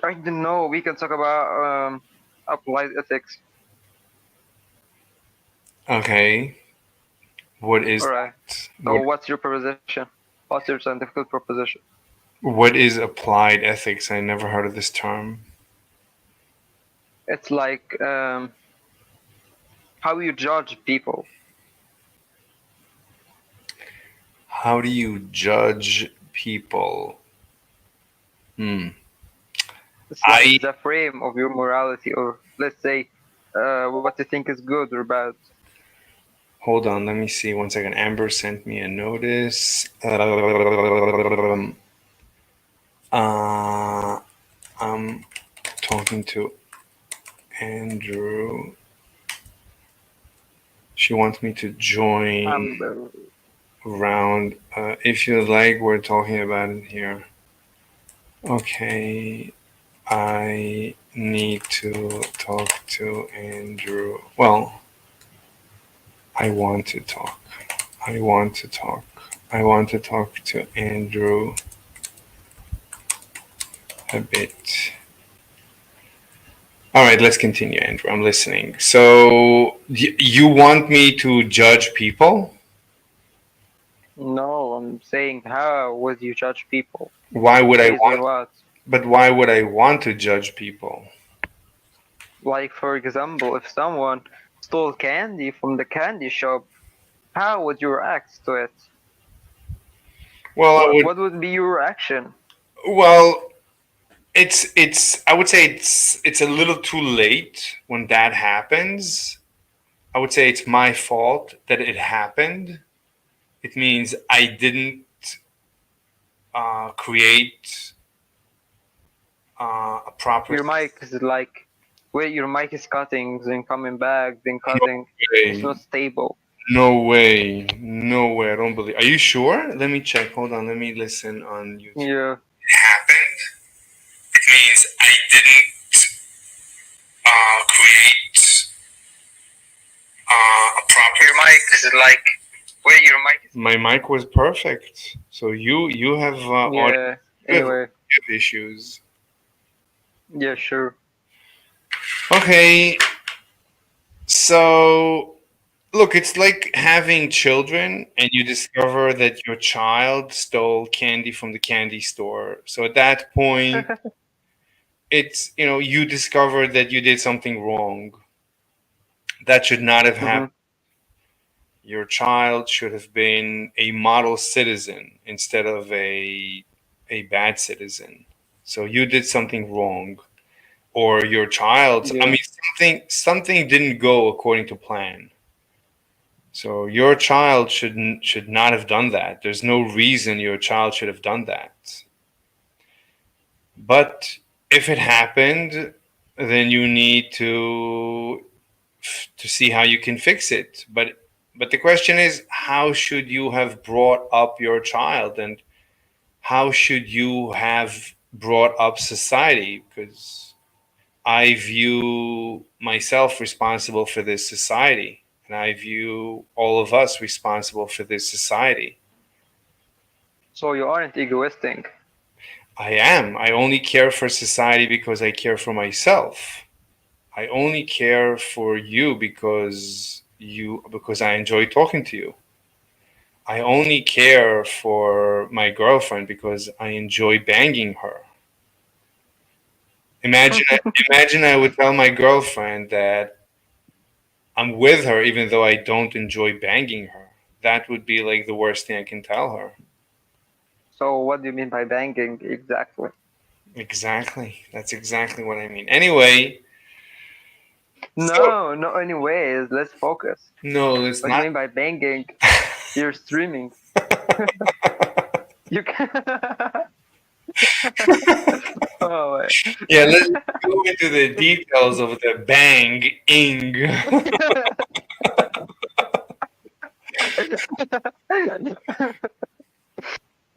I don't know. We can talk about applied ethics. Okay, what All is right. that? So, what's your proposition? What's your scientific proposition? What is applied ethics? I never heard of this term. It's like how you judge people. How do you judge people? Hmm. It's I like the frame of your morality, or let's say, what you think is good or bad. hold on. Let me see 1 second. Amber sent me a notice. I'm talking to Andrew. She wants me to join Um, round. If you like, we're talking about it here. Okay, I need to talk to Andrew. Well, I want to talk. I want to talk. I want to talk to Andrew a bit. All right, let's continue, Andrew. I'm listening. So, you want me to judge people? no, I'm saying how would you judge people? Why would I Based on want? what? But why would I want to judge people? Like, for example, if someone stole candy from the candy shop, how would you react to it? Well, I would. What would be your action? Well, it's. I would say it's a little too late when that happens. I would say it's my fault that it happened. It means I didn't create a proper Your mic is like, wait, your mic is cutting, then coming back, then cutting. It's way. not stable. No way. No way. I don't believe. Are you sure? Let me check. Hold on. Let me listen on YouTube. Yeah. Happened. It means I didn't create a proper. Your mic is like, wait, your mic is. My mic was perfect. So you have audio Yeah. Anyway. issues. Yeah, sure. Okay. So look, it's like having children and you discover that your child stole candy from the candy store. So at that point, it's, you discover that you did something wrong. That should not have Mm-hmm. happened. Your child should have been a model citizen instead of a bad citizen. So you did something wrong, or your child. I Yeah. mean, something didn't go according to plan. So your child should not have done that. There's no reason your child should have done that. But if it happened, then you need to see how you can fix it. But the question is, how should you have brought up your child, and how should you have brought up society? Because I view myself responsible for this society, and I view all of us responsible for this society. So you aren't egoistic. I am. I only care for society because I care for myself. I only care for you because I enjoy talking to you. I only care for my girlfriend because I enjoy banging her. Imagine, imagine I would tell my girlfriend that I'm with her even though I don't enjoy banging her. That would be like the worst thing I can tell her. So what do you mean by banging exactly? Exactly. That's exactly what I mean. Anyway, so No, no. Anyways, let's focus. no, it's What do you not. mean by banging? You're streaming. You can. Oh, wait. Yeah, let's go into the details of the bang-ing.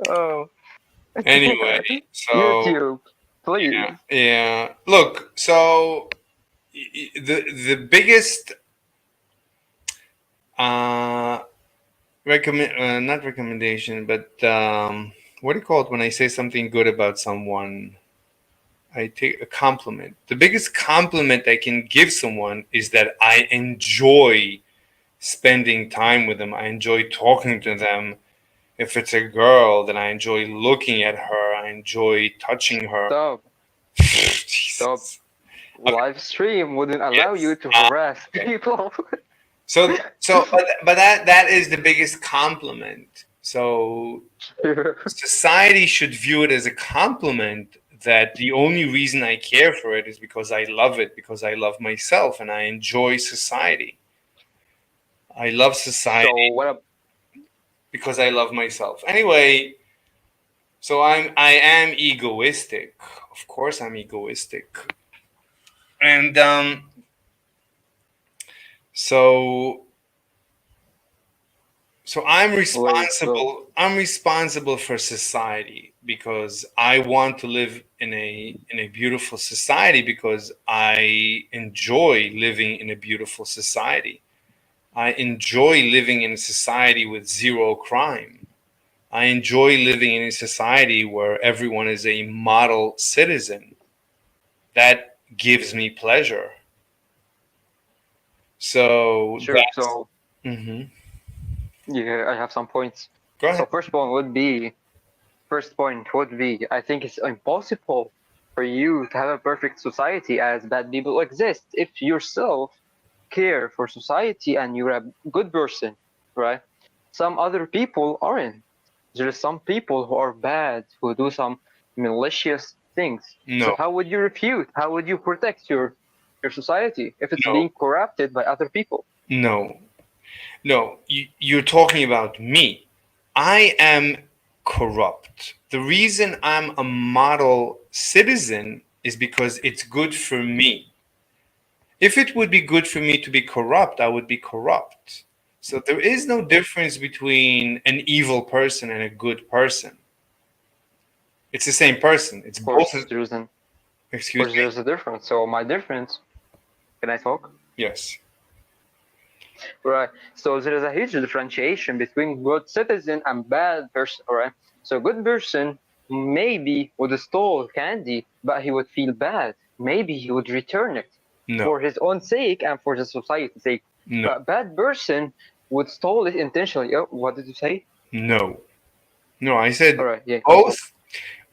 Oh. Anyway, so YouTube, please. yeah. Look, so the biggest uh recommend not recommendation, but what do you call it when I say something good about someone? I take a compliment. The biggest compliment I can give someone is that I enjoy spending time with them. I enjoy talking to them. If it's a girl, then I enjoy looking at her. I enjoy touching her. Stop. Stop. Jesus. Okay. Live stream wouldn't allow you Yes. to harass people. But that is the biggest compliment. So society should view it as a compliment that the only reason I care for it is because I love it, because I love myself, and I enjoy society. I love So society what? because I love myself. Anyway, so I am egoistic. Of course, I'm egoistic, and so so I'm Wait. So responsible. I'm responsible for society because I want to live in a beautiful society because I enjoy living in a beautiful society. I enjoy living in a society with zero crime. I enjoy living in a society where everyone is a model citizen. That gives me pleasure. So sure. that's. So Mhm. yeah, I have some points. Go So ahead. first point would be I think it's impossible for you to have a perfect society as bad people exist if yourself care for society and you're a good person, right? Some other people aren't. There are some people who are bad, who do some malicious things. So No, how would you refute? How would you protect your society if it's no, being corrupted by other people? no. No, you're talking about me. I am corrupt. The reason I'm a model citizen is because it's good for me. If it would be good for me to be corrupt, I would be corrupt. So there is no difference between an evil person and a good person. It's the same person. It's Of both. course, Excuse me? there's a difference. So my difference, can I talk? Yes. Right. So there is a huge differentiation between good citizen and bad person, right? So good person maybe would stole candy, but he would feel bad. Maybe he would return it No. for his own sake and for the society's sake. No. But bad person would stole it intentionally. Oh, what did you say? No. No. I All said right, yeah, continue.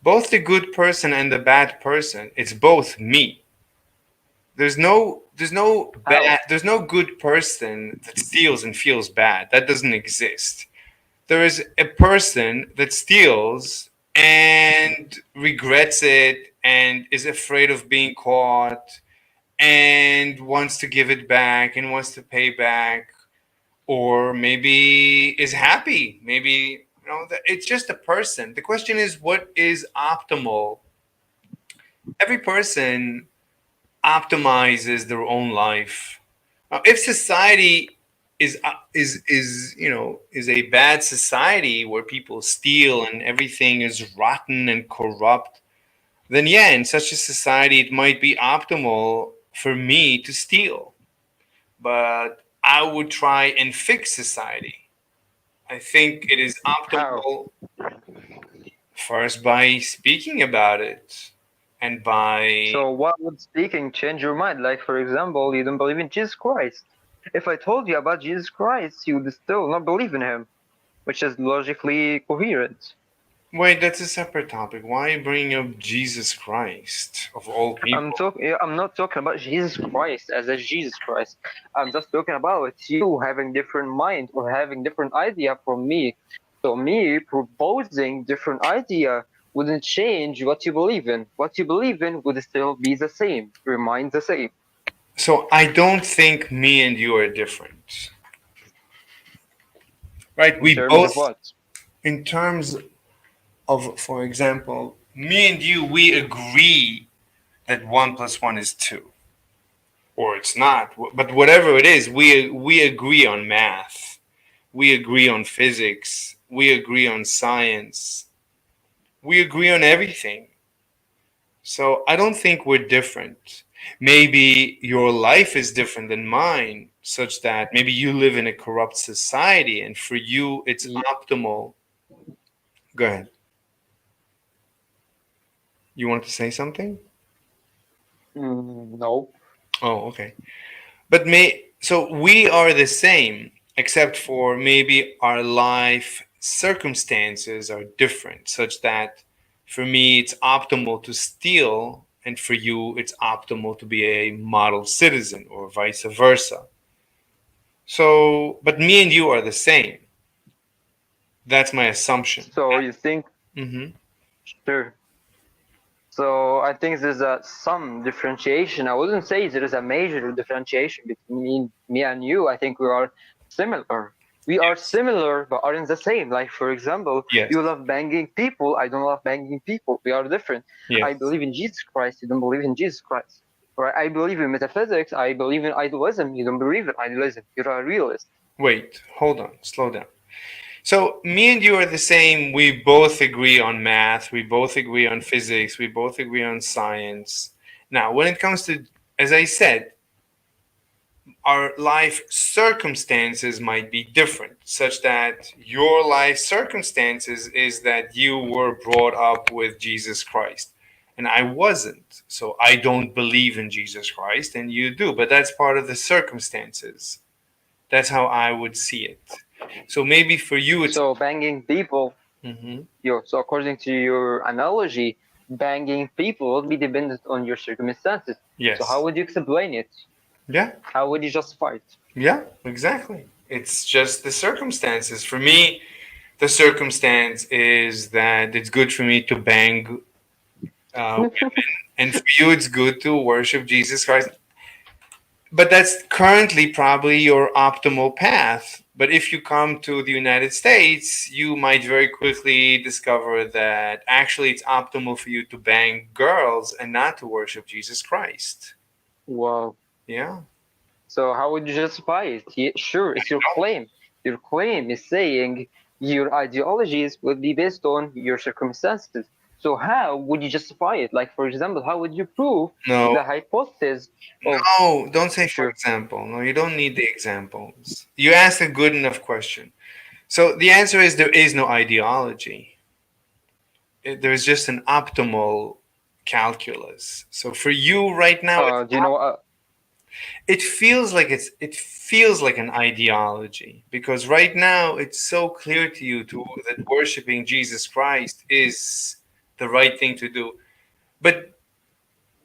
both the good person and the bad person. It's both me. How? There's no good person that steals and feels bad. That doesn't exist. There is a person that steals and regrets it and is afraid of being caught and wants to give it back and wants to pay back, or maybe is happy. Maybe it's just a person. The question is, what is optimal? Every person optimizes their own life. If society is a bad society where people steal and everything is rotten and corrupt, then yeah, in such a society it might be optimal for me to steal. But I would try and fix society. I think it is How? optimal first by speaking about it and by. So what would speaking change your mind? Like, for example, you don't believe in Jesus Christ. If I told you about Jesus Christ, you would still not believe in him, which is logically coherent. Wait, that's a separate topic. Why bring up Jesus Christ of all people? I'm not talking about Jesus Christ as a Jesus Christ. I'm just talking about you having different mind or having different idea from me. So me proposing different idea wouldn't change what you believe in. What you believe in would still be the same, remain the same. So I don't think me and you are different, right? In We terms of both, what? in terms of, for example, me and you, we agree that one plus one is two, or it's not. But whatever it is, we agree on math, we agree on physics, we agree on science, we agree on everything. So I don't think we're different. Maybe your life is different than mine, such that maybe you live in a corrupt society and for you it's Ye- optimal. Go ahead. You want to say something? no. Oh, okay. But so we are the same, except for maybe our life circumstances are different, such that for me it's optimal to steal, and for you it's optimal to be a model citizen, or vice versa. So, but me and you are the same. That's my assumption. So you think, Hmm. sure. So I think there's some differentiation. I wouldn't say there is a major differentiation between me and you. I think we are similar. We are Yes. similar, but aren't the same. Like, for example, Yes. you love banging people. I don't love banging people. We are different. I Yes. believe in Jesus Christ. You don't believe in Jesus Christ. Right? I believe in metaphysics. I believe in idealism. You don't believe in idealism. You're a realist. Wait, hold on, slow down. So, me and you are the same. We both agree on math. We both agree on physics. We both agree on science. Now, when it comes to, as I said, our life circumstances might be different, such that your life circumstances is that you were brought up with Jesus Christ. And I wasn't. So, I don't believe in Jesus Christ, and you do. But that's part of the circumstances. That's how I would see it. So, maybe for you, it's. So banging people. Mhm. So according to your analogy, banging people will be dependent on your circumstances. So how Yes. would you explain it? Yeah. How would you justify it? Yeah. Exactly. It's just the circumstances. For me, the circumstance is that it's good for me to bang women, and for you, it's good to worship Jesus Christ. But that's currently probably your optimal path. But if you come to the United States, you might very quickly discover that actually it's optimal for you to bang girls and not to worship Jesus Christ. Wow. Yeah. So how would you justify it? Sure, it's your claim. Your claim is saying your ideologies will be based on your circumstances. So how would you justify it? Like, for example, how would you prove No, the hypothesis of no, don't say for sure? example. No, you don't need the examples. You asked a good enough question. So the answer is there is no ideology. There's just an optimal calculus. So for you right now, Do you know what? it feels like an ideology because right now it's so clear to you that worshiping Jesus Christ is the right thing to do. But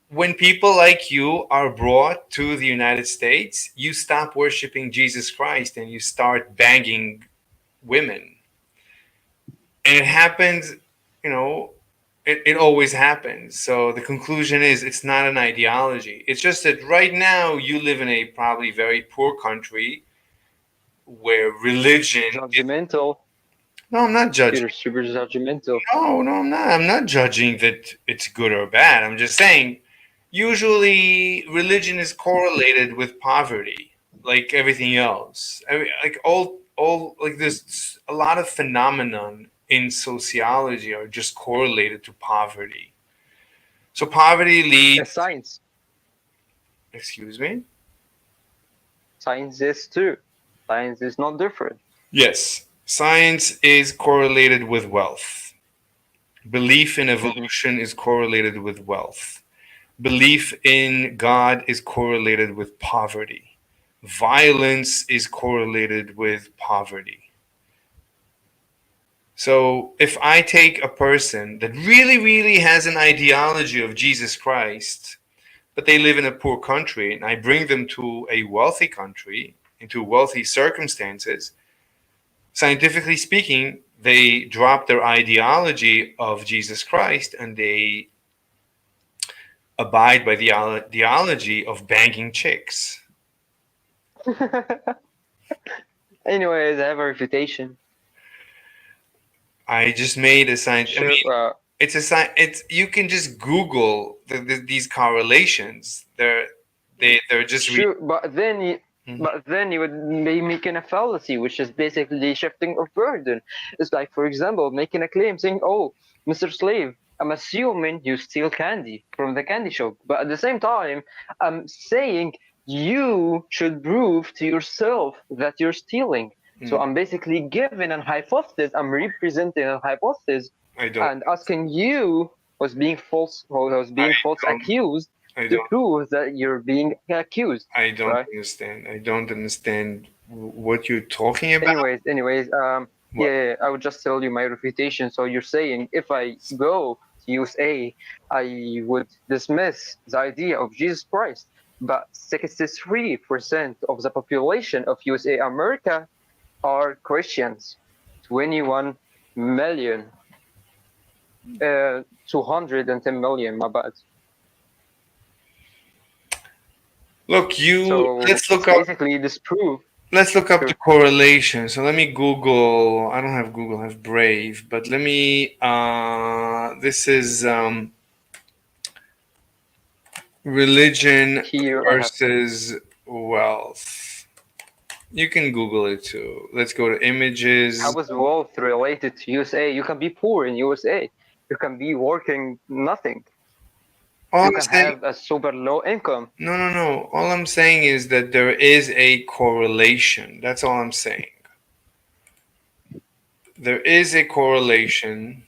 when people like you are brought to the United States, you stop worshiping Jesus Christ and you start banging women. And it happens, you know, it always happens. So the conclusion is it's not an ideology. It's just that right now you live in a probably very poor country where religion is. Judgmental. No, I'm not You're judging. super judgmental. No, no, I'm not. I'm not judging that it's good or bad. I'm just saying usually religion is correlated with poverty, like everything else. Like all like there's a lot of phenomenon in sociology are just correlated to poverty. So poverty leads. Science. Excuse me. Science is too. Science is not different. Yes, science is correlated with wealth. Belief in Hmm. evolution is correlated with wealth. Belief in God is correlated with poverty. Violence is correlated with poverty. So if I take a person that really, really has an ideology of Jesus Christ, but they live in a poor country, and I bring them to a wealthy country, into wealthy circumstances, scientifically speaking, they drop their ideology of Jesus Christ and they abide by the ideology of banging chicks. Anyways, I have a reputation. I just made a science. I Sure. mean, it's a science. It's you can just Google these correlations. They're just Sure, but Mhm. but then you would be making a fallacy, which is basically shifting of burden. It's like, for example, making a claim saying, "Oh, Mr. Slave, I'm assuming you steal candy from the candy shop," but at the same time, I'm saying you should prove to yourself that you're stealing. So Mm. I'm basically giving a hypothesis. I'm representing a hypothesis I don't. and asking you was I being false don't. accused I to don't. prove that you're being accused, I don't right? understand. I don't understand what you're talking about. Anyways, What? yeah, I would just tell you my reputation. So you're saying if I go to USA, I would dismiss the idea of Jesus Christ, but 63% of the population of USA America are Christians. 21 million, 210 million, my bad. Look, you. So it's basically disprove. Let's look up the Sure. correlation. So let me Google. I don't have Google. I have Brave. But let me. This is religion Here I have. versus wealth. You can Google it too. Let's go to images. How is wealth related to USA? You can be poor in USA. You can be working nothing. All You I'm can saying, have a super low income. no, no, no. All I'm saying is that there is a correlation. That's all I'm saying. There is a correlation.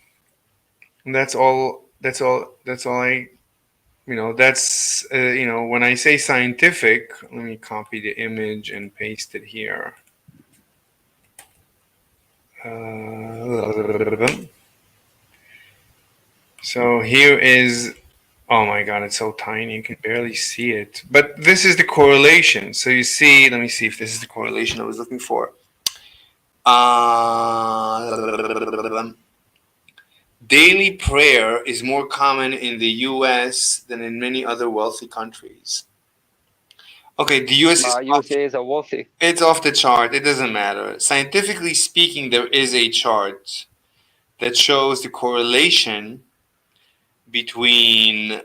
And that's all. That's all. That's all I. That's when I say scientific. Let me copy the image and paste it here. So here is. Oh my god, it's so tiny, you can barely see it. But this is the correlation. So you see, let me see if this is the correlation I was looking for. Daily prayer is more common in the US than in many other wealthy countries. Okay, the U.S. is USA is a wealthy. it's off the chart. It doesn't matter. Scientifically speaking, there is a chart that shows the correlation between,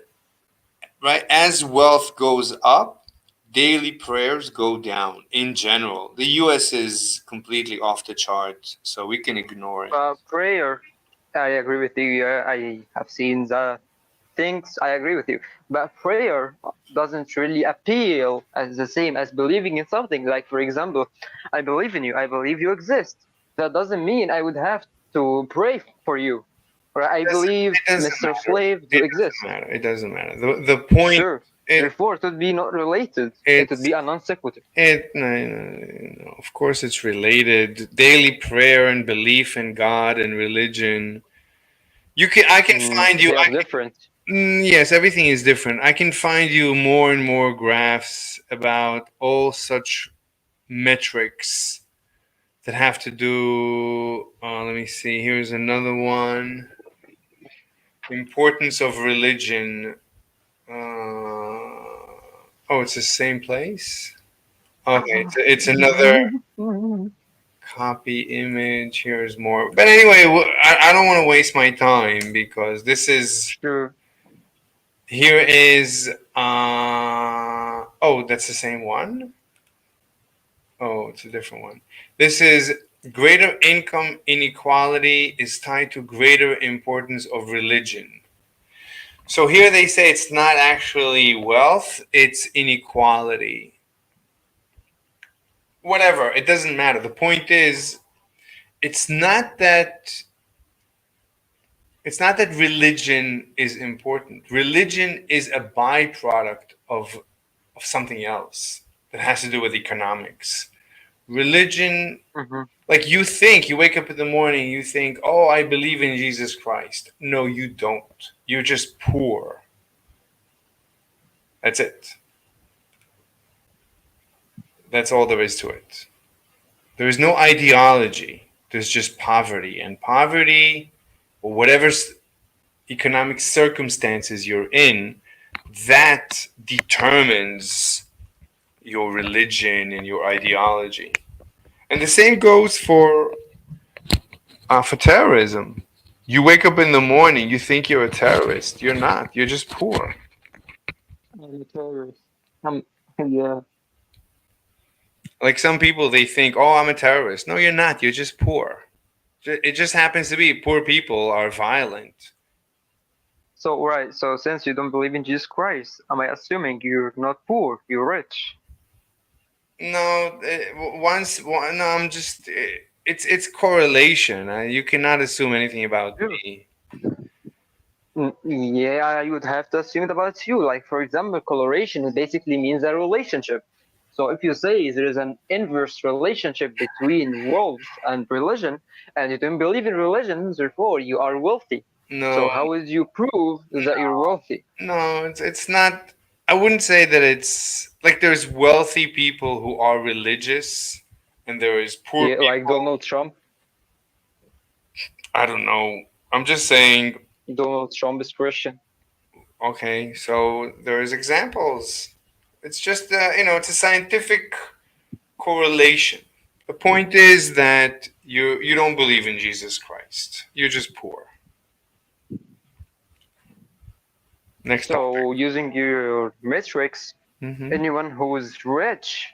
right, as wealth goes up, daily prayers go down in general. The US is completely off the chart, so we can ignore it. Prayer, I agree with you. I have seen the things. I agree with you. But prayer doesn't really appeal as the same as believing in something. Like, for example, I believe in you. I believe you exist. That doesn't mean I would have to pray for you. Or I believe It doesn't Mr. matter. Slave, It you doesn't exist. matter. It doesn't matter. The point Sure. it Therefore, it would be not related. It would it's be a non sequitur. it no, no, no. Of course it's related. Daily prayer and belief in God and religion. You can I can find you They are different. Yes, everything is different. I can find you more and more graphs about all such metrics that have to do. Let me see. Here's another one. Importance of religion. Oh, it's the same place. Okay, it's another copy image. Here's more. But anyway, I don't want to waste my time because this is Sure. here is. Oh, that's the same one. Oh, it's a different one. This is greater income inequality is tied to greater importance of religion. So here they say it's not actually wealth, it's inequality. Whatever, it doesn't matter. The point is, it's not that it's not that religion is important. Religion is a byproduct of something else that has to do with economics. Religion, Hmm. like you wake up in the morning, you think, oh, I believe in Jesus Christ. No, you don't. You're just poor. That's it. That's all there is to it. There is no ideology. There's just poverty. And poverty, or whatever economic circumstances you're in, that determines your religion and your ideology. And the same goes for terrorism. You wake up in the morning, you think you're a terrorist. You're not. You're just poor. I'm a terrorist. Yeah. Like some people, they think, oh, I'm a terrorist. No, you're not. You're just poor. It just happens to be poor people are violent. So, right. So, since you don't believe in Jesus Christ, am I assuming you're not poor? You're rich. No, no, I'm just. It's correlation. You cannot assume anything about Sure. me. Yeah, I would have to assume it about you. Like, for example, coloration basically means a relationship. So, if you say there is an inverse relationship between wealth and religion, and you don't believe in religion, therefore you are wealthy. No, So, how would you prove that you're wealthy? no, it's not. I wouldn't say that it's like there's wealthy people who are religious, and there is poor Yeah, like people. Donald Trump. I don't know. I'm just saying. Donald Trump is Christian. Okay, so there's examples. It's just it's a scientific correlation. The point is that you don't believe in Jesus Christ. You're just poor. Next topic. So, using your metrics, Hmm. anyone who is rich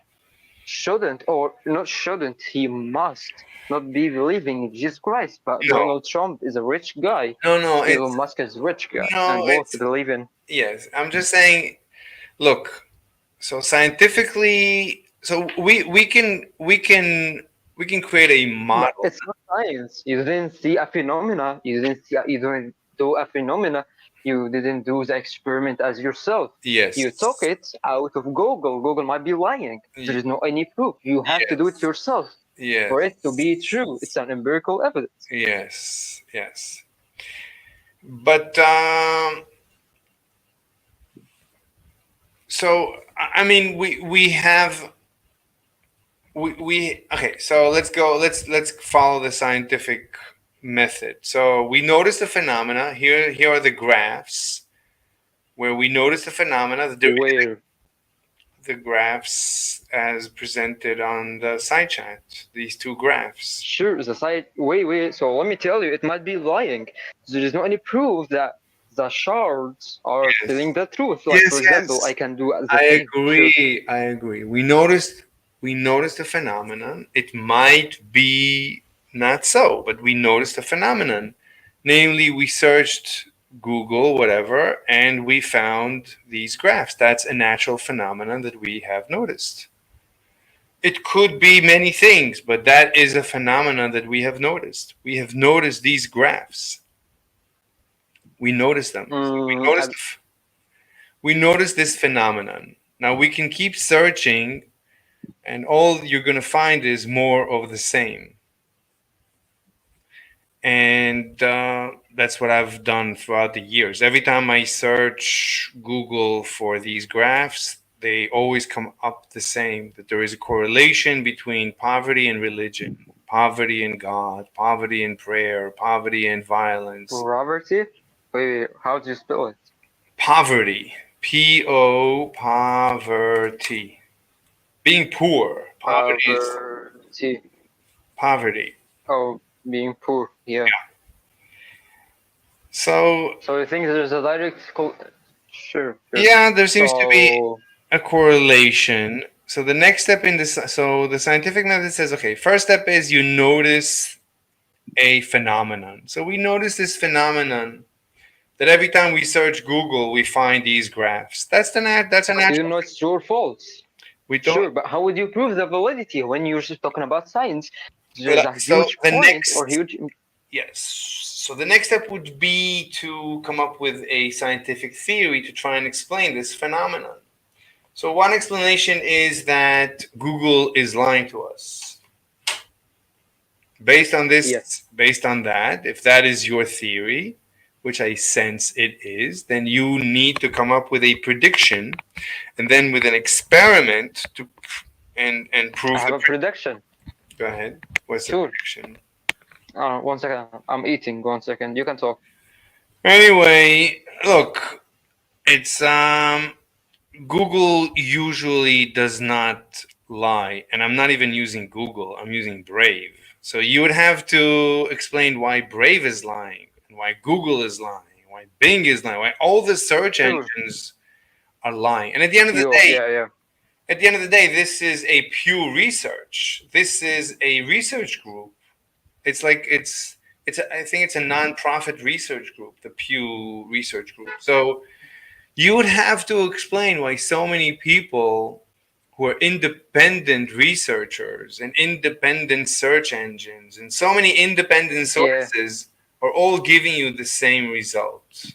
shouldn't, or not shouldn't, he must not be believing in Jesus Christ. But No, Donald Trump is a rich guy. no. Elon Musk is a rich guy, No. and both believe in. Yes. I'm just saying. Look. So scientifically, so we can create a But model. it's not science. You didn't see a phenomena. You didn't do a phenomena. You didn't do the experiment as yourself. You took Yes. it out of Google. Google might be lying. There is no any proof. You have to do it Yes. yourself for Yes. it to be true. It's an empirical evidence. Yes. Yes. But so I mean, we have we okay. So let's go. Let's follow the scientific method. So we notice the phenomena. Here are the graphs where we notice the phenomena. Where the graphs as presented on the side chat. These two graphs. Sure, the site. Wait. So let me tell you, it might be lying. There is no any proof that the shards are Yes. telling the truth. Like, for Yes, example, yes. I can do the I same. Sure. agree. I agree. We noticed a phenomenon. It might be not so, but we noticed a phenomenon. Namely, we searched Google, whatever, and we found these graphs. That's a natural phenomenon that we have noticed. It could be many things, but that is a phenomenon that we have noticed. We have noticed these graphs. We noticed them. Mm, We noticed this phenomenon. Now we can keep searching, and all you're going to find is more of the same. And that's what I've done throughout the years. Every time I search Google for these graphs, they always come up the same, that there is a correlation between poverty and religion, poverty and God, poverty and prayer, poverty and violence. poverty. Wait, how do you spell it? Poverty, poverty. Being poor, poverty is Poverty. poverty. Oh, being poor. Yeah. So So you think there's a direct Sure. yeah, there seems to be So a correlation. So the next step in this, so the scientific method says, okay, first step is you notice a phenomenon. So we notice this phenomenon that every time we search Google, we find these graphs. That's a but you natural. know it's true or false. We Sure, don't. but how would you prove the validity when you're just talking about science? There's a So huge the point or next, huge. yes. So the next step would be to come up with a scientific theory to try and explain this phenomenon. So one explanation is that Google is lying to us. Based on Yes, this, based on that, if that is your theory, which I sense it is, then you need to come up with a prediction, and then with an experiment to and I prove have the. a prediction. Go ahead. What's the Sure. prediction? 1 second. I'm eating. 1 second. You can talk. Anyway, look, it's Google usually does not lie, and I'm not even using Google, I'm using Brave. So you would have to explain why Brave is lying, and why Google is lying, why Bing is lying, why all the search Sure. engines are lying. And at the end of the You. day, Yeah. this is a Pew Research. This is a research group. It's like I think it's a non-profit research group, the Pew Research Group. So you would have to explain why so many people who are independent researchers and independent search engines and so many independent Yeah. sources are all giving you the same results.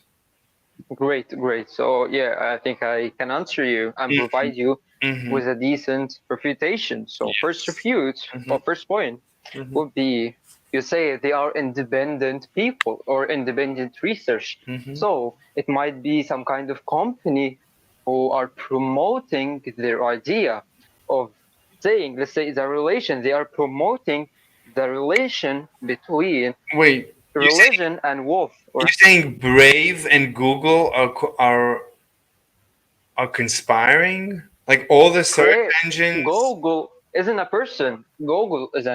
Great. So yeah, I think I can answer you and provide you Mm-hmm. with a decent refutation. So first Yes. refute Mm-hmm. or first point Mm-hmm. would be you say they are independent people or independent research. Mm-hmm. So it might be some kind of company who are promoting their idea of saying, let's say the relation, they are promoting the relation between Wait, religion and wealth you're or saying Brave and Google are conspiring? Like all the search create. engines? Google isn't a person. Google is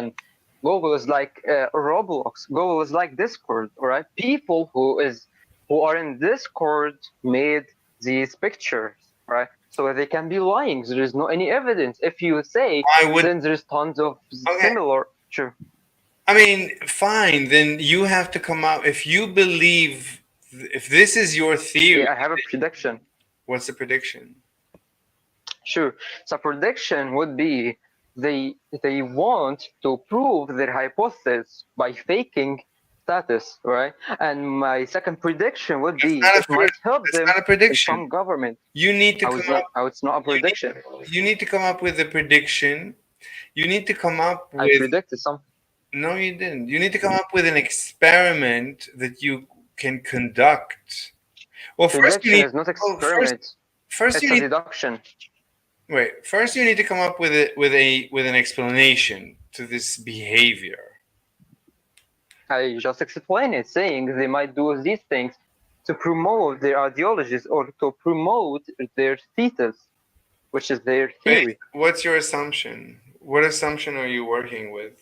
like Roblox. Google is like Discord. All right, people who are in Discord made these pictures, right? So they can be lying. There is no any evidence. If you say, I would. then there's tons of Okay. similar. Sure. I mean, fine. Then you have to come up. If you believe, if this is your theory, Yeah, I have a prediction. what's the prediction? Sure. So prediction would be they want to prove their hypothesis by faking status, right? And my second prediction would That's be not it a. might help That's them not a in prediction. some government. You need to How come is that? up. How it's not a You prediction? you need to come up with a prediction. You need to come up I with. predicted something. No, you didn't. You need to come up with an experiment that you can conduct. Well, first you Prediction need. is not Well, first, experiment. first you It's a need. deduction. Wait. First, you need to come up with an explanation to this behavior. I just explained it, saying they might do these things to promote their ideologies or to promote their thesis, which is their Wait, theory. what's your assumption? What assumption are you working with?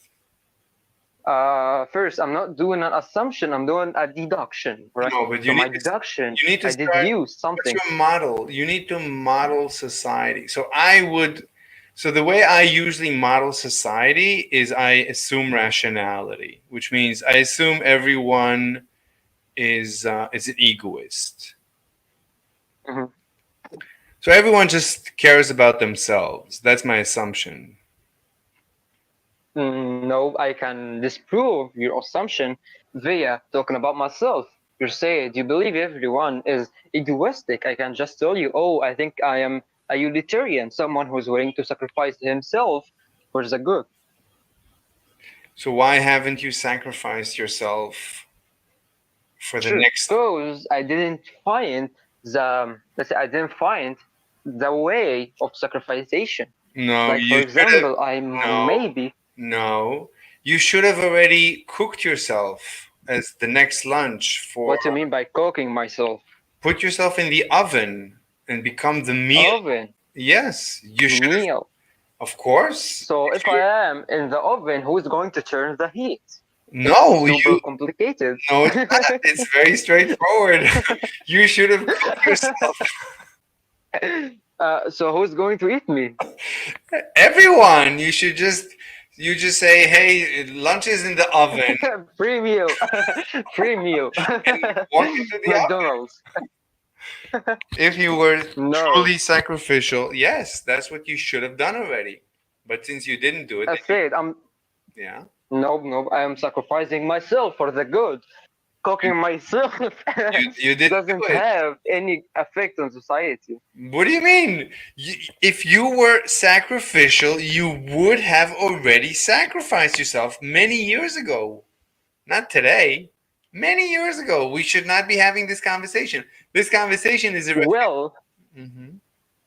First, I'm not doing an assumption, I'm doing a deduction, right? No, but So my deduction, you need to I start. deduce What's something. your model? You need to model society. So the way I usually model society is I assume rationality, which means I assume everyone is an egoist. Mhm. So everyone just cares about themselves. That's my assumption. No, I can disprove your assumption via talking about myself. You said you believe everyone is egoistic. I can just tell you, oh, I think I am a utilitarian, someone who's willing to sacrifice himself for the good. So why haven't you sacrificed yourself for the Sure, next? because I didn't find let's say I didn't find the way of sacrification. No, Like for you should have. example, I No, maybe no. You should have already cooked yourself as the next lunch for. what you mean by cooking myself. Put yourself in the oven and become the meal. Oven, Yes, you should have. meal. Of course. So If if I you am in the oven, who's going to turn the heat? It's no, super you complicated. no, it's not. It's very straightforward. You should have cooked yourself. So who's going to eat me? Everyone, you just say, "Hey, lunch is in the oven," Free meal, free meal. and walk into the oven. McDonald's. If you were No, truly sacrificial, yes, that's what you should have done already. But since you didn't do it, I then you, said I'm yeah, no. I am sacrificing myself for the good. you, Cooking myself you didn't doesn't do it. have any effect on society. What do you mean? If you were sacrificial, you would have already sacrificed yourself many years ago. Not today. Many years ago. We should not be having this conversation. This conversation is irrelevant. Well, Hmm.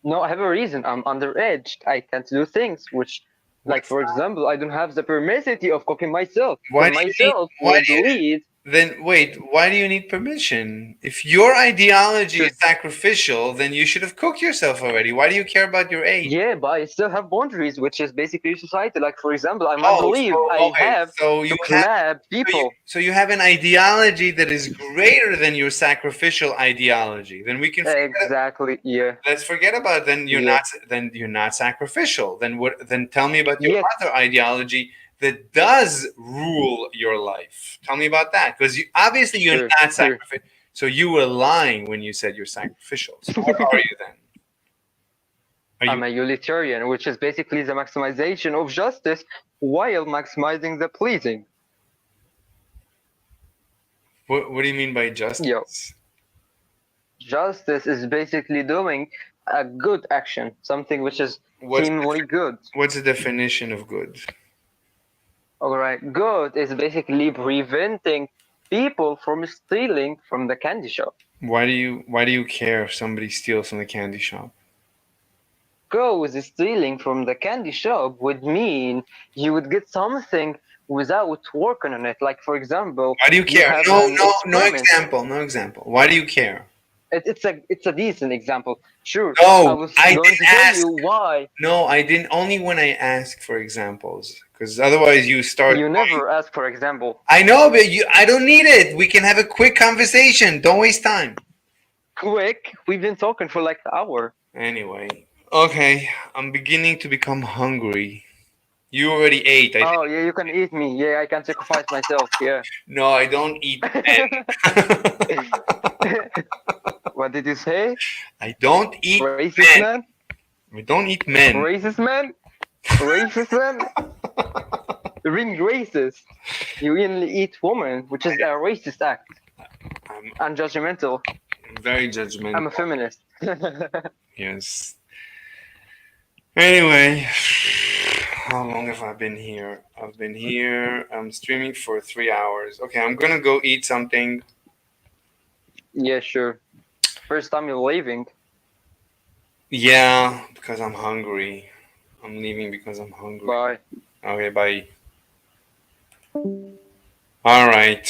no, I have a reason. I'm underaged. I can't do things which, like What's for example, I don't have the permissivity of cooking myself. why Cooking do you need? myself Why would do you lead. then wait? Why do you need permission? If your ideology Sure. is sacrificial, then you should have cooked yourself already. Why do you care about your age? Yeah, but I still have boundaries, which is basically society. Like for example, I might Oh, believe so I okay. have So to you have clap people. so you have an ideology that is greater than your sacrificial ideology. Then we can forget. Exactly. Yeah. Let's forget about Yeah. then you're not sacrificial. Then what? Then tell me about your Yet, other ideology that does rule your life. Tell me about that because obviously you're sure, not sure. sacrificial. So you were lying when you said you're sacrificial. So what are you then? Are you I'm a utilitarian, which is basically the maximization of justice while maximizing the pleasing. what do you mean by Yo, justice? justice is basically doing a good action, something which is What's seemingly good. what's the definition of good? All right, good is basically preventing people from stealing from the candy shop. Why do you care if somebody steals from the candy shop? Because stealing from the candy shop would mean you would get something without working on it. Like for example, Why do you you care? have No, an no, no experiment. example. No example. Why do you care? It's a decent example. Sure, I No, was I going to didn't tell ask. you why No, I didn't. Only when I ask for examples, because otherwise you start you going. never ask for example. I know, but I don't need it. We can have a quick conversation. Don't waste time. Quick, we've been talking for like an hour. Anyway, okay. I'm beginning to become hungry. You already ate. I Oh think. yeah, you can eat me. Yeah, I can sacrifice myself. Yeah. No, I don't eat men. What did you say? I don't eat Racist men. man? I don't eat men. Racist man? Racist man? Being racist. You only eat women, which is a racist act. I'm And judgmental. very I'm a judgmental. feminist. Yes. Anyway, how long have I been here? I've been here. I'm streaming for 3 hours. Okay, I'm gonna go eat something. Yeah, sure. First time you're leaving. Yeah, because I'm hungry. I'm leaving because I'm hungry. Bye. Okay, bye. All right.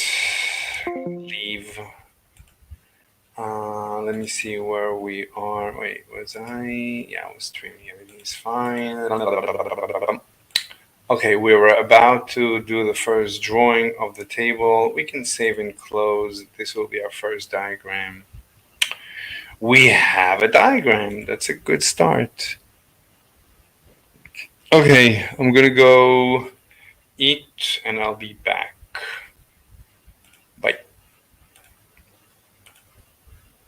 Leave. Let me see where we are. Wait, was I? Yeah, I was streaming. Everything's fine. Okay, we were about to do the first drawing of the table. We can save and close. This will be our first diagram. We have a diagram. That's a good start. Okay, I'm gonna go eat and I'll be back.